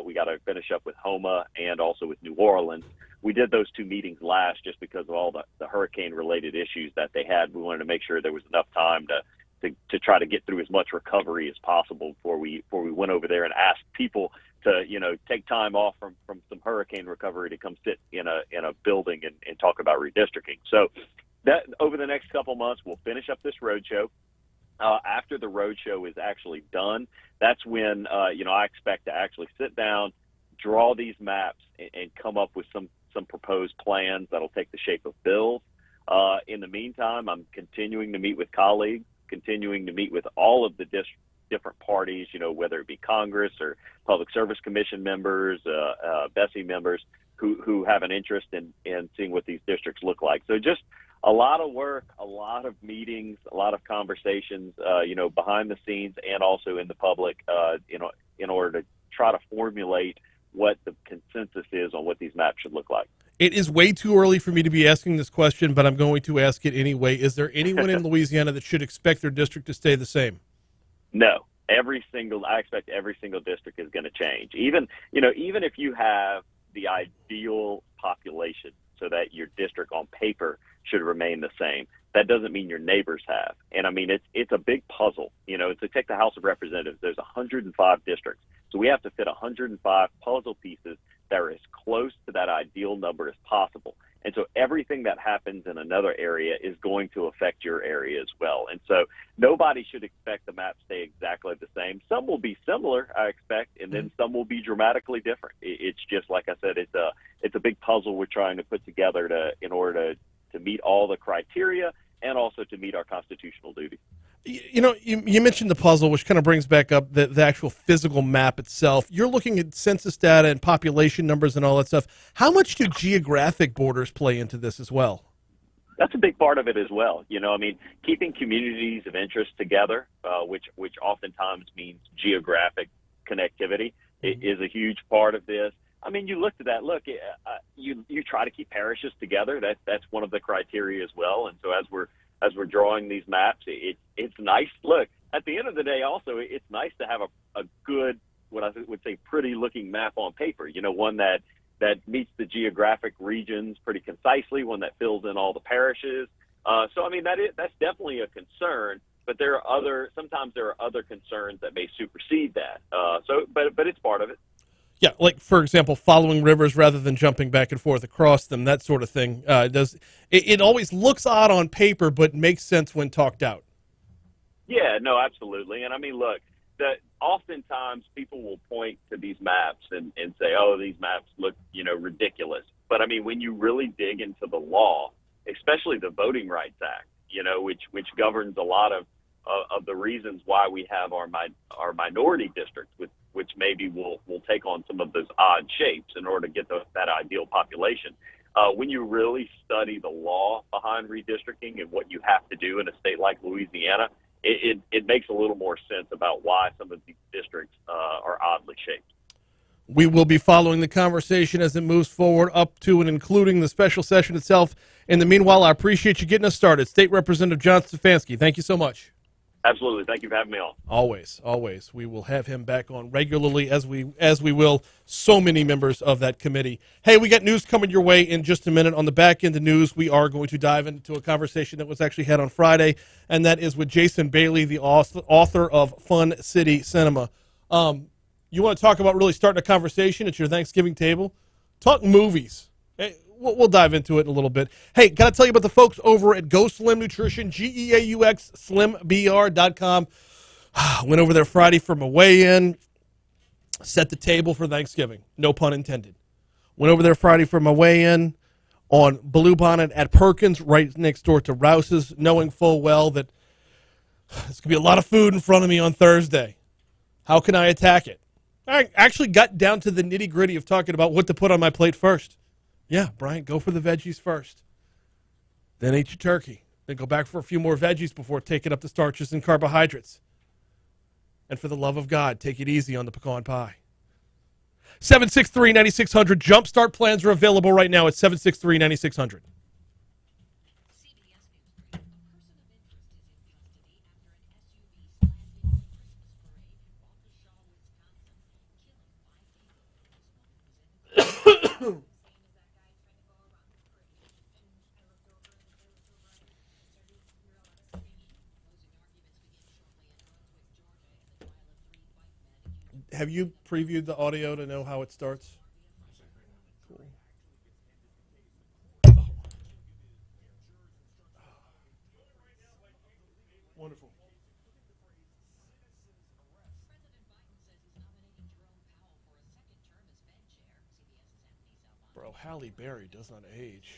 we got to finish up with Homa and also with New Orleans. We did those two meetings last just because of all the hurricane-related issues that they had. We wanted to make sure there was enough time to try to get through as much recovery as possible before we went over there and asked people to, you know, take time off from some hurricane recovery to come sit in a building and talk about redistricting. So that over the next couple months, we'll finish up this road show. After the road show is actually done, that's when, you know, I expect to actually sit down, draw these maps, and come up with some proposed plans that'll take the shape of bills. In the meantime, I'm continuing to meet with colleagues, continuing to meet with all of the different parties, you know, whether it be Congress or Public Service Commission members, BESI members who have an interest in seeing what these districts look like. So just a lot of work, a lot of meetings, a lot of conversations, you know, behind the scenes and also in the public, you know, in order to try to formulate what the consensus is on what these maps should look like. It is way too early for me to be asking this question, but I'm going to ask it anyway. Is there anyone in Louisiana that should expect their district to stay the same? No. I expect every single district is going to change. Even if you have the ideal population so that your district on paper should remain the same, that doesn't mean your neighbors have. And I mean, it's a big puzzle. You know, to take the House of Representatives, there's 105 districts. So we have to fit 105 puzzle pieces that are as close to that ideal number as possible. And so everything that happens in another area is going to affect your area as well. And so nobody should expect the map to stay exactly the same. Some will be similar, I expect, and then some will be dramatically different. It's just, like I said, it's a big puzzle we're trying to put together in order to meet all the criteria and also to meet our constitutional duty. You know, you mentioned the puzzle, which kind of brings back up the actual physical map itself. You're looking at census data and population numbers and all that stuff. How much do geographic borders play into this as well? That's a big part of it as well. You know, I mean, keeping communities of interest together, which oftentimes means geographic connectivity, is a huge part of this. I mean, you looked at that. Look, you try to keep parishes together. That's one of the criteria as well. And so as we're drawing these maps, it's nice. Look, at the end of the day, also, it's nice to have a good, what I would say, pretty looking map on paper. You know, one that meets the geographic regions pretty concisely, one that fills in all the parishes. So, I mean, that's definitely a concern. But sometimes there are other concerns that may supersede that. But it's part of it. Yeah, like, for example, following rivers rather than jumping back and forth across them, that sort of thing. It always looks odd on paper, but makes sense when talked out. Yeah, no, absolutely. And I mean, look, oftentimes people will point to these maps and say, oh, these maps look, you know, ridiculous. But I mean, when you really dig into the law, especially the Voting Rights Act, you know, which governs a lot of the reasons why we have our minority districts, which maybe will take on some of those odd shapes in order to get that ideal population. When you really study the law behind redistricting and what you have to do in a state like Louisiana, it makes a little more sense about why some of these districts are oddly shaped. We will be following the conversation as it moves forward up to and including the special session itself. In the meanwhile, I appreciate you getting us started. State Representative John Stefanski, thank you so much. Absolutely. Thank you for having me on. Always, always. We will have him back on regularly as we will so many members of that committee. Hey, we got news coming your way in just a minute. On the back end of news, we are going to dive into a conversation that was actually had on Friday, and that is with Jason Bailey, the author of Fun City Cinema. You want to talk about really starting a conversation at your Thanksgiving table? Talk movies. Hey, we'll dive into it in a little bit. Hey, got to tell you about the folks over at Go Slim Nutrition, GEAUX, SlimBR.com. Went over there Friday for my weigh-in, set the table for Thanksgiving. No pun intended. Went over there Friday for my weigh-in on Bluebonnet at Perkins, right next door to Rouse's, knowing full well that there's going to be a lot of food in front of me on Thursday. How can I attack it? I actually got down to the nitty-gritty of talking about what to put on my plate first. Yeah, Brian, go for the veggies first. Then eat your turkey. Then go back for a few more veggies before taking up the starches and carbohydrates. And for the love of God, take it easy on the pecan pie. 763-9600. Jumpstart plans are available right now at 763-9600. Have you previewed the audio to know how it starts? Cool. Wonderful. Bro, Halle Berry does not age.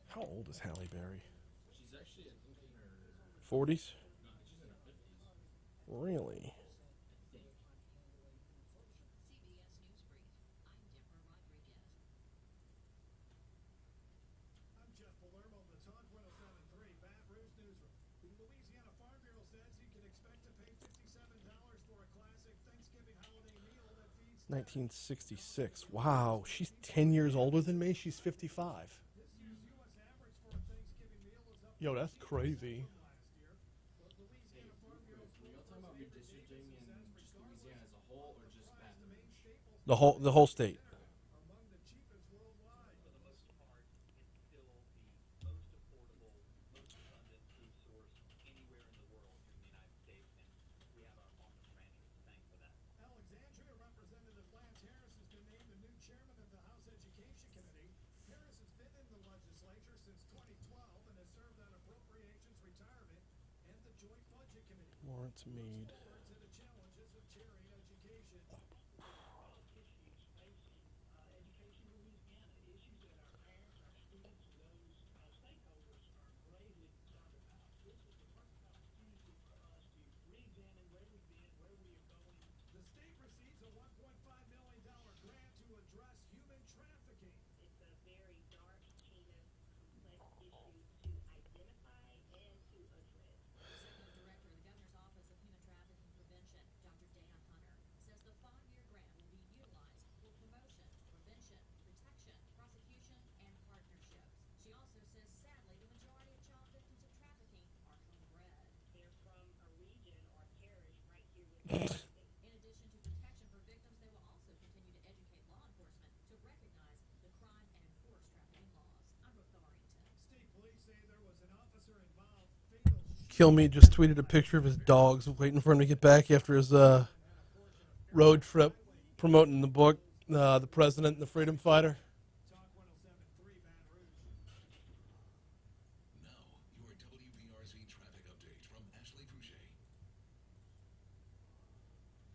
How old is Halle Berry? She's actually, I think, in her 40s? No, she's in her 50s. Really? I'm Jeff Palermo, the Talk 107.3 Baton Rouge Newsroom. The Louisiana Farm Bureau says you can expect to pay $57 for a classic Thanksgiving holiday meal that feeds 1966. Wow, she's 10 years older than me. She's 55. this year's U.S. average for a Thanksgiving meal was up Yo, that's crazy. last year. But Louisiana Farm Bureau When y'all talking about redistricting in just Louisiana as a whole or just Baton Rouge? The whole state. among the cheapest worldwide. For the most part, it's still the most affordable, most abundant food source anywhere in the world here in the United States, and we have our farmers and ranchers to thank for that. Alexandria Representative Lance Harris has been named the new chairman of the House Education Committee. Harris has been in the legislature since 2012 and has served on Appropriations, Retirement, and the Joint Budget Committee. Lawrence Meade. Forward to the challenges of chairing education. The state receives a $1.5 million grant to address human trafficking. It's a very dark, heinous, complex issue to identify and to address. Executive Director of the Governor's Office of Human Trafficking Prevention, Dr. Dana Hunter, says the 5-year grant will be utilized for promotion, prevention, protection, prosecution, and partnerships. She also says, sadly, the majority of child victims of trafficking are homebred. They're from a region or parish right here with In addition to protection for victims, they will also continue to educate law enforcement to recognize the crime and enforce trafficking laws. I'm Brooke Thorrington. State police say there was an officer involved fatal Kill Me just tweeted a picture of his dogs waiting for him to get back after his road trip promoting the book, The President and the Freedom Fighter. Talk 107.3 Baton Rouge. Now, your WPRZ traffic update from Ashley Fouché.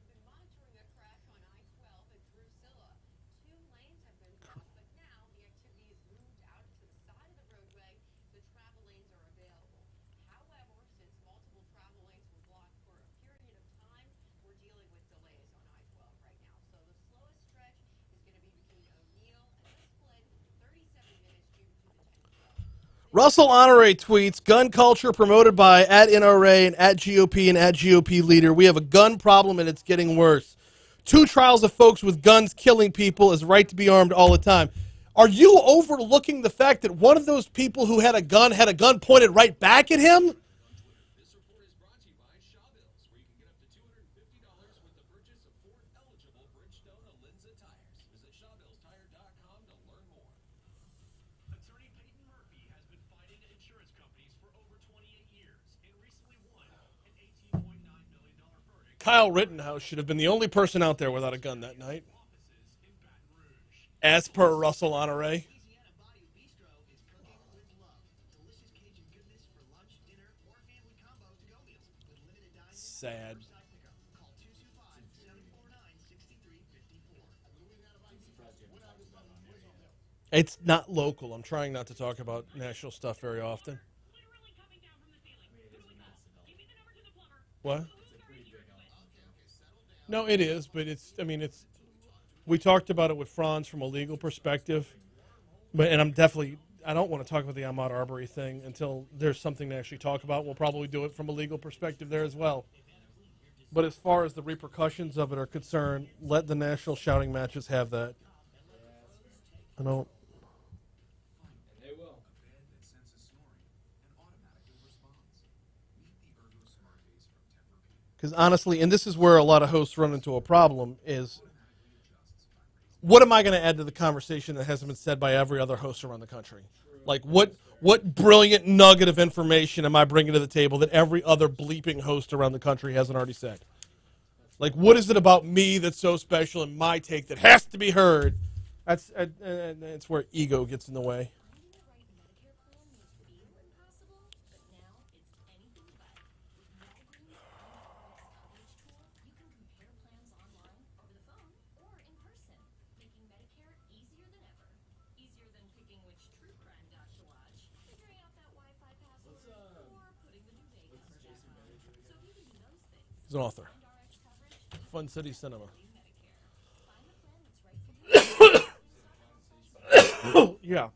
Been monitoring a crash on I-12 at Drusilla. 2 lanes have been blocked, but now the activity is moved out to the side of the roadway. The travel lanes are available. However, since multiple travel lanes were blocked for a period of time, we're dealing with delays on I-12 right now. So the slowest stretch is going to be between O'Neill and Russell Honore tweets, gun culture promoted by @NRA and @GOP and @GOP leader. We have a gun problem and it's getting worse. 2 trials of folks with guns killing people is right to be armed all the time. Are you overlooking the fact that one of those people who had a gun pointed right back at him? This report is brought to you by Shawbills, where you can get up to $250 with the purchase of 4 eligible Bridgestone Alinza tires. Visit ShawbillsTire.com to learn more. Attorney Peyton Murphy has been fighting insurance companies for over 28 years and recently won an $18.9 million verdict. Kyle Rittenhouse should have been the only person out there without a gun that night. As per Russell Honore. Sad. It's not local. I'm trying not to talk about national stuff very often. What? No, it is, but it's. We talked about it with Franz from a legal perspective, and I don't want to talk about the Ahmaud Arbery thing until there's something to actually talk about. We'll probably do it from a legal perspective there as well. But as far as the repercussions of it are concerned, let the national shouting matches have that. I don't. They will. A bed that senses snoring and automatically responds. Meet the Ergo Smart Base from Tempur-Pedic. Because honestly, and this is where a lot of hosts run into a problem, is what am I going to add to the conversation that hasn't been said by every other host around the country? Like, what brilliant nugget of information am I bringing to the table that every other bleeping host around the country hasn't already said? Like, what is it about me that's so special and my take that has to be heard? That's where ego gets in the way. He's an author. Fun City Cinema. Yeah.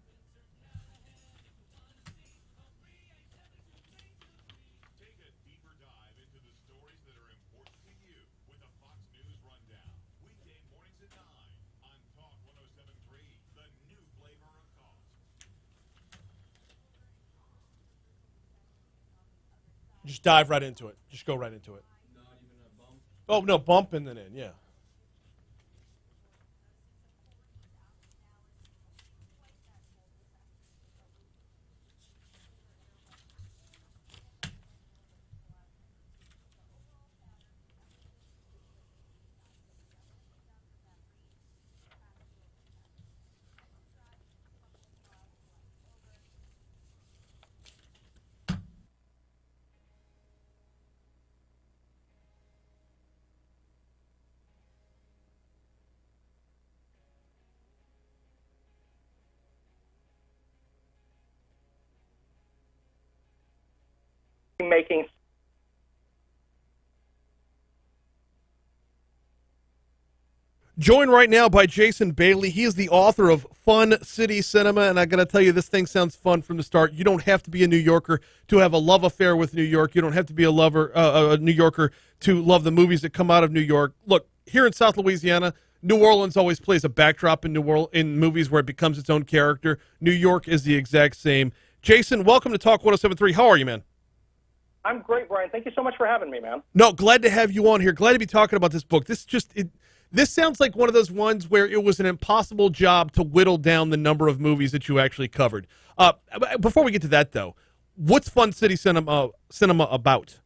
Take a deeper dive into the stories that are important to you with the Fox News Rundown. Weekday mornings at 9 on Talk 107.3, the new flavor of cost. Just dive right into it. Just go right into it. Not even a bump. Oh, no, bump and then in, yeah. Making Joined right now by Jason Bailey. He is the author of Fun City Cinema, and I got to tell you, this thing sounds fun from the start. You don't have to be a New Yorker to have a love affair with New York. You don't have to be a New Yorker to love the movies that come out of New York. Look, here in South Louisiana, New Orleans always plays a backdrop in movies where it becomes its own character. New York is the exact same. Jason, welcome to Talk 107.3. How are you, man? I'm great, Brian. Thank you so much for having me, man. No, glad to have you on here. Glad to be talking about this book. This sounds like one of those ones where it was an impossible job to whittle down the number of movies that you actually covered. Before we get to that, though, what's Fun City Cinema about?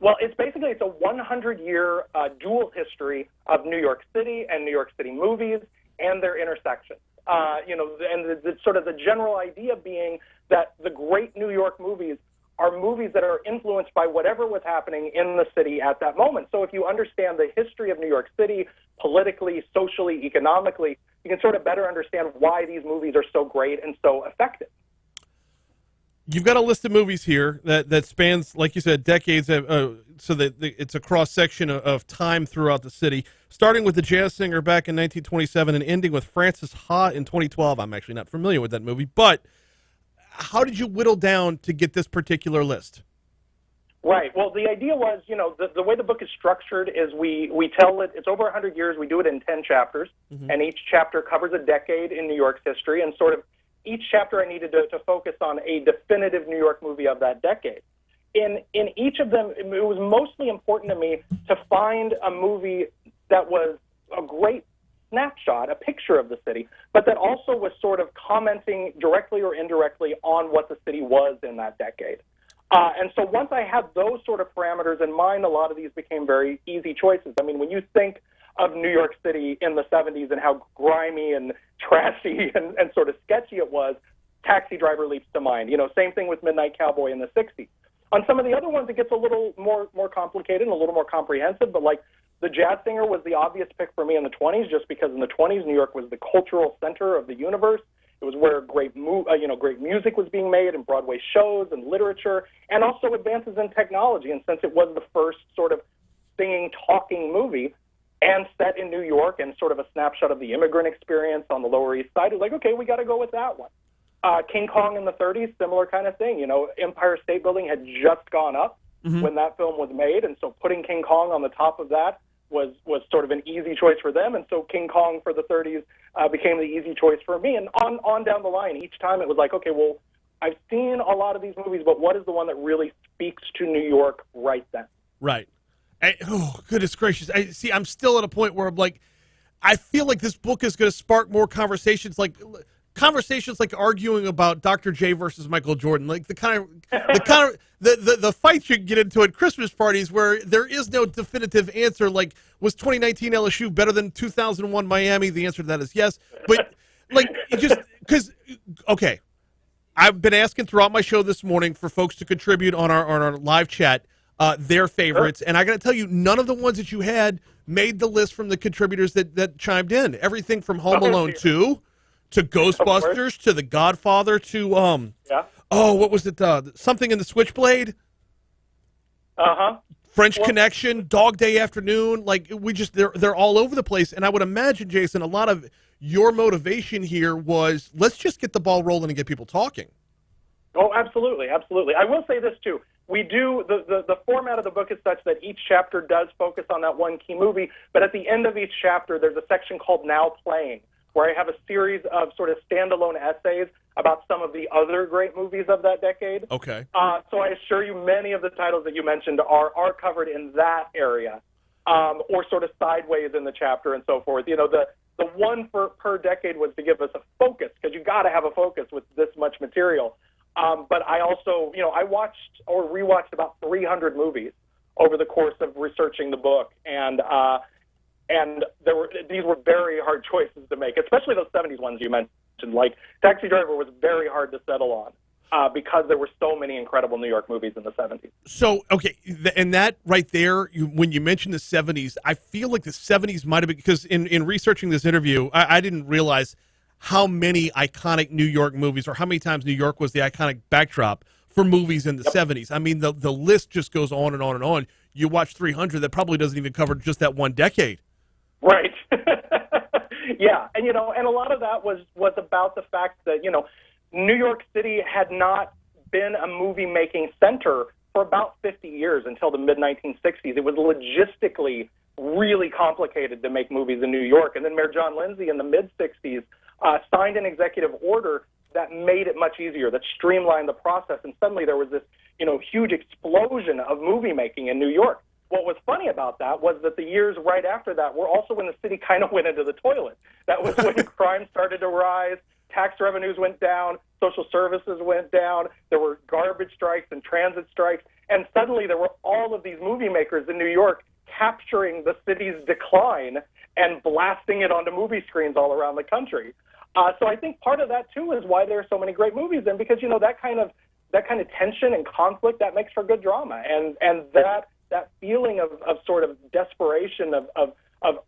Well, it's a 100-year dual history of New York City and New York City movies and their intersections. And the sort of the general idea being that the great New York movies are movies that are influenced by whatever was happening in the city at that moment. So if you understand the history of New York City, politically, socially, economically, you can sort of better understand why these movies are so great and so effective. You've got a list of movies here that spans, like you said, decades, so that it's a cross-section of time throughout the city, starting with The Jazz Singer back in 1927 and ending with Frances Ha in 2012. I'm actually not familiar with that movie, but how did you whittle down to get this particular list? Right. Well, the idea was, the way the book is structured is we tell it, it's over 100 years, we do it in 10 chapters, and each chapter covers a decade in New York's history, and sort of each chapter I needed to focus on a definitive New York movie of that decade. In each of them, it was mostly important to me to find a movie that was a great snapshot, a picture of the city, but that also was sort of commenting directly or indirectly on what the city was in that decade. And so once I had those sort of parameters in mind, a lot of these became very easy choices. I mean, when you think of New York City in the 70s and how grimy and trashy and sort of sketchy it was, Taxi Driver leaps to mind. Same thing with Midnight Cowboy in the 60s. On some of the other ones, it gets a little more complicated and a little more comprehensive, but like The Jazz Singer was the obvious pick for me in the 20s, just because in the 20s, New York was the cultural center of the universe. It was where great music was being made and Broadway shows and literature, and also advances in technology. And since it was the first sort of singing, talking movie and set in New York and sort of a snapshot of the immigrant experience on the Lower East Side, it was like, okay, we got to go with that one. King Kong in the 30s, similar kind of thing. Empire State Building had just gone up when that film was made, and so putting King Kong on the top of that was sort of an easy choice for them, and so King Kong for the 30s became the easy choice for me. And on down the line, each time it was like, okay, well, I've seen a lot of these movies, but what is the one that really speaks to New York right then? Right. Oh, goodness gracious. I'm still at a point where I'm like, I feel like this book is going to spark more conversations like arguing about Dr. J versus Michael Jordan, like the fights you get into at Christmas parties where there is no definitive answer. Like, was 2019 LSU better than 2001 Miami? The answer to that is yes. But like, just because, okay, I've been asking throughout my show this morning for folks to contribute on our live chat their favorites, and I got to tell you, none of the ones that you had made the list from the contributors that chimed in. Everything from Home Alone 2 to Ghostbusters to The Godfather to what was it? Something in the Switchblade. French Connection, Dog Day Afternoon. Like, they're all over the place. And I would imagine, Jason, a lot of your motivation here was let's just get the ball rolling and get people talking. Oh, absolutely, absolutely. I will say this too. We do the format of the book is such that each chapter does focus on that one key movie, but at the end of each chapter, there's a section called Now Playing, where I have a series of sort of standalone essays about some of the other great movies of that decade. Okay. So I assure you many of the titles that you mentioned are covered in that area, or sort of sideways in the chapter and so forth. The one per decade was to give us a focus, because you got to have a focus with this much material. But I also, I watched or rewatched about 300 movies over the course of researching the book, and these were very hard choices to make, especially those 70s ones you mentioned. Like Taxi Driver was very hard to settle on because there were so many incredible New York movies in the 70s. So, okay, and that right there, when you mentioned the 70s, I feel like the 70s might have been, because in researching this interview, I didn't realize how many iconic New York movies, or how many times New York was the iconic backdrop for movies in the 70s. I mean, the list just goes on and on and on. You watch 300, that probably doesn't even cover just that one decade. Right. Yeah, and and a lot of that was about the fact that New York City had not been a movie-making center for about 50 years until the mid-1960s. It was logistically really complicated to make movies in New York, and then Mayor John Lindsay in the mid-60s signed an executive order that made it much easier, that streamlined the process, and suddenly there was this huge explosion of movie making in New York. What was funny about that was that the years right after that were also when the city kind of went into the toilet. That was when crime started to rise, tax revenues went down, social services went down, there were garbage strikes and transit strikes, and suddenly there were all of these movie makers in New York capturing the city's decline and blasting it onto movie screens all around the country. So I think part of that, too, is why there are so many great movies, and because, that kind of tension and conflict, that makes for good drama, and that feeling of sort of desperation of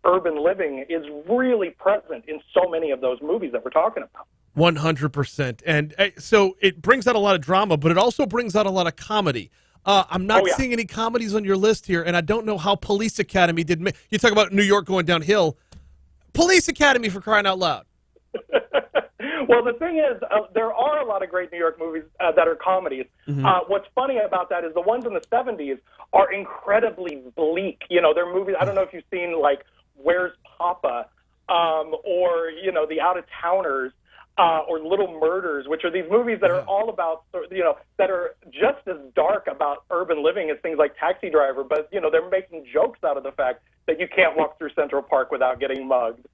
urban living is really present in so many of those movies that we're talking about. 100%. And so it brings out a lot of drama, but it also brings out a lot of comedy. I'm not seeing any comedies on your list here, and I don't know how Police Academy did. You talk about New York going downhill. Police Academy, for crying out loud. Well, the thing is, there are a lot of great New York movies that are comedies. What's funny about that is the ones in the 70s are incredibly bleak. You know, they're movies, I don't know if you've seen, like, Where's Papa, or, you know, The Out-of-Towners, or Little Murders, which are these movies that are all about, you know, that are just as dark about urban living as things like Taxi Driver, but, you know, they're making jokes out of the fact that you can't walk through Central Park without getting mugged.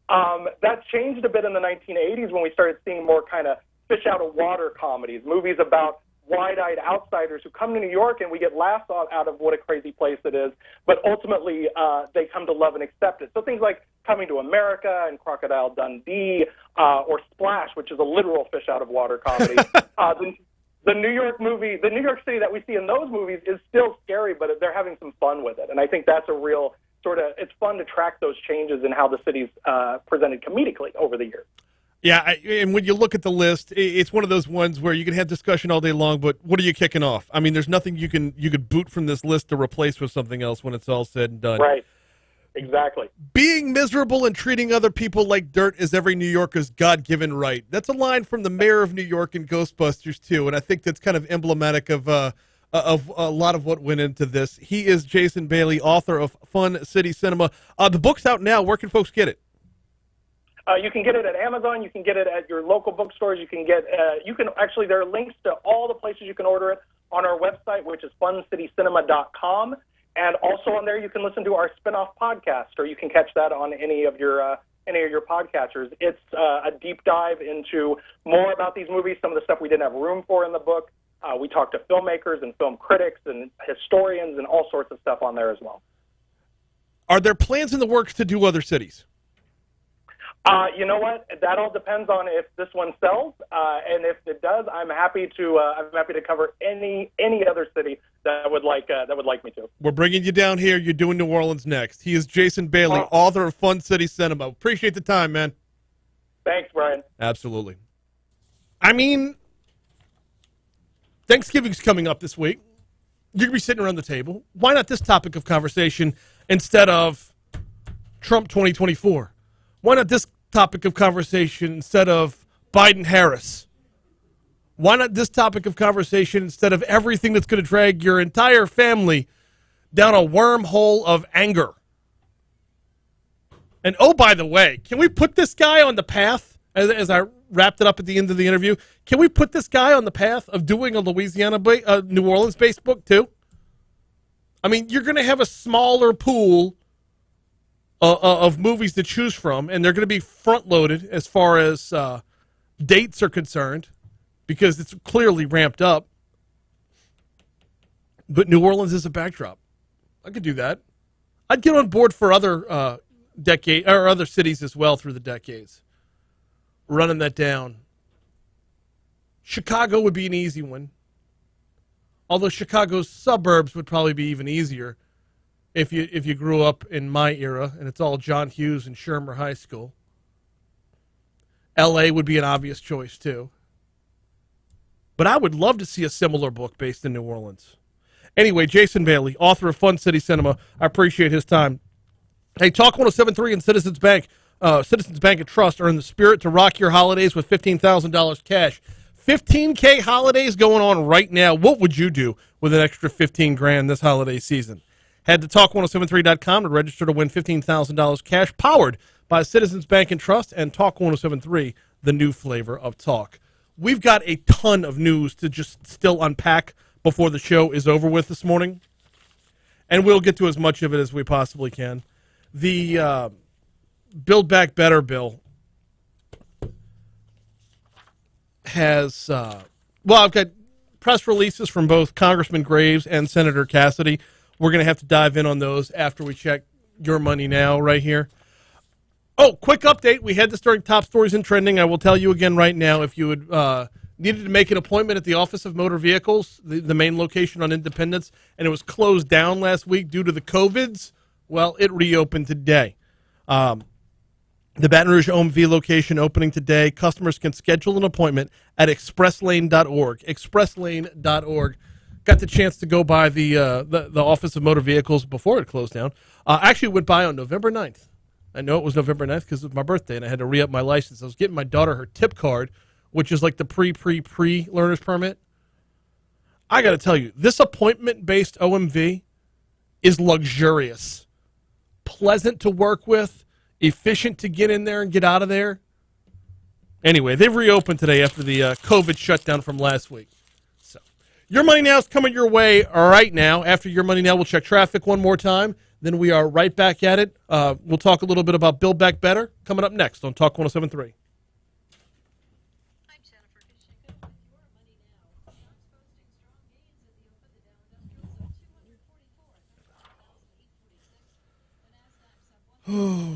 That changed a bit in the 1980s when we started seeing more kind of fish out of water comedies, movies about wide-eyed outsiders who come to New York and we get laughs out of what a crazy place it is, but ultimately they come to love and accept it. So things like Coming to America and Crocodile Dundee, or Splash, which is a literal fish out of water comedy. The New York movie, the New York City that we see in those movies is still scary, but they're having some fun with it. And I think that's a real sort of, it's fun to track those changes in how the city's presented comedically over the years. Yeah, and when you look at the list, it's one of those ones where you can have discussion all day long, but what are you kicking off? I mean, there's nothing you could boot from this list to replace with something else when it's all said and done. Right. Exactly. Being miserable and treating other people like dirt is every New Yorker's God-given right. That's a line from the mayor of New York in Ghostbusters, too, and I think that's kind of emblematic of a lot of what went into this. He is Jason Bailey, author of Fun City Cinema. The book's out now. Where can folks get it? You can get it at Amazon. You can get it at your local bookstores. You can get, actually, there are links to all the places you can order it on our website, which is funcitycinema.com. And also on there, you can listen to our spin-off podcast, or you can catch that on any of your podcatchers. It's a deep dive into more about these movies, some of the stuff we didn't have room for in the book. We talk to filmmakers and film critics and historians and all sorts of stuff on there as well. Are there plans in the works to do other cities? You know what? That all depends on if this one sells, and if it does, I'm happy to cover any other city that would like me to. We're bringing you down here. You're doing New Orleans next. He is Jason Bailey, author of Fun City Cinema. Appreciate the time, man. Thanks, Brian. Absolutely. I mean, Thanksgiving's coming up this week. You're going to be sitting around the table. Why not this topic of conversation instead of Trump 2024? Why not this topic of conversation instead of Biden-Harris? Why not this topic of conversation instead of everything that's going to drag your entire family down a wormhole of anger? And oh, by the way, can we put this guy on the path, as I wrapped it up at the end of the interview, can we put this guy on the path of doing a New Orleans-based book too? I mean, you're going to have a smaller pool of movies to choose from, and they're going to be front-loaded as far as dates are concerned, because it's clearly ramped up. But New Orleans is a backdrop. I could do that. I'd get on board for other other cities as well through the decades. Running that down. Chicago would be an easy one. Although Chicago's suburbs would probably be even easier if you grew up in my era, and it's all John Hughes and Shermer High School. L.A. would be an obvious choice, too. But I would love to see a similar book based in New Orleans. Anyway, Jason Bailey, author of Fun City Cinema. I appreciate his time. Hey, Talk 107.3 and Citizens Bank and Trust are in the spirit to rock your holidays with $15,000 cash. 15K holidays going on right now. What would you do with an extra $15,000 this holiday season? Head to talk1073.com to register to win $15,000 cash, powered by Citizens Bank and Trust and Talk 107.3, the new flavor of talk. We've got a ton of news to just still unpack before the show is over with this morning, and we'll get to as much of it as we possibly can. The Build Back Better bill has, I've got press releases from both Congressman Graves and Senator Cassidy. We're going to have to dive in on those after we check Your Money Now right here. Oh, quick update. We had this during Top Stories and Trending. I will tell you again right now, if you would needed to make an appointment at the Office of Motor Vehicles, the main location on Independence, and it was closed down last week due to the COVIDs, well, it reopened today. The Baton Rouge OMV location opening today. Customers can schedule an appointment at expresslane.org. Expresslane.org. Got the chance to go by the Office of Motor Vehicles before it closed down. Actually went by on November 9th. I know it was November 9th because it was my birthday, and I had to re-up my license. I was getting my daughter her tip card, which is like the pre learner's permit. I got to tell you, this appointment-based OMV is luxurious. Pleasant to work with, efficient to get in there and get out of there. Anyway, they've reopened today after the COVID shutdown from last week. So, Your Money Now is coming your way right now. After Your Money Now, we'll check traffic one more time. Then we are right back at it. We'll talk a little bit about Build Back Better coming up next on Talk 107.3. Oh.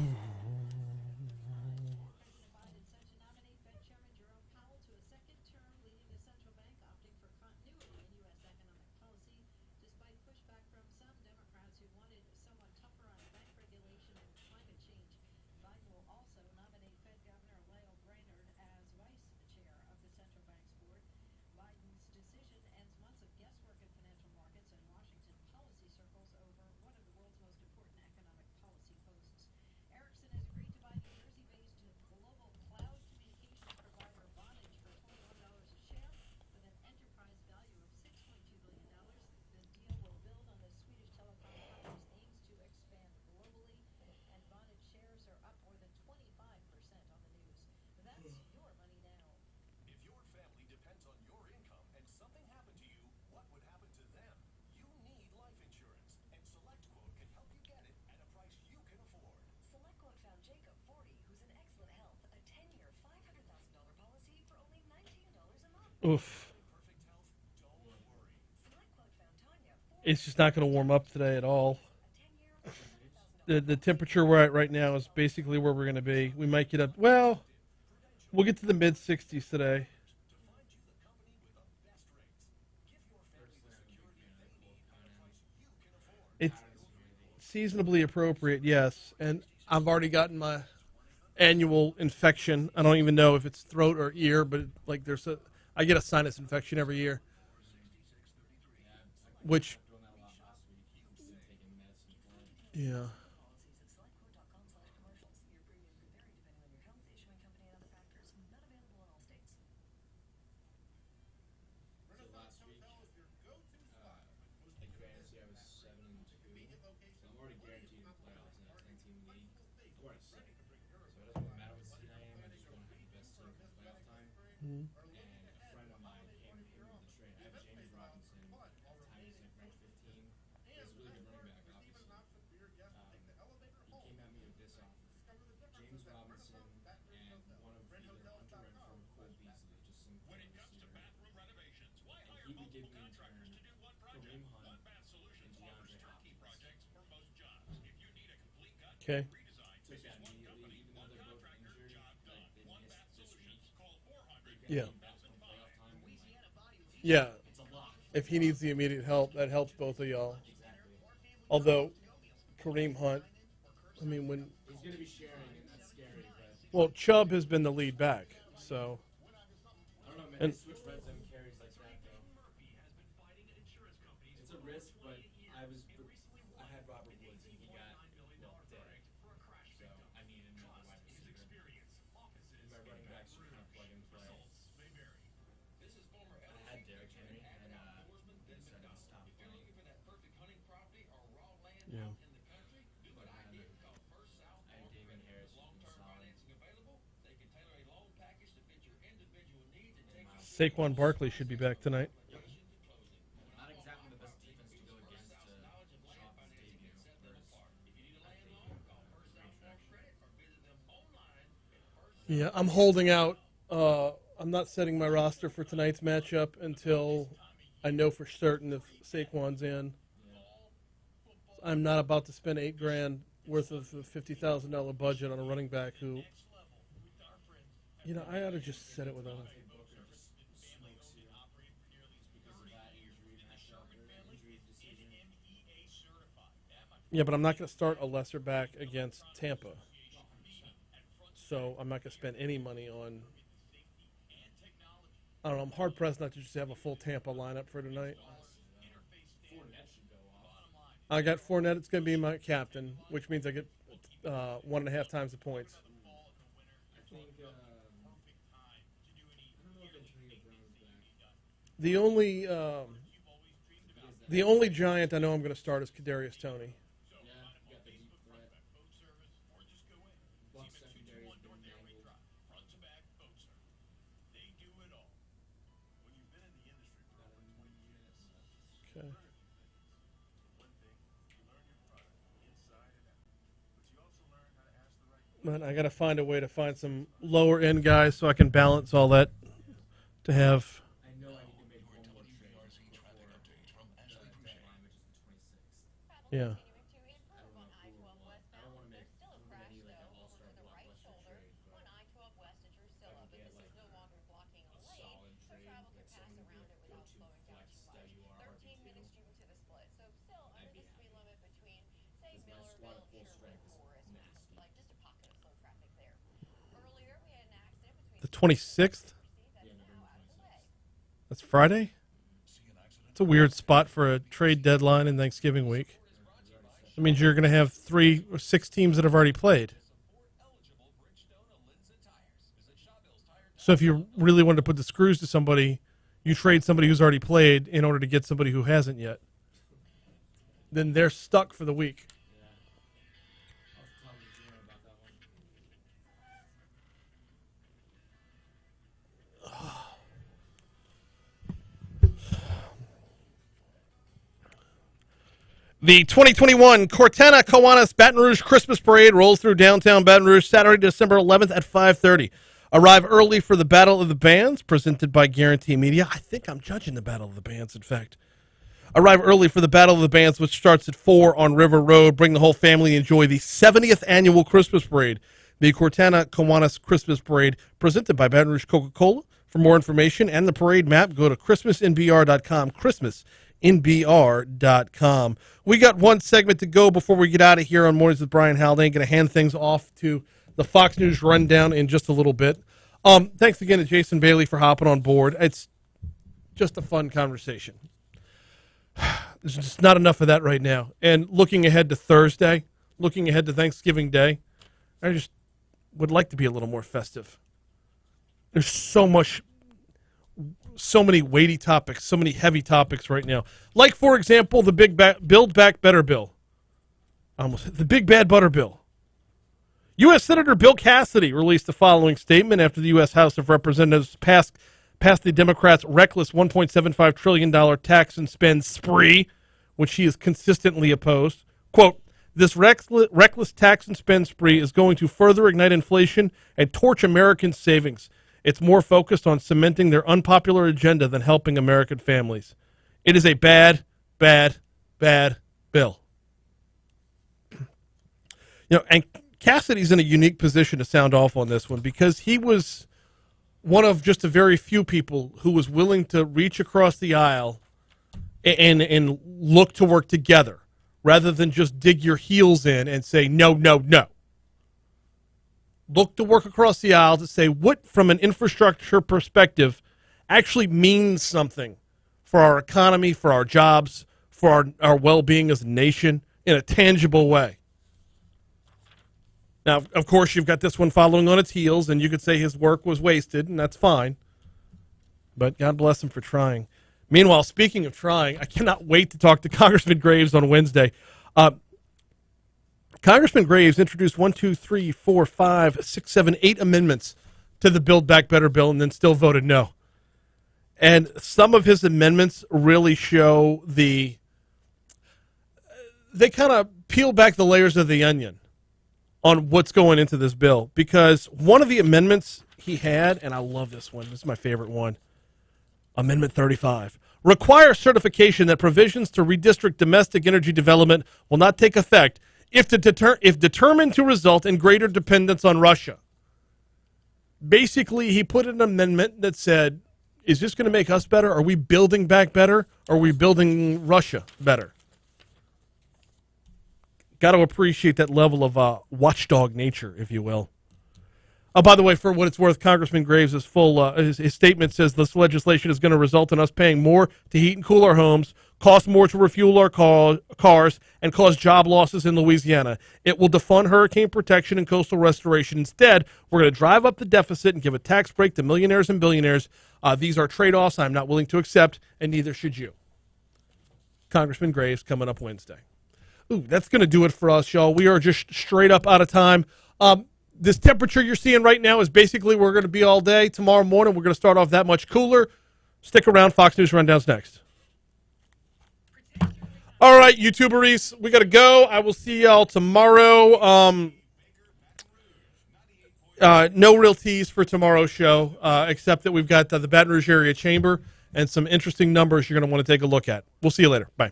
Oof. It's just not going to warm up today at all. The temperature we're at right now is basically where we're going to be. We might get up. Well, we'll get to the mid-60s today. It's seasonably appropriate, yes. And I've already gotten my annual infection. I don't even know if it's throat or ear, but like I get a sinus infection every year, which, yeah. Okay. Yeah. Yeah. If he needs the immediate help, that helps both of y'all. Although Kareem Hunt, I mean, when he's going to be sharing, and that's scary. But well, Chubb has been the lead back, so. I don't know, man. Switch red zone carries like that, though. It's a risk, but I had Robert Woods, and he got dead. So I need another wide receiver. And my running backs are kind of plug and play. I had Derrick Henry, and decided to stop playing. Yeah. But I had Damon Harris, who's been solid. Saquon Barkley should be back tonight. Not exactly the best defense to go against Schaub's debut. Yeah, I'm holding out. I'm not setting my roster for tonight's matchup until I know for certain if Saquon's in. I'm not about to spend $8,000 worth of a $50,000 budget on a running back who, I ought to just set it with other. Yeah, but I'm not going to start a lesser back against Tampa. So I'm not going to spend any money on. I don't know. I'm hard pressed not to just have a full Tampa lineup for tonight. I got Fournette. It's going to be my captain, which means I get 1.5 times the points. I think I don't know if Antonio Brown's back. The only Giant I know I'm going to start is Kadarius Toney. Yeah, you got the deep threat. Buck secondary has been mangled. Front to back boat service. They do it all. When you've been in the industry for over 20 years, Okay. one thing, you learn your product inside and out. But you also learn how to ask the right Man, I got to find a way to find some lower end guys so I can balance all that to have. I know I need to make one more trade before the deadline, which is the 26th. Yeah. I don't know who or what. I don't want to make. I don't want any like an all-star blockbuster trade, but I can get like a solid trade with some like go-to flex that you are RB2. I'd be happy. Because my squad at full strength is nasty. The 26th? Yeah, November 26th. That's Friday? It's a weird spot for a trade deadline in Thanksgiving week. That means you're going to have 3 or 6 teams that have already played. So if you really wanted to put the screws to somebody, you trade somebody who's already played in order to get somebody who hasn't yet. Then they're stuck for the week. Yeah. I was talking to Gino about that one. The 2021 Cortana Kiwanis Baton Rouge Christmas Parade rolls through downtown Baton Rouge Saturday, December 11th at 5:30. Arrive early for the Battle of the Bands, presented by Guarantee Media. I think I'm judging the Battle of the Bands, in fact. Arrive early for the Battle of the Bands, which starts at 4 on River Road. Bring the whole family and enjoy the 70th annual Christmas Parade. The Cortana Kiwanis Christmas Parade, presented by Baton Rouge Coca-Cola. For more information and the parade map, go to christmasinbr.com, christmasinbr.com. We got one segment to go before we get out of here on Mornings with Brian Haldane. Going to hand things off to the Fox News Rundown in just a little bit. Thanks again to Jason Bailey for hopping on board. It's just a fun conversation. There's just not enough of that right now. And looking ahead to Thursday, looking ahead to Thanksgiving Day, I just would like to be a little more festive. There's so many weighty topics, so many heavy topics right now. Like, for example, the Build Back Better bill. The Big Bad Butter bill. U.S. Senator Bill Cassidy released the following statement after the U.S. House of Representatives passed the Democrats' reckless $1.75 trillion tax and spend spree, which he has consistently opposed. Quote, this reckless tax and spend spree is going to further ignite inflation and torch American savings. It's more focused on cementing their unpopular agenda than helping American families. It is a bad, bad, bad bill. And Cassidy's in a unique position to sound off on this one because he was one of just a very few people who was willing to reach across the aisle and look to work together rather than just dig your heels in and say, no, no, no. Look to work across the aisle to say what, from an infrastructure perspective, actually means something for our economy, for our jobs, for our well-being as a nation in a tangible way. Now, of course, you've got this one following on its heels, and you could say his work was wasted, and that's fine. But God bless him for trying. Meanwhile, speaking of trying, I cannot wait to talk to Congressman Graves on Wednesday. Congressman Graves introduced 8 amendments to the Build Back Better bill and then still voted no. And some of his amendments really show they kind of peel back the layers of the onion on what's going into this bill. Because one of the amendments he had, and I love this one, this is my favorite one, Amendment 35, require certification that provisions to redistrict domestic energy development will not take effect if determined to result in greater dependence on Russia. Basically, he put an amendment that said, is this going to make us better? Are we building back better? Or are we building Russia better? Got to appreciate that level of watchdog nature, if you will. By the way, for what it's worth, Congressman Graves' his statement says this legislation is going to result in us paying more to heat and cool our homes, cost more to refuel our cars, and cause job losses in Louisiana. It will defund hurricane protection and coastal restoration. Instead, we're going to drive up the deficit and give a tax break to millionaires and billionaires. These are trade-offs I'm not willing to accept, and neither should you. Congressman Graves coming up Wednesday. Ooh, that's going to do it for us, y'all. We are just straight up out of time. This temperature you're seeing right now is basically where we're going to be all day. Tomorrow morning, we're going to start off that much cooler. Stick around. Fox News Rundown's next. All right, YouTuberies, we got to go. I will see y'all tomorrow. No real tease for tomorrow's show, except that we've got the Baton Rouge Area Chamber and some interesting numbers you're going to want to take a look at. We'll see you later. Bye.